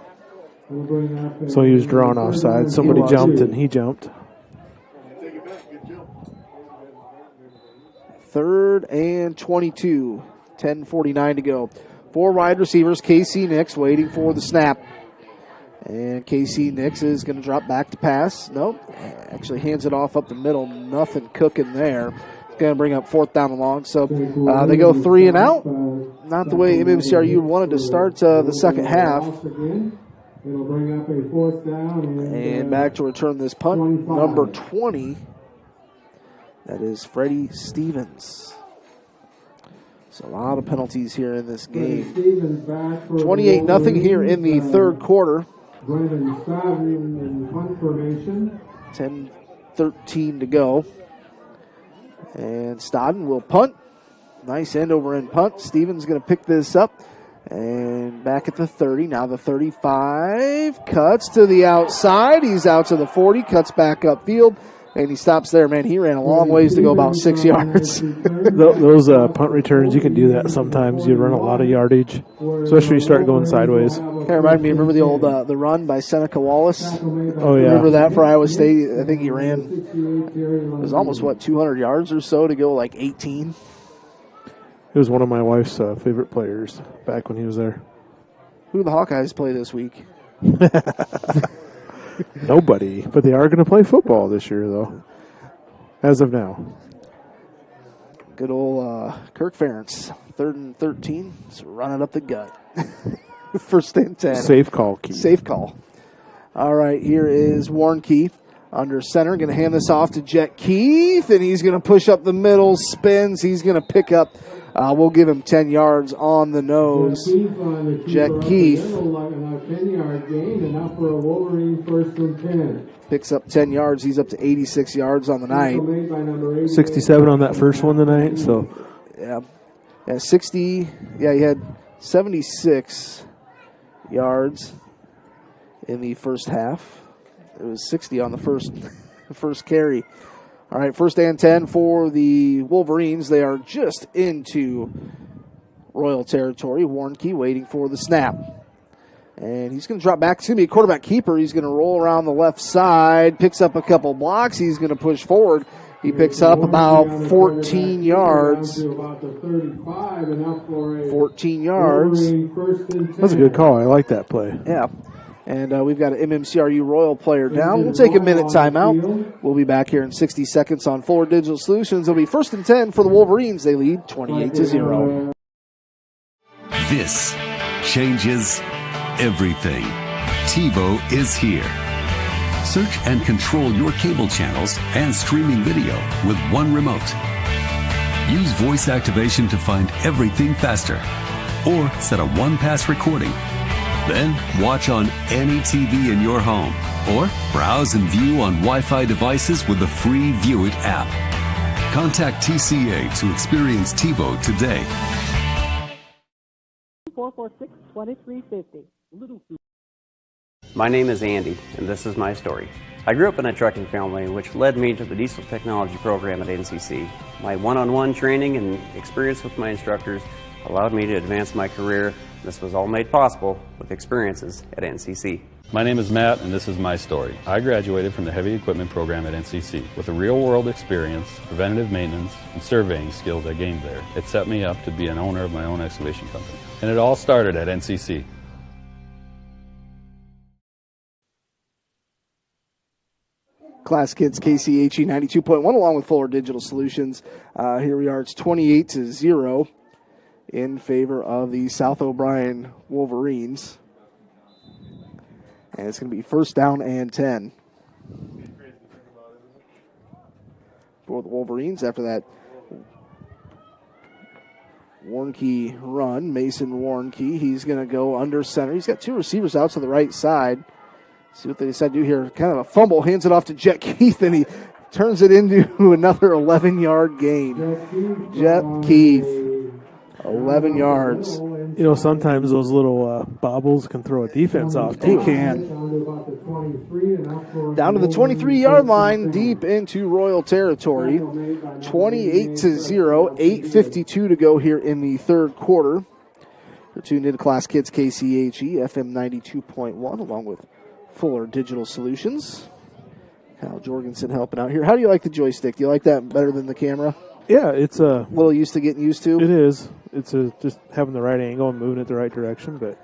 So he was drawn offside. Somebody jumped and he jumped. 3rd and 22. 10:49 to go. 4 wide receivers. Casey Nix waiting for the snap. And Casey Nix is going to drop back to pass. Nope. Actually hands it off up the middle. Nothing cooking there. It's going to bring up 4th down and long. So they go 3 and out. Not the way MMCRU wanted to start the second half. And back to return this punt. Number 20. That is Freddie Stevens. So a lot of penalties here in this game. 28-0 here in the 3rd quarter. 10:13 to go. And Stodden will punt. Nice end over end punt. Stevens going to pick this up. And back at the 30. Now the 35. Cuts to the outside. He's out to the 40. Cuts back upfield. And he stops there, man. He ran a long ways to go about 6 yards. Those punt returns, you can do that sometimes. You run a lot of yardage, especially when you start going sideways. That reminded me, remember the old the run by Seneca Wallace? Oh, yeah. Remember that for Iowa State? I think he ran, it was almost, 200 yards or so to go like 18? He was one of my wife's favorite players back when he was there. Who do the Hawkeyes play this week? Nobody, but they are going to play football this year, though, as of now. Good old Kirk Ferentz, 3rd and 13, just running up the gut. 1st and 10. Safe call, Keith. Safe call. All right, here is Warren Keith under center. Going to hand this off to Jet Keith, and he's going to push up the middle, spins. He's going to pick up. We'll give him 10 yards on the nose. Jet Keith picks up 10 yards. He's up to 86 yards on the night. 67 on that first one tonight. So yeah, 60. Yeah, he had 76 yards in the first half. It was 60 on the first carry. All right, 1st and 10 for the Wolverines. They are just into Royal territory. Warnke waiting for the snap. And he's going to drop back. It's going to be a quarterback keeper. He's going to roll around the left side, picks up a couple blocks. He's going to push forward. He picks up about 14 yards. 14 yards. That's a good call. I like that play. Yeah. And we've got an MMCRU Royal player down. We'll take a minute timeout. We'll be back here in 60 seconds on Fuller Digital Solutions. It'll be 1st and 10 for the Wolverines. They lead 28-0. This changes everything. TiVo is here. Search and control your cable channels and streaming video with one remote. Use voice activation to find everything faster. Or set a one-pass recording. Then watch on any TV in your home. Or browse and view on Wi-Fi devices with the free View It app. Contact TCA to experience TiVo today. 446-2350. My name is Andy, and this is my story. I grew up in a trucking family, which led me to the diesel technology program at NCC. My one-on-one training and experience with my instructors allowed me to advance my career. This was all made possible with experiences at NCC. My name is Matt, and this is my story. I graduated from the heavy equipment program at NCC. With a real-world experience, preventative maintenance, and surveying skills I gained there, it set me up to be an owner of my own excavation company. And it all started at NCC. Class Kids KCHE 92.1 along with Fuller Digital Solutions. Here we are. It's 28-0 in favor of the South O'Brien Wolverines. And it's going to be first down and 10 for the Wolverines after that Warnke run. Mason Warnke, he's going to go under center. He's got two receivers out to the right side. See what they decide to do here. Kind of a fumble, hands it off to Jet Keith, and he turns it into another 11-yard gain. Jet Keith, 11 yards. You know, sometimes those little bobbles can throw a defense off, too. They can. Down to the 23-yard line, deep into Royal territory. 28-0, 8:52 to go here in the third quarter. You're tuned into Class Kids KCHE, FM 92.1, along with Fuller Digital Solutions. Kyle Jorgensen helping out here. How do you like the joystick? Do you like that better than the camera? Yeah, it's a little used to getting used to. It is. It's just having the right angle and moving it the right direction, but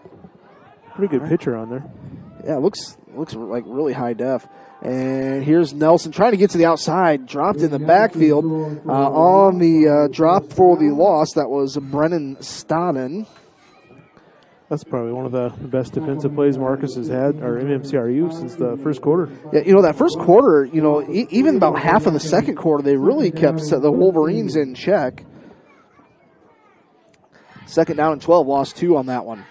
pretty good picture on there. Yeah, it looks like really high def. And here's Nelson trying to get to the outside, dropped in the backfield on the drop for the loss. That was Brennan Stodden. That's probably one of the best defensive plays Marcus has had, or MMCRU, since the first quarter. Yeah, you know, that first quarter, you know, even about half of the second quarter, they really kept the Wolverines in check. Second down and 12, lost 2 on that one.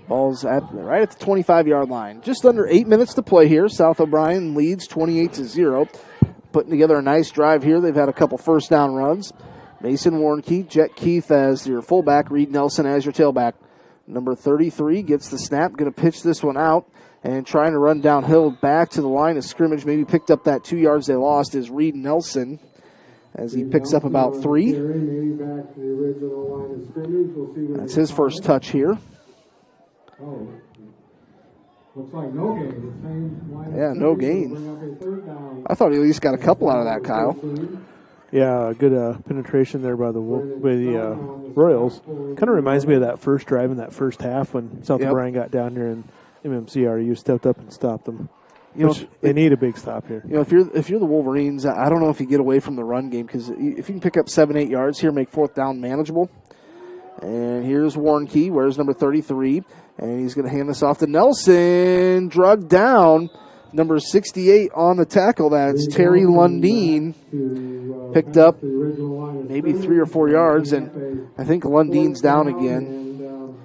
Ball's right at the 25-yard line. Just under 8 minutes to play here. South O'Brien leads 28-0. Putting together a nice drive here. They've had a couple first down runs. Mason Warnke, Jet Keith as your fullback, Reed Nelson as your tailback. Number 33 gets the snap, going to pitch this one out, and trying to run downhill back to the line of scrimmage. Maybe picked up that 2 yards they lost is Reed Nelson as he picks up about 3. That's his first touch here. Looks like no gain. Yeah, no gain. I thought he at least got a couple out of that, Kyle. Yeah, good penetration there by the Royals. Kind of reminds me of that first drive in that first half when South O'Brien got down there and MMCRU stepped up and stopped them. They need a big stop here. You know, if you're the Wolverines, I don't know if you get away from the run game, because if you can pick up 7-8 yards here, make fourth down manageable. And here's Warnke, where's number 33, and he's going to hand this off to Nelson, drugged down. Number 68 on the tackle, that's Terry Lundeen. Picked up maybe 3 or 4 yards, and I think Lundeen's down again.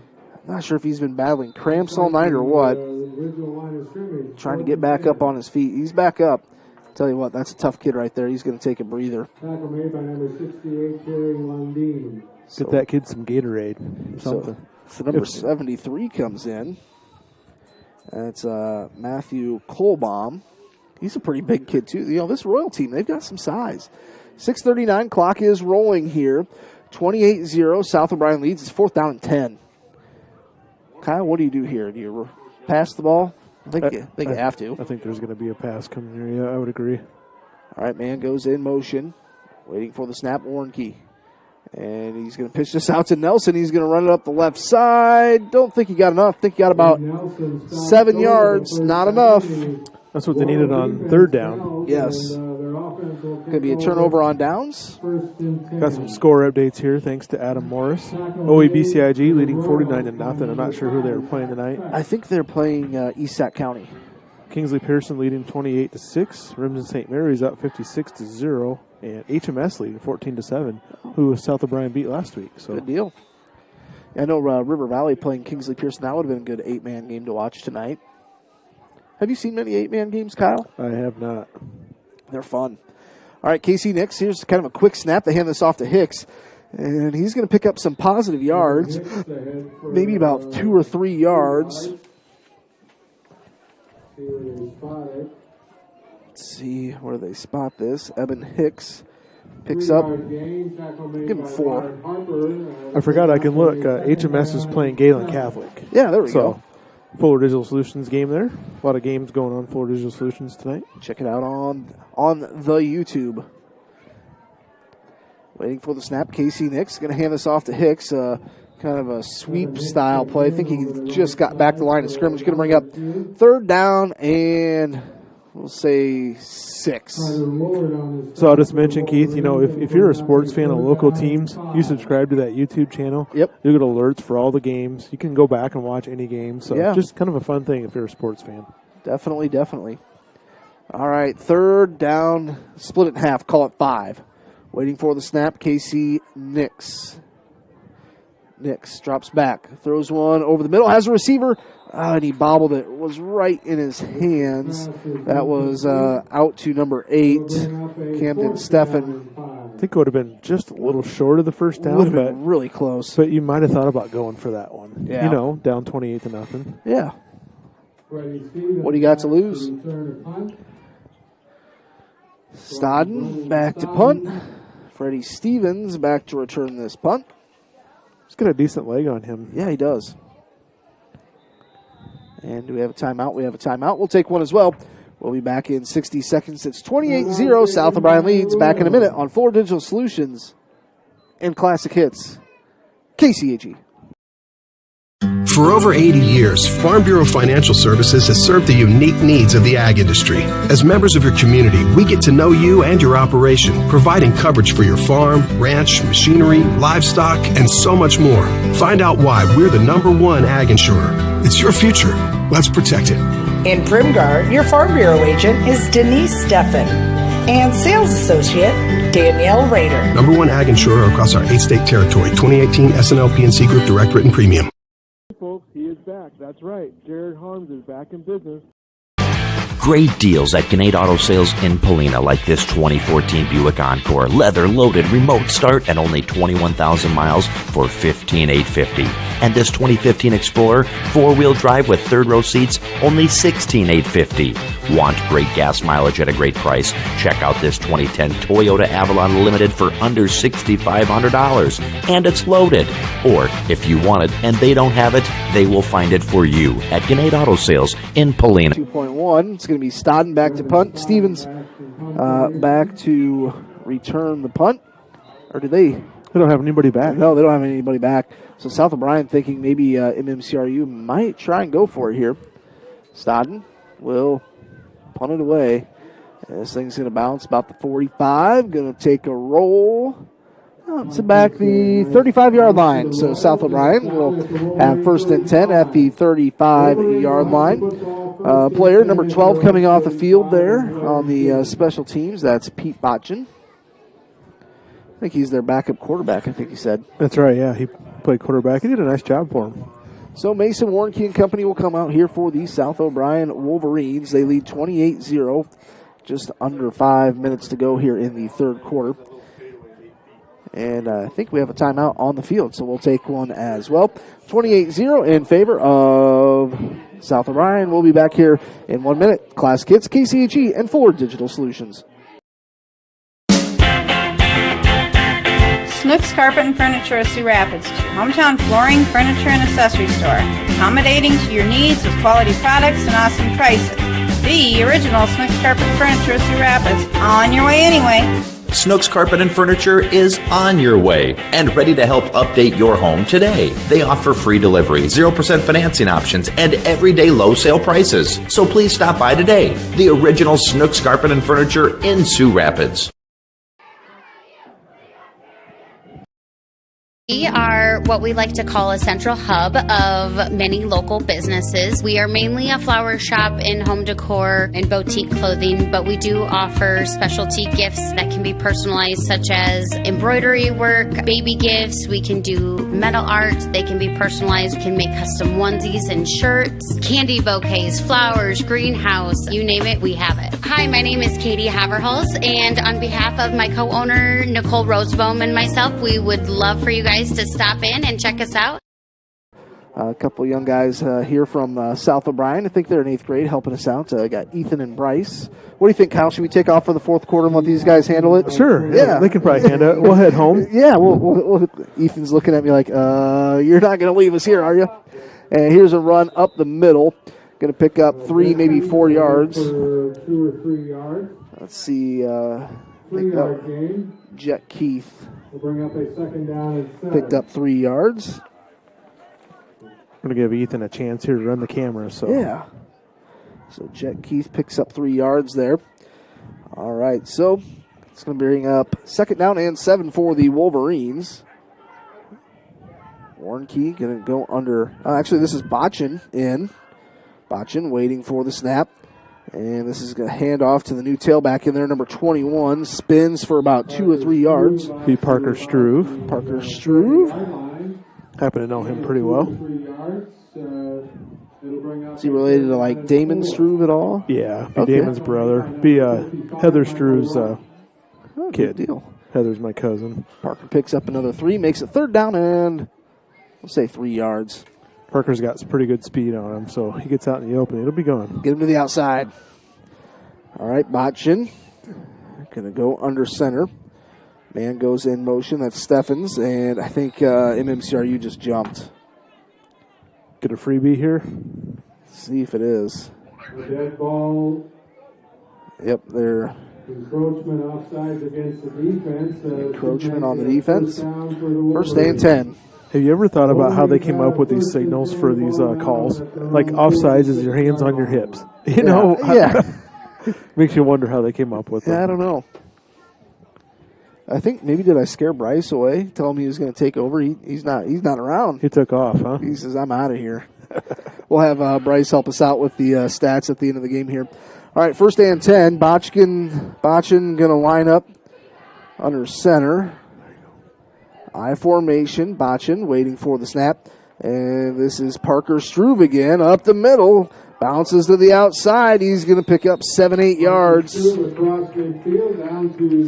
I'm not sure if he's been battling cramps all night or what. Trying to get back up on his feet. He's back up. Tell you what, that's a tough kid right there. He's going to take a breather. Tackle made by number 68, Terry Lundeen. Get that kid some Gatorade. Something. So number 73 comes in. That's Matthew Kohlbaum. He's a pretty big kid, too. You know, this Royal team, they've got some size. 6:39, clock is rolling here. 28-0, South O'Brien leads. It's fourth down and 10. Kyle, what do you do here? Do you pass the ball? I think you have to. I think there's going to be a pass coming here. Yeah, I would agree. All right, man goes in motion. Waiting for the snap, Warnke. And he's going to pitch this out to Nelson. He's going to run it up the left side. Don't think he got enough. Think he got about 7 yards. Not enough. That's what they needed on third down. Yes. Going to be a turnover on downs. Got some score updates here thanks to Adam Morris. OEBCIG leading 49-0. I'm not sure who they were playing tonight. I think they're playing East Sac County. Kingsley Pearson leading 28-6. Remsen St. Mary's up 56-0. And HMS leading 14-7, who South O'Brien beat last week. So good deal. I know River Valley playing Kingsley Pearson. That would have been a good 8-man game to watch tonight. Have you seen many 8-man games, Kyle? I have not. They're fun. All right, Casey Nix. Here's kind of a quick snap. They hand this off to Hicks, and he's going to pick up some positive yards, maybe about 2 or 3 yards. Let's see, where do they spot this? Evan Hicks picks up. Give him 4. I forgot I can look. HMS is playing Galen Catholic. Yeah, there we go. Fuller Digital Solutions game there. A lot of games going on Fuller Digital Solutions tonight. Check it out on the YouTube. Waiting for the snap. Casey Nix going to hand this off to Hicks. Kind of a sweep style play. I think he just got back to the line of scrimmage. Going to bring up third down and we'll say 6. So I'll just mention, Keith, if you're a sports fan of local teams, you subscribe to that YouTube channel. Yep. You'll get alerts for all the games. You can go back and watch any game. So just kind of a fun thing if you're a sports fan. Definitely, definitely. All right, 3rd down, split it in half, call it 5. Waiting for the snap, Casey Nix. Nix drops back, throws one over the middle, has a receiver, and he bobbled it. It was right in his hands. That was out to number 8, Camden Steffen. I think it would have been just a little short of the first down. Would have been really close. But you might have thought about going for that one. Yeah. Down 28-0. Yeah. What do you got to lose? Stodden back to punt. Freddie Stevens back to return this punt. He's got a decent leg on him. Yeah, he does. And do we have a timeout? We have a timeout. We'll take one as well. We'll be back in 60 seconds. It's 28-0. South O'Brien leads. Back in a minute on Fuller Digital Solutions and Classic Hits. KCAG. For over 80 years, Farm Bureau Financial Services has served the unique needs of the ag industry. As members of your community, we get to know you and your operation, providing coverage for your farm, ranch, machinery, livestock, and so much more. Find out why we're the #1 ag insurer. It's your future. Let's protect it. In Primgar, your Farm Bureau agent is Denise Steffen and sales associate Danielle Rader. #1 ag insurer across our 8-state territory. 2018 SNL PNC Group Direct Written Premium. Folks, he is back. That's right. Jared Harms is back in business. Great deals at Gannett Auto Sales in Paullina, like this 2014 Buick Encore. Leather loaded remote start and only 21,000 miles for $15,850. And this 2015 Explorer 4-wheel drive with 3rd-row seats, only $16,850. Want great gas mileage at a great price? Check out this 2010 Toyota Avalon Limited for under $6,500. And it's loaded. Or, if you want it and they don't have it, they will find it for you at Gannett Auto Sales in Paullina. 2.1. It's going to be Stodden back to punt. Stevens back to return the punt. Or do they? They don't have anybody back. No, they don't have anybody back. So South O'Brien thinking maybe MMCRU might try and go for it here. Stodden will punt it away. This thing's going to bounce about the 45. Going to take a roll. It's back the 35-yard line. So South O'Brien will have 1st and 10 at the 35-yard line. Player number 12 coming off the field there on the special teams. That's Pete Botchin. I think he's their backup quarterback, I think he said. That's right, yeah. He played quarterback. He did a nice job for him. So Mason Warnke and company will come out here for the South O'Brien Wolverines. They lead 28-0. Just under 5 minutes to go here in the 3rd quarter. And I think we have a timeout on the field, so we'll take one as well. 28-0 in favor of South O'Brien. We'll be back here in 1 minute. Classic Hits, KCHE, and Fuller Digital Solutions. Snooks Carpet and Furniture of Sioux Rapids, your hometown flooring, furniture, and accessory store. Accommodating to your needs with quality products and awesome prices. The original Snooks Carpet and Furniture of Sioux Rapids. On your way anyway. Snooks Carpet and Furniture is on your way and ready to help update your home today. They offer free delivery, 0% financing options, and everyday low sale prices. So please stop by today. The original Snooks Carpet and Furniture in Sioux Rapids. We are what we like to call a central hub of many local businesses. We are mainly a flower shop in home decor and boutique clothing, but we do offer specialty gifts that can be personalized, such as embroidery work, baby gifts. We can do metal art. They can be personalized. We can make custom onesies and shirts, candy bouquets, flowers, greenhouse, you name it, we have it. Hi, my name is Katie Haverhals, and on behalf of my co-owner, Nicole Rosebohm, and myself, we would love for you guys to stop in and check us out. A couple young guys here from South O'Brien. I think they're in 8th grade helping us out. Got Ethan and Bryce. What do you think, Kyle? Should we take off for the 4th quarter and let these guys handle it? Sure. Yeah. They can probably handle it. We'll head home. Yeah. Ethan's looking at me like, you're not going to leave us here, are you? And here's a run up the middle. Going to pick up 3, maybe 4 yards. 2 or 3 yards. Let's see. 3-yard gain. Jet Keith We'll bring up a 2nd down and 7. picked up 3 yards. I'm going to give Ethan a chance here to run the camera. So yeah. So Jet Keith picks up 3 yards there. All right, so it's going to bring up 2nd down and 7 for the Wolverines. Warnke going to go under. Actually, this is Botchin in. Botchin waiting for the snap. And this is going to hand off to the new tailback in there, number 21. Spins for about 2 or 3 yards. Be Parker Struve. Parker Struve. Happen to know him pretty well. Is he related to like Damon Struve at all? Yeah, be Damon's brother. Be Heather Struve's kid. Good deal. Heather's my cousin. Parker picks up another 3, makes it 3rd down and we'll say 3 yards. Parker's got some pretty good speed on him, so he gets out in the open. It'll be gone. Get him to the outside. All right, Botchin going to go under center. Man goes in motion. That's Steffens, and I think MMCRU just jumped. Get a freebie here. See if it is. Dead ball. Yep, they're Encroachment offsides against the defense. Encroachment on the defense. 1st and 10. Have you ever thought about how they came up with these signals for these calls? Like offsides is your hands on your hips. You know? Yeah. Makes you wonder how they came up with them. Yeah, I don't know. I think maybe did I scare Bryce away? Tell him he was going to take over. He's not around. He took off, huh? He says, I'm out of here. We'll have Bryce help us out with the stats at the end of the game here. All right, 1st and 10. Botchin going to line up under center. I formation. Botchin waiting for the snap. And this is Parker Struve again up the middle. Bounces to the outside. He's going to pick up 7-8 yards.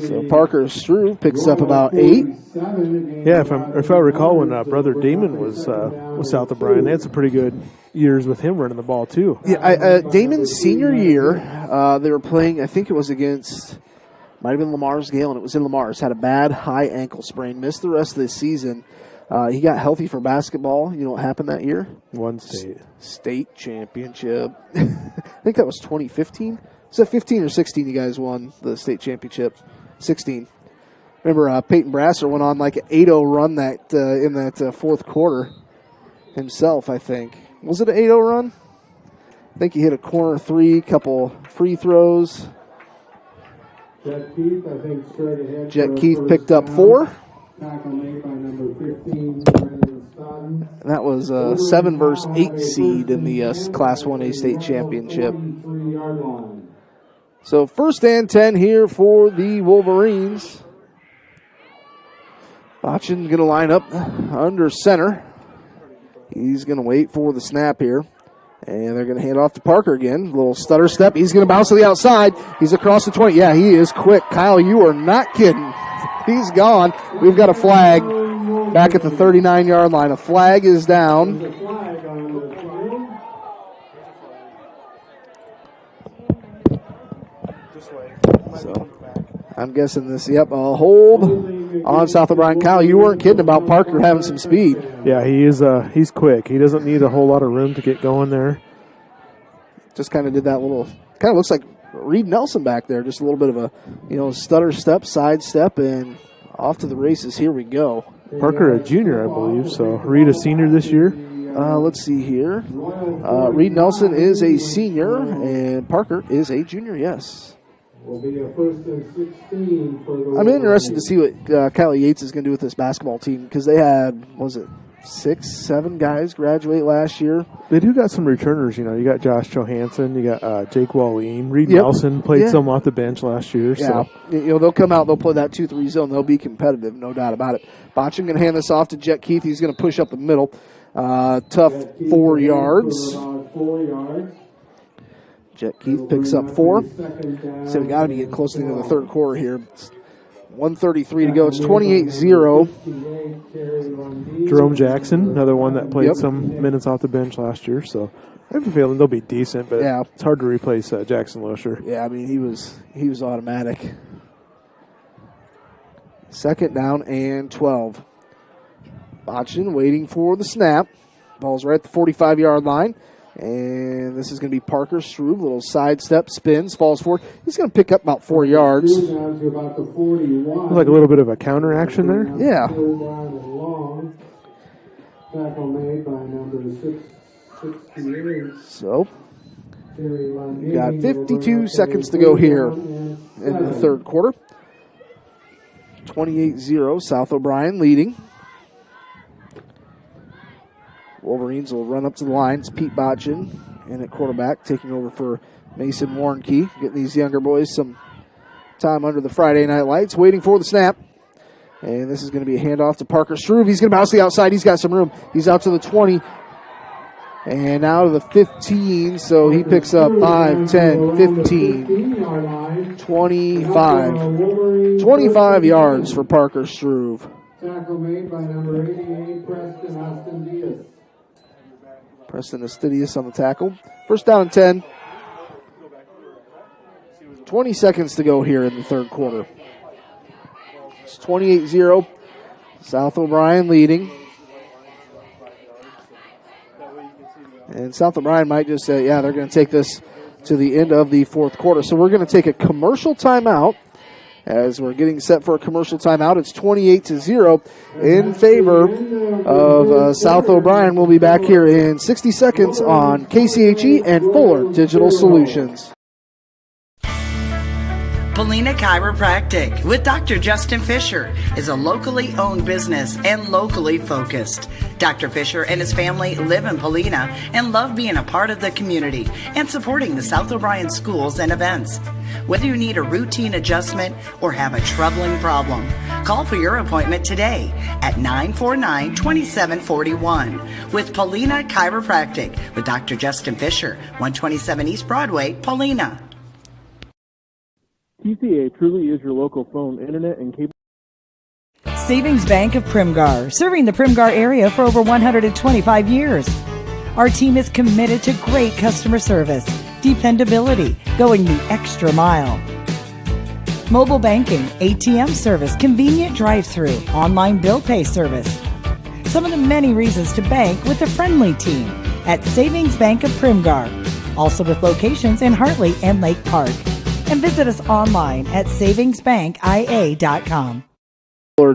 So Parker Struve picks up about 8. Yeah, if I recall when Brother Damon was South of Bryan, they had some pretty good years with him running the ball too. Yeah, Damon's senior year, they were playing, I think it was against, might have been Lamar's Gale, and it was in Lamar's. Had a bad high ankle sprain, missed the rest of the season. He got healthy for basketball. You know what happened that year? Won state championship. I think that was 2015. Was that 15 or 16 you guys won the state championship? 16. Remember, Peyton Brasser went on like an 8-0 run that in that 4th quarter himself, I think. Was it an 8-0 run? I think he hit a corner 3, couple free throws. Jet Keith, I think, straight ahead. Jet Keith picked up 4. Tackle made by number 15, Brandon Stodden. And that was a 7 versus 8 seed in the Class 1A state championship. So 1st and 10 here for the Wolverines. Botchin going to line up under center. He's going to wait for the snap here. And they're going to hand off to Parker again. Little stutter step. He's going to bounce to the outside. He's across the 20. Yeah, he is quick. Kyle, you are not kidding. He's gone. We've got a flag back at the 39-yard line. A flag is down. So I'm guessing this, a hold on South of Bryan. Kyle, you weren't kidding about Parker having some speed. Yeah, he's quick. He doesn't need a whole lot of room to get going there. Just kind of did that little, kind of looks like Reed Nelson back there. Just a little bit of a, stutter step, side step, and off to the races. Here we go. Parker a junior, I believe, so Reed a senior this year. Let's see here. Reed Nelson is a senior, and Parker is a junior, yes. Will be a 1st and 16 for the I'm interested to see what Kylie Yates is going to do with this basketball team because they had, 6, 7 guys graduate last year. They do got some returners, You got Josh Johansson, you got Jake Wallin. Reed Nelson played some off the bench last year. Yeah, so. They'll come out, they'll play that 2-3 zone. They'll be competitive, no doubt about it. Botchin going to hand this off to Jet Keith. He's going to push up the middle. Tough 4 yards. 4 yards. Jet Keith picks up 4. So we got to be getting close to the end of the 3rd quarter here. It's 1:33 to go. It's 28-0. Jerome Jackson, another one that played some minutes off the bench last year. So I have a feeling they'll be decent, but it's hard to replace Jackson Losher. Yeah, I mean, he was automatic. 2nd down and 12. Botchin waiting for the snap. Ball's right at the 45-yard line. And this is going to be Parker Struve. Little sidestep, spins, falls forward. He's going to pick up about 4 yards. About the 41. Like a little bit of a counter action there. Yeah. Tackle made by number 68. So We've got 52 seconds to go here in the third quarter. 28-0, South O'Brien leading. Wolverines will run up to the line. It's Pete Botchin in at quarterback, taking over for Mason Warnke, getting these younger boys some time under the Friday night lights, waiting for the snap. And this is going to be a handoff to Parker Struve. He's going to bounce the outside. He's got some room. He's out to the 20 and out to the 15. So he picks up 5, 10, 15, 25. 25 yards for Parker Struve. Tackle made by number 88, Preston Astidius. Preston Astidius on the tackle. First down and 10. 20 seconds to go here in the third quarter. It's 28-0. South O'Brien leading. And South O'Brien might just say, yeah, they're going to take this to the end of the fourth quarter. So we're going to take a commercial timeout. As we're getting set for a commercial timeout, it's 28-0 in favor of South O'Brien. We'll be back here in 60 seconds on KCHE and Fuller Digital Solutions. Paullina Chiropractic with Dr. Justin Fisher is a locally owned business and locally focused. Dr. Fisher and his family live in Paullina and love being a part of the community and supporting the South O'Brien schools and events. Whether you need a routine adjustment or have a troubling problem, call for your appointment today at 949-2741 with Paullina Chiropractic with Dr. Justin Fisher, 127 East Broadway, Paullina. TCA truly is your local phone, internet, and cable. Savings Bank of Primgar, serving the Primgar area for over 125 years. Our team is committed to great customer service, dependability, going the extra mile. Mobile banking, ATM service, convenient drive-through, online bill pay service. Some of the many reasons to bank with a friendly team at Savings Bank of Primgar. Also with locations in Hartley and Lake Park. And visit us online at savingsbankia.com.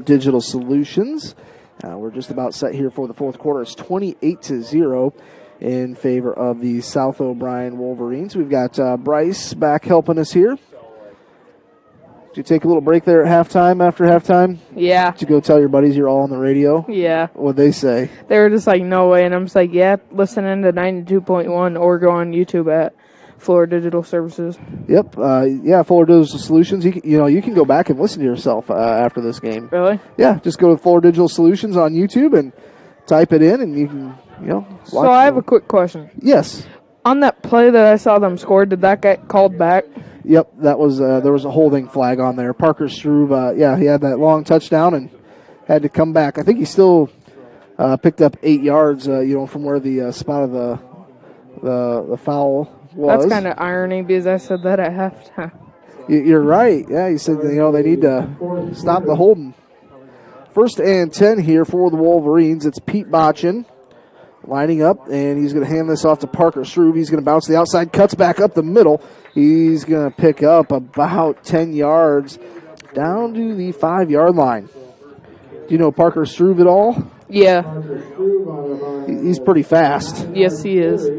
Digital Solutions. We're just about set here for the fourth quarter. It's 28-0 in favor of the South O'Brien Wolverines. We've got Bryce back helping us here. Did you take a little break there at halftime, after halftime? Yeah. Did you go tell your buddies you're all on the radio? Yeah. What'd they say? They were just like, no way. And I'm just like, yeah, listening to 92.1 or go on YouTube at Fuller Digital Services. Yep. Fuller Digital Solutions. You can go back and listen to yourself after this game. Really? Yeah. Just go to Fuller Digital Solutions on YouTube and type it in, and you can, watch. So I have a quick question. Yes. On that play that I saw them score, did that get called back? Yep. That was there was a holding flag on there. Parker Struve, he had that long touchdown and had to come back. I think he still picked up 8 yards, from where the spot of the foul was. That's kind of irony because I said that at halftime. You're right. Yeah, he said, they need to stop the holding. First and 10 here for the Wolverines. It's Pete Botchin lining up, and he's going to hand this off to Parker Struve. He's going to bounce the outside, cuts back up the middle. He's going to pick up about 10 yards down to the 5-yard line. Do you know Parker Struve at all? Yeah. He's pretty fast. Yes, he is.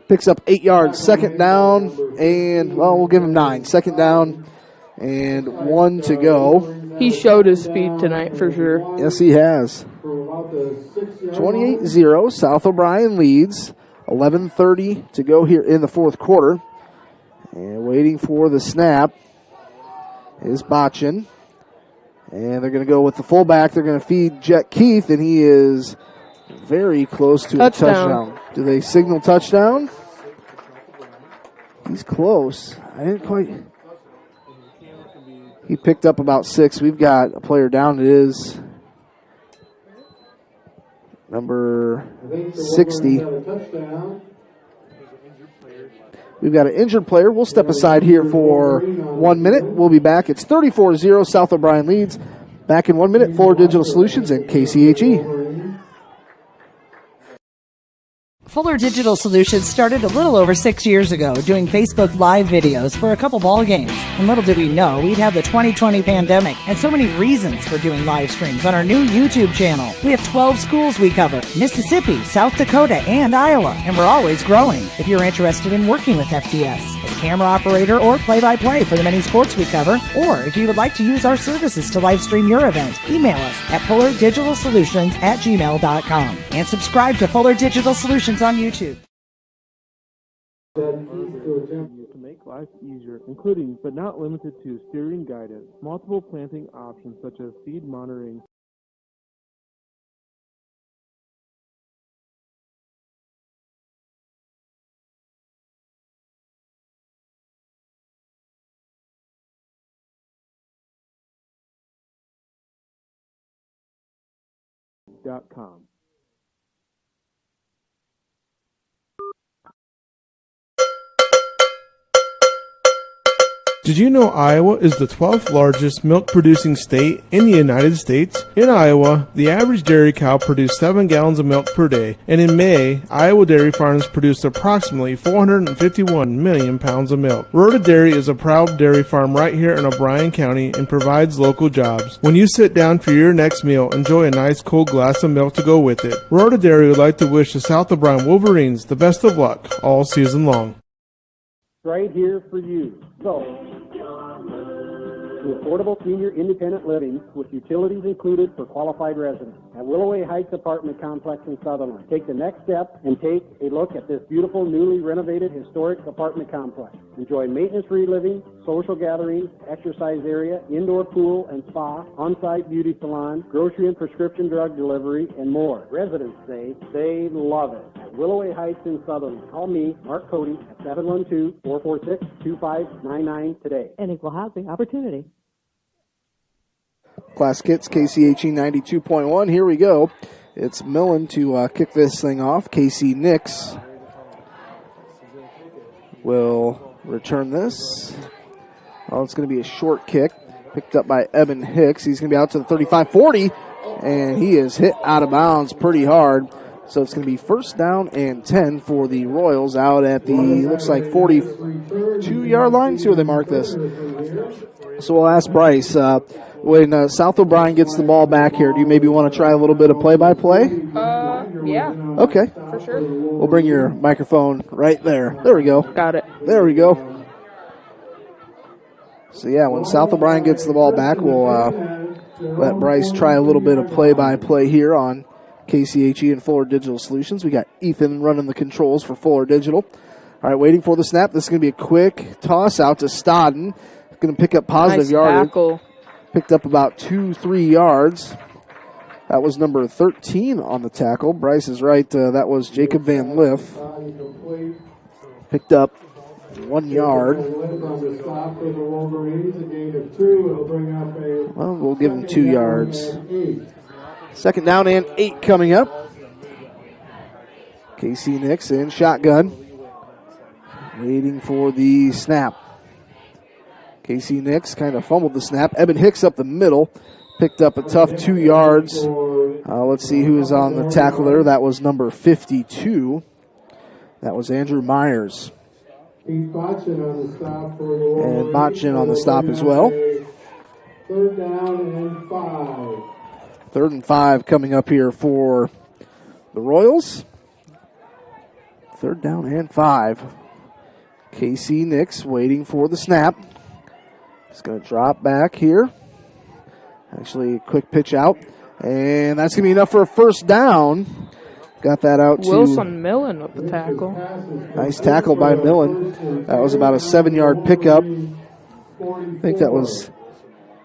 Picks up 8 yards. Second down, and, we'll give him 9. Second down and 1 to go. He showed his speed tonight for sure. Yes, he has. 28-0. South O'Brien leads. 11:30 to go here in the fourth quarter. And waiting for the snap is Botchin. And they're going to go with the fullback. They're going to feed Jet Keith, and he is very close to a touchdown. Do they signal touchdown? He's close. I didn't quite. He picked up about 6. We've got a player down. It is number 60. We've got an injured player. We'll step aside here for 1 minute. We'll be back. It's 34-0. South O'Brien leads. Back in 1 minute for Digital Solutions and KCHE. Fuller Digital Solutions started a little over 6 years ago doing Facebook Live videos for a couple ball games. And little did we know we'd have the 2020 pandemic and so many reasons for doing live streams on our new YouTube channel. We have 12 schools we cover: Mississippi, South Dakota, and Iowa. And we're always growing. If you're interested in working with FDS as camera operator or play-by-play for the many sports we cover, or if you would like to use our services to live stream your event, email us at fullerdigitalsolutions@gmail.com and subscribe to Fuller Digital Solutions on YouTube. To make life easier, including but not limited to steering guidance, multiple planting options such as seed monitoring. .com. Did you know Iowa is the 12th largest milk-producing state in the United States? In Iowa, the average dairy cow produced 7 gallons of milk per day, and in May, Iowa dairy farms produced approximately 451 million pounds of milk. Rhoda Dairy is a proud dairy farm right here in O'Brien County and provides local jobs. When you sit down for your next meal, enjoy a nice cold glass of milk to go with it. Rhoda Dairy would like to wish the South O'Brien Wolverines the best of luck all season long. Right here for you. So, to affordable senior independent living with utilities included for qualified residents at Willoway Heights Apartment Complex in Sutherland. Take the next step and take a look at this beautiful, newly renovated historic apartment complex. Enjoy maintenance-free living, social gatherings, exercise area, indoor pool and spa, on-site beauty salon, grocery and prescription drug delivery, and more. Residents say they love it. At Willoway Heights in Sutherland. Call me, Mark Cody, at 712-446-2599 today. An equal housing opportunity. Class Kits, KCHE 92.1. Here we go. It's Millen to kick this thing off. Casey Nix will return this. Oh, it's going to be a short kick. Picked up by Evan Hicks. He's going to be out to the 35-40, and he is hit out of bounds pretty hard. So it's going to be first down and 10 for the Royals out at the, looks like 42-yard line. See where they mark this. So we'll ask Bryce, when South O'Brien gets the ball back here, do you maybe want to try a little bit of play-by-play? Yeah. Okay. For sure. We'll bring your microphone right there. There we go. Got it. There we go. So, yeah, when South O'Brien gets the ball back, we'll let Bryce try a little bit of play-by-play here on KCHE and Fuller Digital Solutions. We got Ethan running the controls for Fuller Digital. All right, waiting for the snap. This is going to be a quick toss out to Stodden. Going to pick up positive yardage. Tackle. Picked up about 2-3 yards. That was number 13 on the tackle. Bryce is right. That was Jacob Van Liff. Picked up 1 yard. Well, we'll give him 2 yards. Second down and 8 coming up. Casey Nix in shotgun. Waiting for the snap. Casey Nix kind of fumbled the snap. Eben Hicks up the middle. Picked up a tough 2 yards. Let's see who is on the tackle there. That was number 52. That was Andrew Myers. And Botchin on the stop as well. Third down and 5. 3rd and 5 coming up here for the Royals. 3rd down and 5. Casey Nix waiting for the snap. He's going to drop back here. Actually, a quick pitch out. And that's going to be enough for a first down. Got that out to Wilson Millen with the tackle. Nice tackle by Millen. That was about a 7-yard pickup. I think that was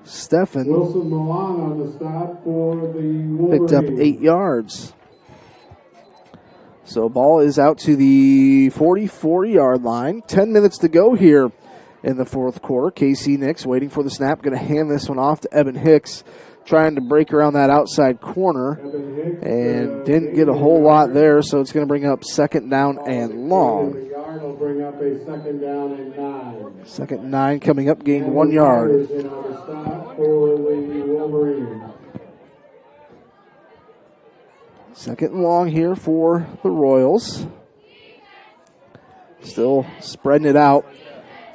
Stefan. Wilson Milan on the stop for the Picked up 8 yards. So ball is out to the 44-yard line. 10 minutes to go here in the fourth quarter. KC Nix waiting for the snap. Going to hand this one off to Evan Hicks. Trying to break around that outside corner. And didn't get a whole lot there. So it's going to bring up 2nd down and long. Will bring up a 2nd down and 9. 2nd and 9 coming up. Gained 1 yard. For the Wolverines. 2nd and long here for the Royals. Still spreading it out.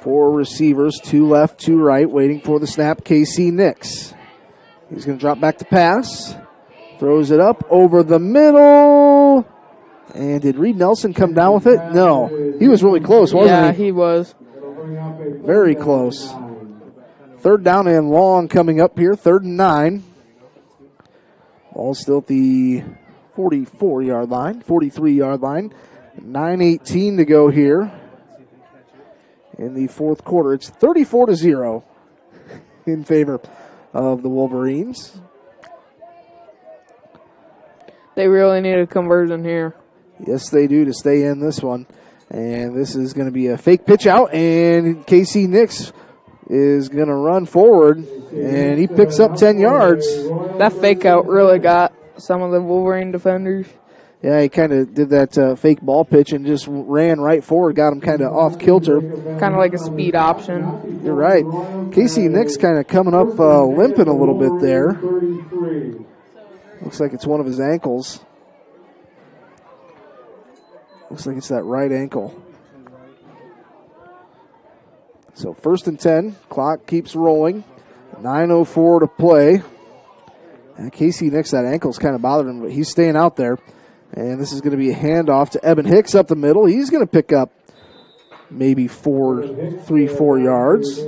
4 receivers, 2 left, 2 right, waiting for the snap. Casey Nix. He's going to drop back to pass. Throws it up over the middle. And did Reed Nelson come down with it? No. He was really close, wasn't he? Yeah, he was. Very close. 3rd down and long coming up here. 3rd and 9. Ball still at the 44-yard line, 43-yard line. 9:18 to go here in the 4th quarter. It's 34-0 in favor of the Wolverines. They really need a conversion here. Yes, they do, to stay in this one. And this is going to be a fake pitch out, and Casey Nix is going to run forward, and he picks up 10 yards. That fake out really got some of the Wolverine defenders. Yeah, he kind of did that fake ball pitch and just ran right forward, got him kind of off kilter. Kind of like a speed option. You're right. Casey Nix kind of coming up limping a little bit there. Looks like it's one of his ankles. Looks like it's that right ankle. So 1st and 10. Clock keeps rolling. 9:04 to play. And Casey Nix, that ankle's kind of bothering him, but he's staying out there. And this is going to be a handoff to Evan Hicks up the middle. He's going to pick up maybe 4 yards.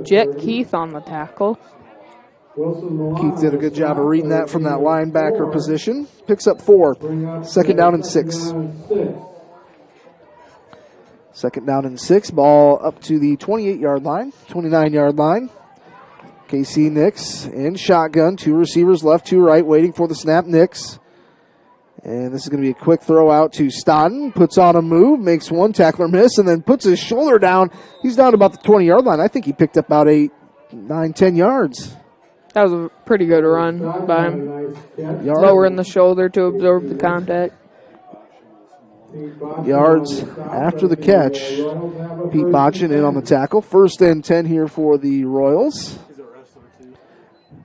Jet Keith on the tackle. Keith did a good job of reading that from that linebacker position. Picks up 4. 2nd down and 6. 2nd down and 6. Ball up to the 28-yard line, 29-yard line. KC Nix in shotgun. 2 receivers left, 2 right, waiting for the snap. Nix. And this is going to be a quick throw out to Stodden. Puts on a move, makes 1 tackler miss, and then puts his shoulder down. He's down to about the 20-yard line. I think he picked up about 8, 9, 10 yards. That was a pretty good run by him. Lowering the shoulder to absorb the contact. Yards after the catch. Pete Botchin in on the tackle. 1st and 10 here for the Royals.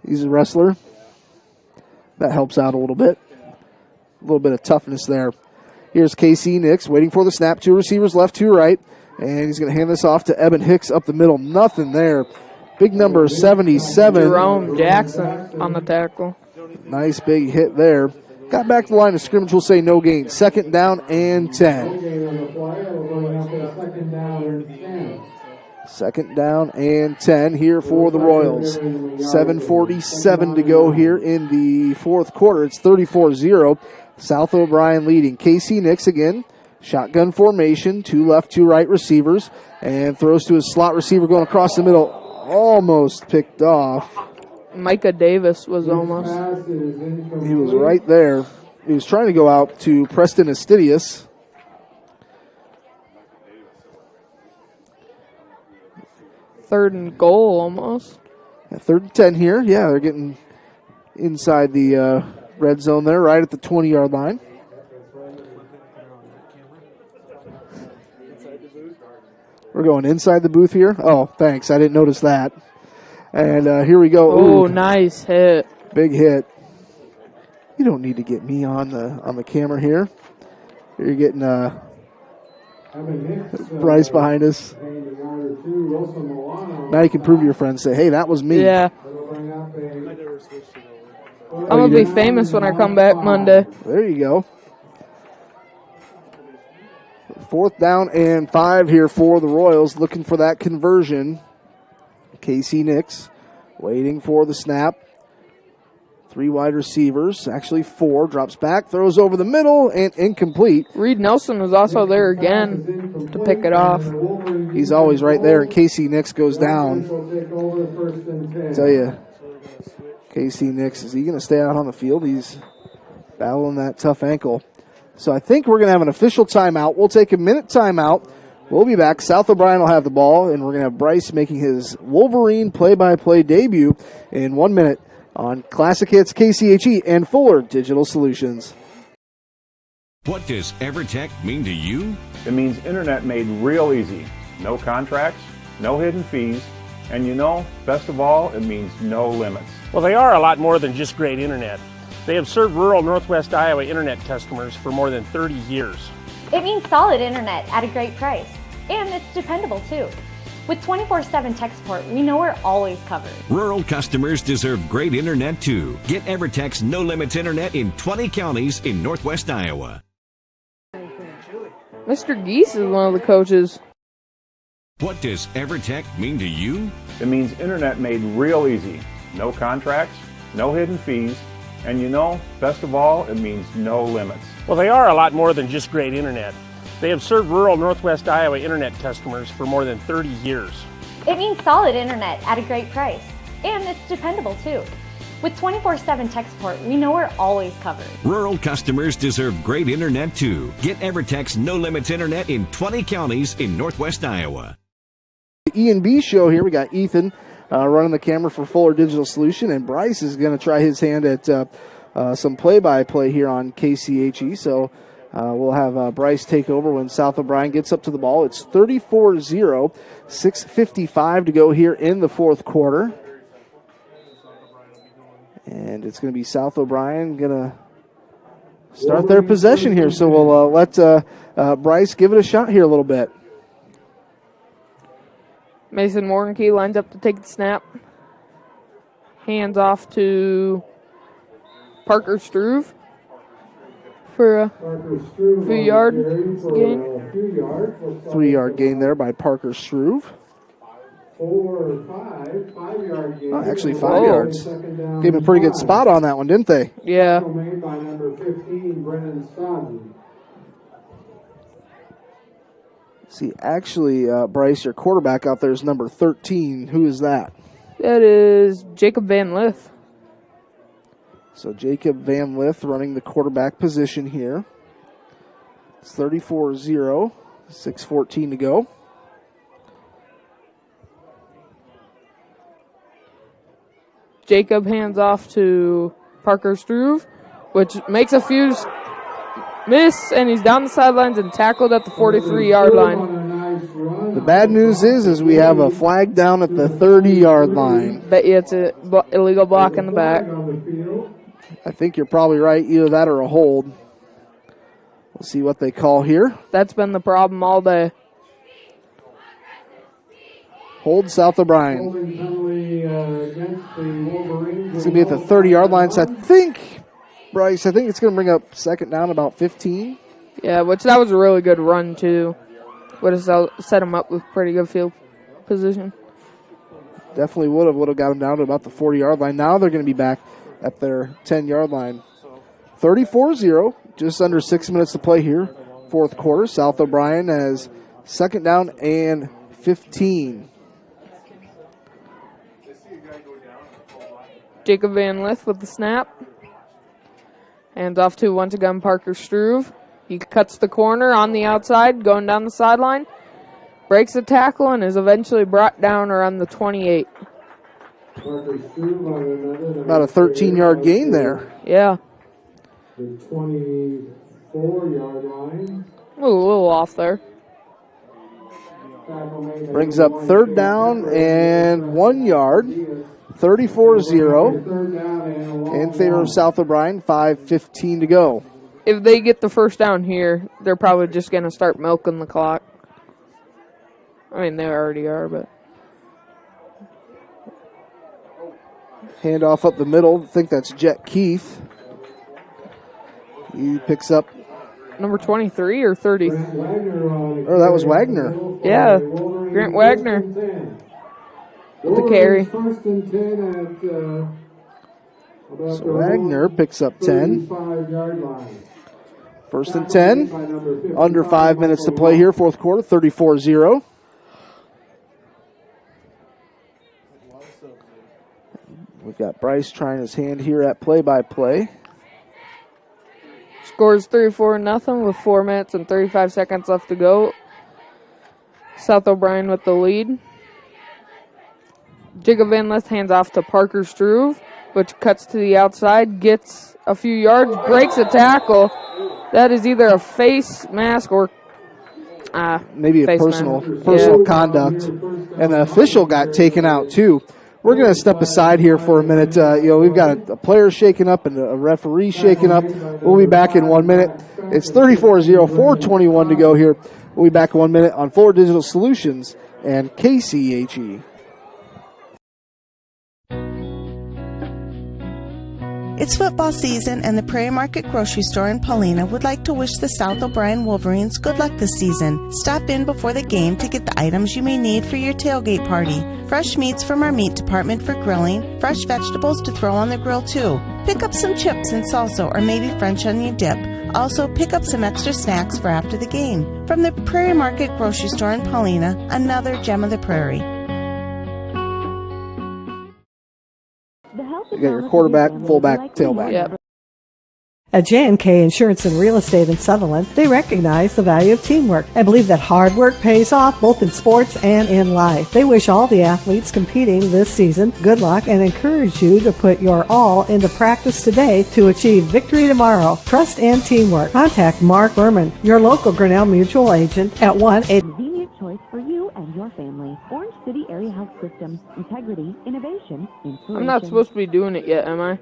He's a wrestler. That helps out a little bit. A little bit of toughness there. Here's KC Nix waiting for the snap. 2 receivers left, 2 right. And he's going to hand this off to Evan Hicks up the middle. Nothing there. Big number 77. Jerome Jackson on the tackle. Nice big hit there. Got back to the line of scrimmage. We'll say no gain. 2nd down and 10. 2nd down and 10 here for the Royals. 7:47 to go here in the 4th quarter. It's 34-0. South O'Brien leading. KC Nix again. Shotgun formation. 2 left, 2 right receivers. And throws to his slot receiver going across the middle. Almost picked off. Micah Davis was almost. He was right there. He was trying to go out to Preston Astidius. Third and goal almost. 3rd and 10 here. Yeah, they're getting inside the red zone there, right at the 20-yard line. We're going inside the booth here. Oh, thanks. I didn't notice that. And here we go. Oh, nice hit. Big hit. You don't need to get me on the camera here. You're getting Bryce behind us. Now you can prove to your friends, say, hey, that was me. Yeah. I'm going to be famous when I come back Monday. There you go. 4th down and 5 here for the Royals, looking for that conversion. KC Nix waiting for the snap. 3 wide receivers, actually 4. Drops back, throws over the middle, and incomplete. Reed Nelson was also there again to pick it off. He's always right there, and KC Nix goes down. I tell you, KC Nix, is he going to stay out on the field? He's battling that tough ankle. So I think we're going to have an official timeout. We'll take a minute timeout. We'll be back. South O'Brien will have the ball, and we're going to have Bryce making his Wolverine play-by-play debut in 1 minute on Classic Hits, KCHE, and Fuller Digital Solutions. What does EverTech mean to you? It means internet made real easy. No contracts, no hidden fees, and best of all, it means no limits. Well, they are a lot more than just great internet. They have served rural Northwest Iowa internet customers for more than 30 years. It means solid internet at a great price. And it's dependable too. With 24/7 tech support, we know we're always covered. Rural customers deserve great internet too. Get EverTech's no limits internet in 20 counties in northwest Iowa. Mr. Geese is one of the coaches. What does EverTech mean to you? It means internet made real easy. No contracts, no hidden fees, and you know, best of all, it means no limits. Well, they are a lot more than just great internet. They have served rural northwest Iowa internet customers for more than 30 years. It means solid internet at a great price. And it's dependable too. With 24/7 tech support, we know we're always covered. Rural customers deserve great internet too. Get EverTech's no limits internet in 20 counties in northwest Iowa. The E&B show here, we got Ethan running the camera for Fuller Digital Solution, and Bryce is going to try his hand at some play-by-play here on KCHE. So we'll have Bryce take over when South O'Brien gets up to the ball. It's 34-0, 6:55 to go here in the fourth quarter. And it's going to be South O'Brien going to start their possession here. So we'll let Bryce give it a shot here a little bit. Mason Warnke lines up to take the snap. Hands off to Parker Struve for a few yard gain. 3-yard gain there by Parker Struve. 5-yard gain. Oh, actually 5 yards. Gave him a pretty good spot on that one, didn't they? Yeah. Made by number 15, Brennan Sutton. See, actually, Bryce, your quarterback out there is number 13. Who is that? That is Jacob Van Lith. So Jacob Van Lith running the quarterback position here. It's 34-0, 6:14 to go. Jacob hands off to Parker Struve, which makes a few miss, and he's down the sidelines and tackled at the 43-yard line. The bad news is we have a flag down at the 30-yard line. Bet you it's an illegal block in the back. I think you're probably right, either that or a hold. We'll see what they call here. That's been the problem all day. Hold South O'Brien. It's going to be at the 30-yard line, so I think, Bryce, it's going to bring up second down about 15. Yeah, which that was a really good run, too. Would have set him up with pretty good field position. Definitely would have got him down to about the 40-yard line. Now they're going to be back at their 10-yard line. 34-0, just under 6 minutes to play here, fourth quarter. South O'Brien has second down and 15. Jacob Van Lith with the snap. Hands off to once again Parker Struve. He cuts the corner on the outside, going down the sideline. Breaks the tackle and is eventually brought down around the 28. About a 13-yard gain there. Yeah. The 24-yard line. A little off there. Brings up third down and 1 yard. 34-0 in favor of South O'Brien. 5:15 to go. If they get the first down here, they're probably just going to start milking the clock. I mean, they already are, but. Handoff up the middle. I think that's Jet Keith. He picks up. Number 23 or 30? Oh, that was Wagner. Yeah, Grant Wagner with the carry. So Wagner picks up 10. First and 10. Under 5 minutes to play here, fourth quarter, 34-0. We've got Bryce trying his hand here at play-by-play. Scores 34-0 with 4 minutes and 35 seconds left to go. South O'Brien with the lead. Jacob Van Lith hands off to Parker Struve, which cuts to the outside, gets a few yards, breaks a tackle. That is either a face mask or maybe a personal conduct. And the official got taken out too. we're going to step aside here for a minute. We've got a player shaking up and a referee shaking up. We'll be back in 1 minute. It's 34-0, 4:21 to go here. We'll be back in 1 minute on Fuller Digital Solutions and KCHE. It's football season, and the Prairie Market Grocery Store in Paullina would like to wish the South O'Brien Wolverines good luck this season. Stop in before the game to get the items you may need for your tailgate party. Fresh meats from our meat department for grilling, fresh vegetables to throw on the grill too. Pick up some chips and salsa or maybe French onion dip. Also, pick up some extra snacks for after the game. From the Prairie Market Grocery Store in Paullina, another gem of the Prairie. You got your quarterback, fullback, tailback. Yep. At J&K Insurance and Real Estate in Sutherland, they recognize the value of teamwork and believe that hard work pays off both in sports and in life. They wish all the athletes competing this season good luck and encourage you to put your all into practice today to achieve victory tomorrow. Trust and teamwork. Contact Mark Berman, your local Grinnell Mutual agent at 1-800. Convenient choice for you and your family. Orange City Area Health System. Integrity, innovation, inspiration. I'm not supposed to be doing it yet, am I?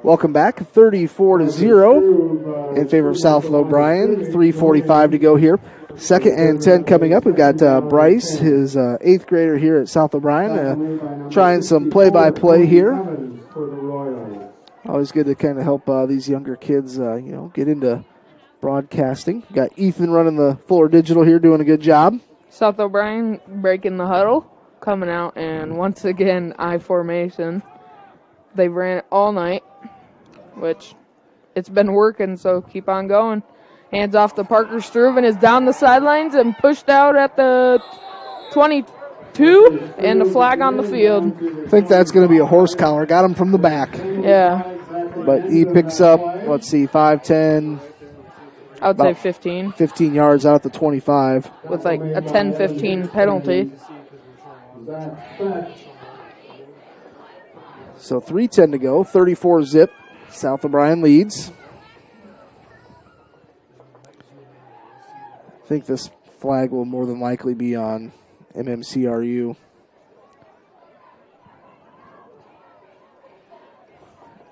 Welcome back, 34-0 in favor of South O'Brien. 3:45 to go here. 2nd and 10 coming up. We've got Bryce, his 8th grader here at South O'Brien, trying some play-by-play here. Always good to kind of help these younger kids, get into broadcasting. Got Ethan running the Fuller Digital here, doing a good job. South O'Brien breaking the huddle, coming out, and once again, I formation. They ran it all night, which it's been working, so keep on going. Hands off to Parker Struve and is down the sidelines and pushed out at the 22 and the flag on the field. I think that's going to be a horse collar. Got him from the back. Yeah. But he picks up, 5-10. I would say 15. 15 yards out at the 25. With like a 10-15 penalty. So 3:10 to go, 34-0. South O'Brien leads. I think this flag will more than likely be on MMCRU.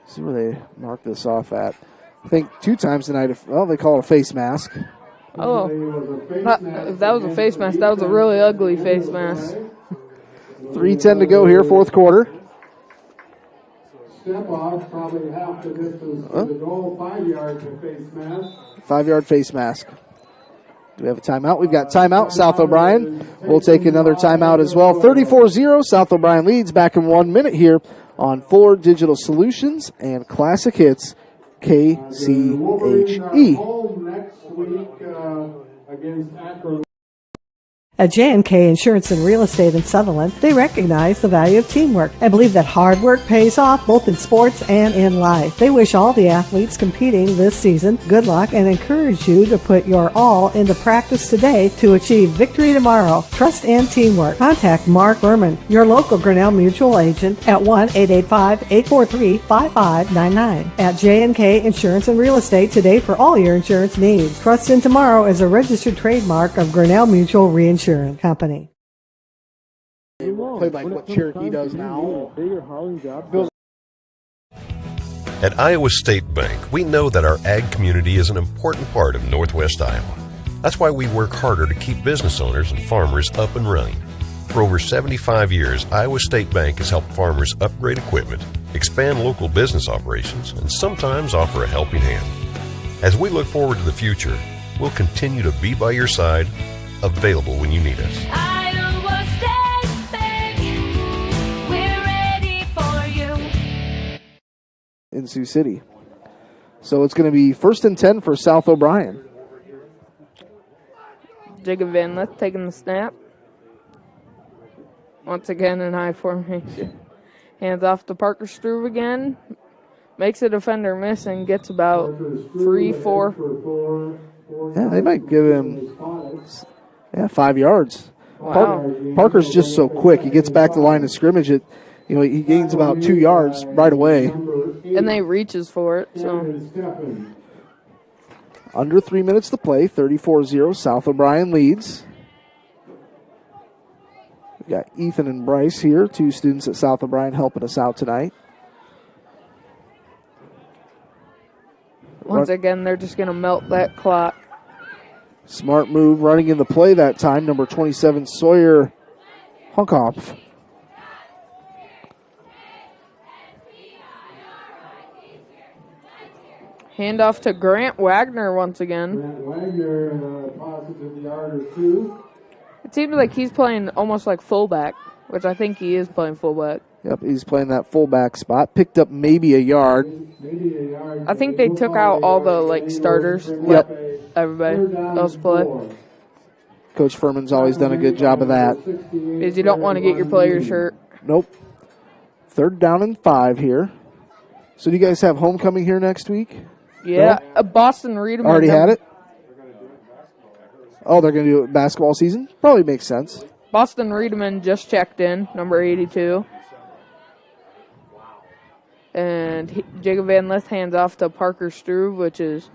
See where they mark this off at. I think 2 times tonight, they call it a face mask. Oh, if that was a face mask, that was a really ugly face mask. 3:10 to go here, 4th quarter. Step off, probably half the distance to the goal, 5 yards of face mask. 5-yard face mask. Do we have a timeout? We've got timeout. South O'Brien will take another timeout as well. 34-0. South O'Brien leads back in 1 minute here on Fuller Digital Solutions and Classic Hits KCHE. Home next week against Akron. At J&K Insurance and Real Estate in Sutherland, they recognize the value of teamwork and believe that hard work pays off both in sports and in life. They wish all the athletes competing this season good luck and encourage you to put your all into practice today to achieve victory tomorrow. Trust and teamwork. Contact Mark Berman, your local Grinnell Mutual agent at 1-885-843-5599. At J&K Insurance and Real Estate today for all your insurance needs. Trust in Tomorrow is a registered trademark of Grinnell Mutual Reinsurance Company. Played like what Cherokee does now. At Iowa State Bank, we know that our ag community is an important part of Northwest Iowa. That's why we work harder to keep business owners and farmers up and running. For over 75 years, Iowa State Bank has helped farmers upgrade equipment, expand local business operations, and sometimes offer a helping hand. As we look forward to the future, we'll continue to be by your side, available when you need us. Iowa State Bank, we're ready for you. In Sioux City. So it's going to be 1st and 10 for South O'Brien. Jacob Van Lith taking the snap. Once again in high formation. Hands off to Parker Struve again. Makes a defender miss and gets about 3-4. Yeah, they might give him 5 yards. Wow. Parker's just so quick. He gets back to the line of scrimmage. He gains about 2 yards right away. And they reaches for it. So under 3 minutes to play, 34-0. South O'Brien leads. We got Ethan and Bryce here, 2 students at South O'Brien helping us out tonight. Once again, they're just going to melt that clock. Smart move running in the play that time. Number 27, Sawyer Hunkhoff. Handoff to Grant Wagner once again. Grant Wagner, positive yard or 2. It seems like he's playing almost like fullback, which I think he is playing fullback. Yep, he's playing that fullback spot. Picked up maybe a yard. I think they took out all the starters. Yep. Everybody else play. Coach Furman's always done a good job of that. Because you don't want to get your players hurt. Nope. 3rd down and 5 here. So do you guys have homecoming here next week? Yeah, Boston Reedman. Already had it? Oh, they're going to do it basketball season? Probably makes sense. Boston Reedman just checked in, number 82. And Jacob Van Lith hands off to Parker Struve, which is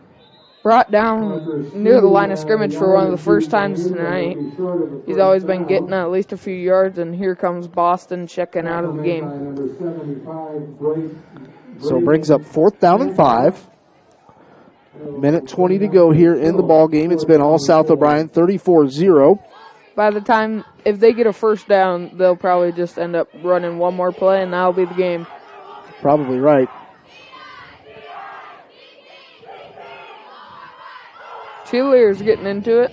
brought down near the line of scrimmage for one of the first times tonight. He's always been getting at least a few yards, and here comes Boston checking out of the game. So it brings up 4th down and 5. Minute 20 to go here in the ball game. It's been all South O'Brien, 34-0. By the time, if they get a first down, they'll probably just end up running one more play, and that'll be the game. Probably right. Cheerleaders getting into it.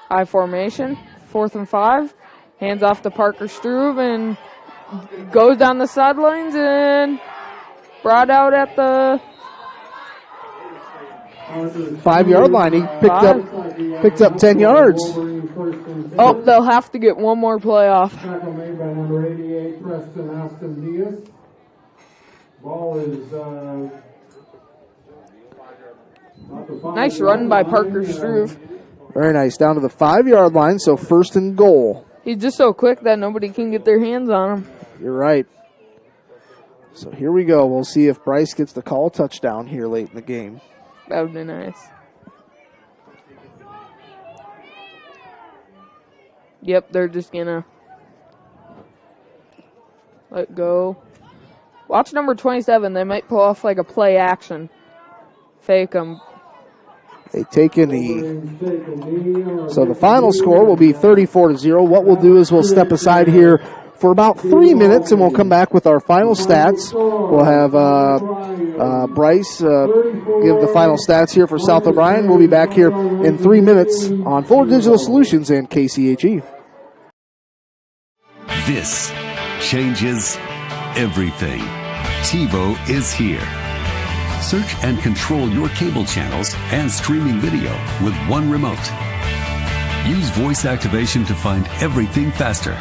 High formation, 4th and 5. Hands off to Parker Struve and goes down the sidelines and brought out at the 5-yard line. He picked up 10 yards. Oh, they'll have to get one more play off. Tackle made by number 88, Preston Aston Diaz. Ball is nice run by Parker Struve. Very nice. Down to the 5-yard line, so 1st and goal. He's just so quick that nobody can get their hands on him. You're right. So here we go. We'll see if Bryce gets the call touchdown here late in the game. That would be nice. Yep, they're just going to let go. Watch number 27. They might pull off like a play action. Fake them. They take a knee. So the final score will be 34-0. What we'll do is we'll step aside here for about 3 minutes, and we'll come back with our final stats. We'll have Bryce give the final stats here for South O'Brien. We'll be back here in 3 minutes on Fuller Digital Solutions and KCHE. This changes everything. TiVo is here. Search and control your cable channels and streaming video with one remote. Use voice activation to find everything faster,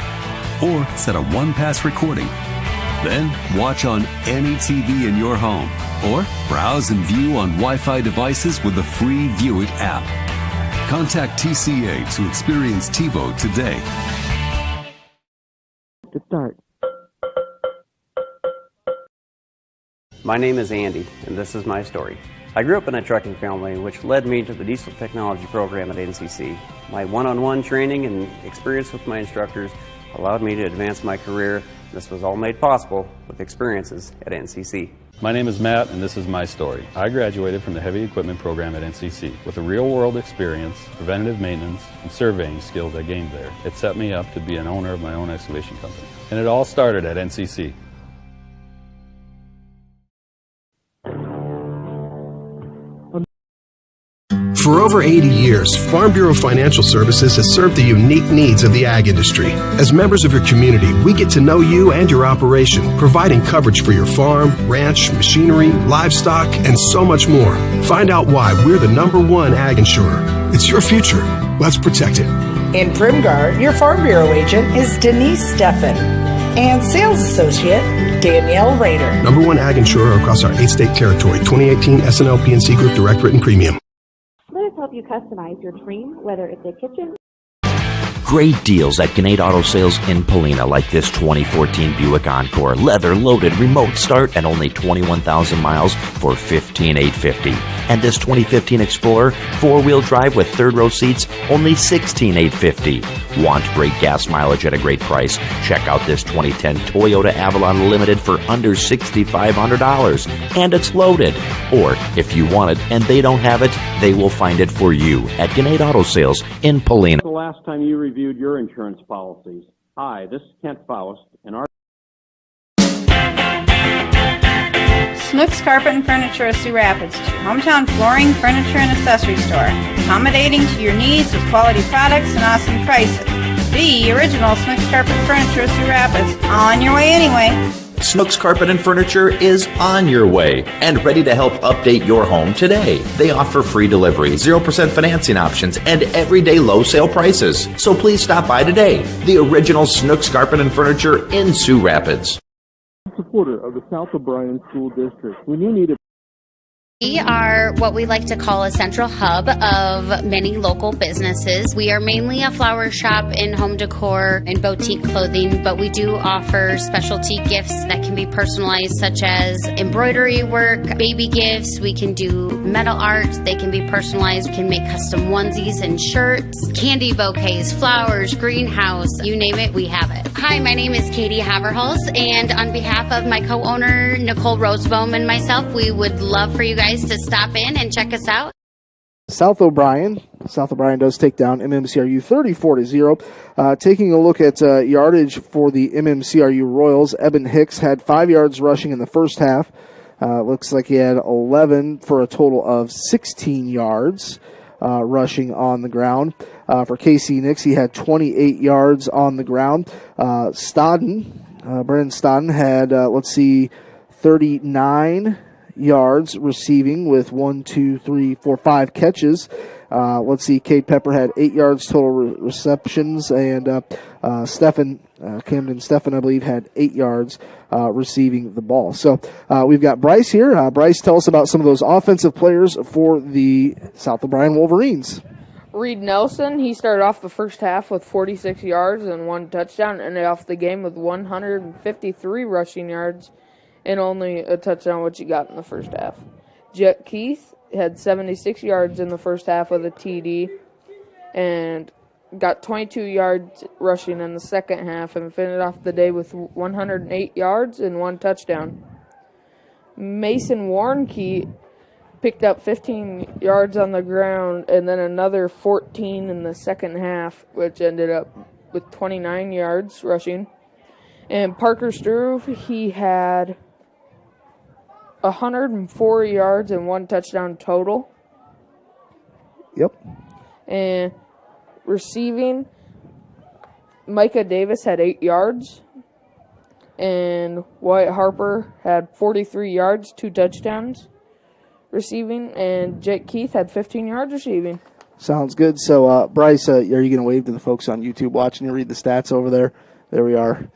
or set a one-pass recording. Then watch on any TV in your home, or browse and view on Wi-Fi devices with the free View It app. Contact TCA to experience TiVo today. To start. My name is Andy, and this is my story. I grew up in a trucking family, which led me to the diesel technology program at NCC. My one-on-one training and experience with my instructors allowed me to advance my career. This was all made possible with experiences at NCC. My name is Matt, and this is my story. I graduated from the heavy equipment program at NCC. With the real-world experience, preventative maintenance, and surveying skills I gained there, it set me up to be an owner of my own excavation company. And it all started at NCC. For over 80 years, Farm Bureau Financial Services has served the unique needs of the ag industry. As members of your community, we get to know you and your operation, providing coverage for your farm, ranch, machinery, livestock, and so much more. Find out why we're the #1 ag insurer. It's your future. Let's protect it. In Primgar, your Farm Bureau agent is Denise Steffen and sales associate Danielle Rader. #1 ag insurer across our 8-state territory. 2018 SNL PNC Group Direct Written Premium. Let us help you customize your dream, whether it's a kitchen. Great deals at Gannett Auto Sales in Paullina, like this 2014 Buick Encore. Leather-loaded remote start and only 21,000 miles for $15,850. And this 2015 Explorer, 4-wheel drive with third-row seats, only $16,850. Want great gas mileage at a great price? Check out this 2010 Toyota Avalon Limited for under $6,500. And it's loaded. Or, if you want it and they don't have it, they will find it for you at Gannett Auto Sales in Paullina. The last time you reviewed your insurance policies. Hi, this is Kent Faust, and our Snooks Carpet and Furniture of Sioux Rapids, your hometown flooring, furniture, and accessory store. Accommodating to your needs with quality products and awesome prices. The original Snooks Carpet and Furniture of Sioux Rapids. On your way anyway. Snooks Carpet and Furniture is on your way and ready to help update your home today. They offer free delivery, 0% financing options, and everyday low sale prices. So please stop by today. The original Snooks Carpet and Furniture in Sioux Rapids. Supporter of the South O'Brien School District. When you need a We are what we like to call a central hub of many local businesses. We are mainly a flower shop and home decor and boutique clothing, but we do offer specialty gifts that can be personalized, such as embroidery work, baby gifts. We can do metal art. They can be personalized. We can make custom onesies and shirts, candy bouquets, flowers, greenhouse, you name it, we have it. Hi, my name is Katie Haverhals, and on behalf of my co-owner, Nicole Rosebohm, and myself, we would love for you guys to stop in and check us out. South O'Brien does take down MMCRU 34-0. Taking a look at yardage for the MMCRU Royals, Eben Hicks had 5 yards rushing in the first half. Looks like he had 11 for a total of 16 yards rushing on the ground. For KC Nix, he had 28 yards on the ground. Brennan Stodden had, 39 yards receiving with 5 catches. Cade Pepper had 8 yards total receptions, and Camden Steffen, I believe, had 8 yards receiving the ball. So we've got Bryce here. Bryce, tell us about some of those offensive players for the South O'Brien Wolverines. Reed Nelson, he started off the first half with 46 yards and 1 touchdown, and ended off the game with 153 rushing yards and only a touchdown, which he got in the first half. Jet Keith had 76 yards in the first half with a TD and got 22 yards rushing in the second half and finished off the day with 108 yards and 1 touchdown. Mason Warnke picked up 15 yards on the ground and then another 14 in the second half, which ended up with 29 yards rushing. And Parker Struve, he had 104 yards and 1 touchdown total. Yep. And receiving, Micah Davis had 8 yards. And Wyatt Harper had 43 yards, 2 touchdowns receiving. And Jake Keith had 15 yards receiving. Sounds good. So, Bryce, are you going to wave to the folks on YouTube watching you read the stats over there? There we are.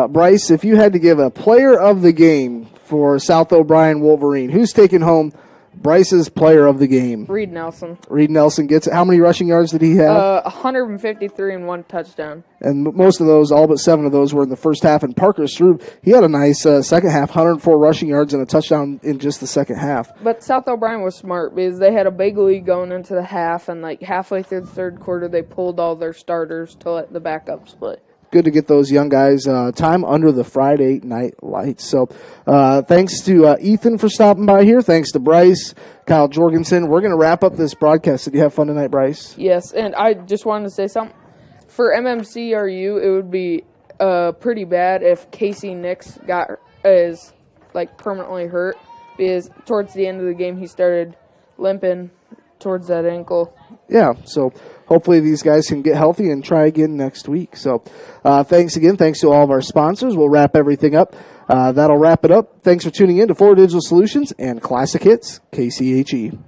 Bryce, if you had to give a player of the game for South O'Brien Wolverine, who's taking home Bryce's player of the game? Reed Nelson. Reed Nelson gets it. How many rushing yards did he have? 153 and 1 touchdown. And most of those, all but 7 of those, were in the first half. And Parker Struve, he had a nice second half, 104 rushing yards and a touchdown in just the second half. But South O'Brien was smart because they had a big lead going into the half, and like halfway through the third quarter, they pulled all their starters to let the backups play. Good to get those young guys time under the Friday night lights. So thanks to Ethan for stopping by here. Thanks to Bryce, Kyle Jorgensen. We're going to wrap up this broadcast. Did you have fun tonight, Bryce? Yes, and I just wanted to say something. For MMCRU, it would be pretty bad if Casey Nix is permanently hurt, because towards the end of the game he started limping towards that ankle. Yeah, so hopefully these guys can get healthy and try again next week. So thanks again. Thanks to all of our sponsors. We'll wrap everything up. That'll wrap it up. Thanks for tuning in to Florida Digital Solutions and Classic Hits, KCHE.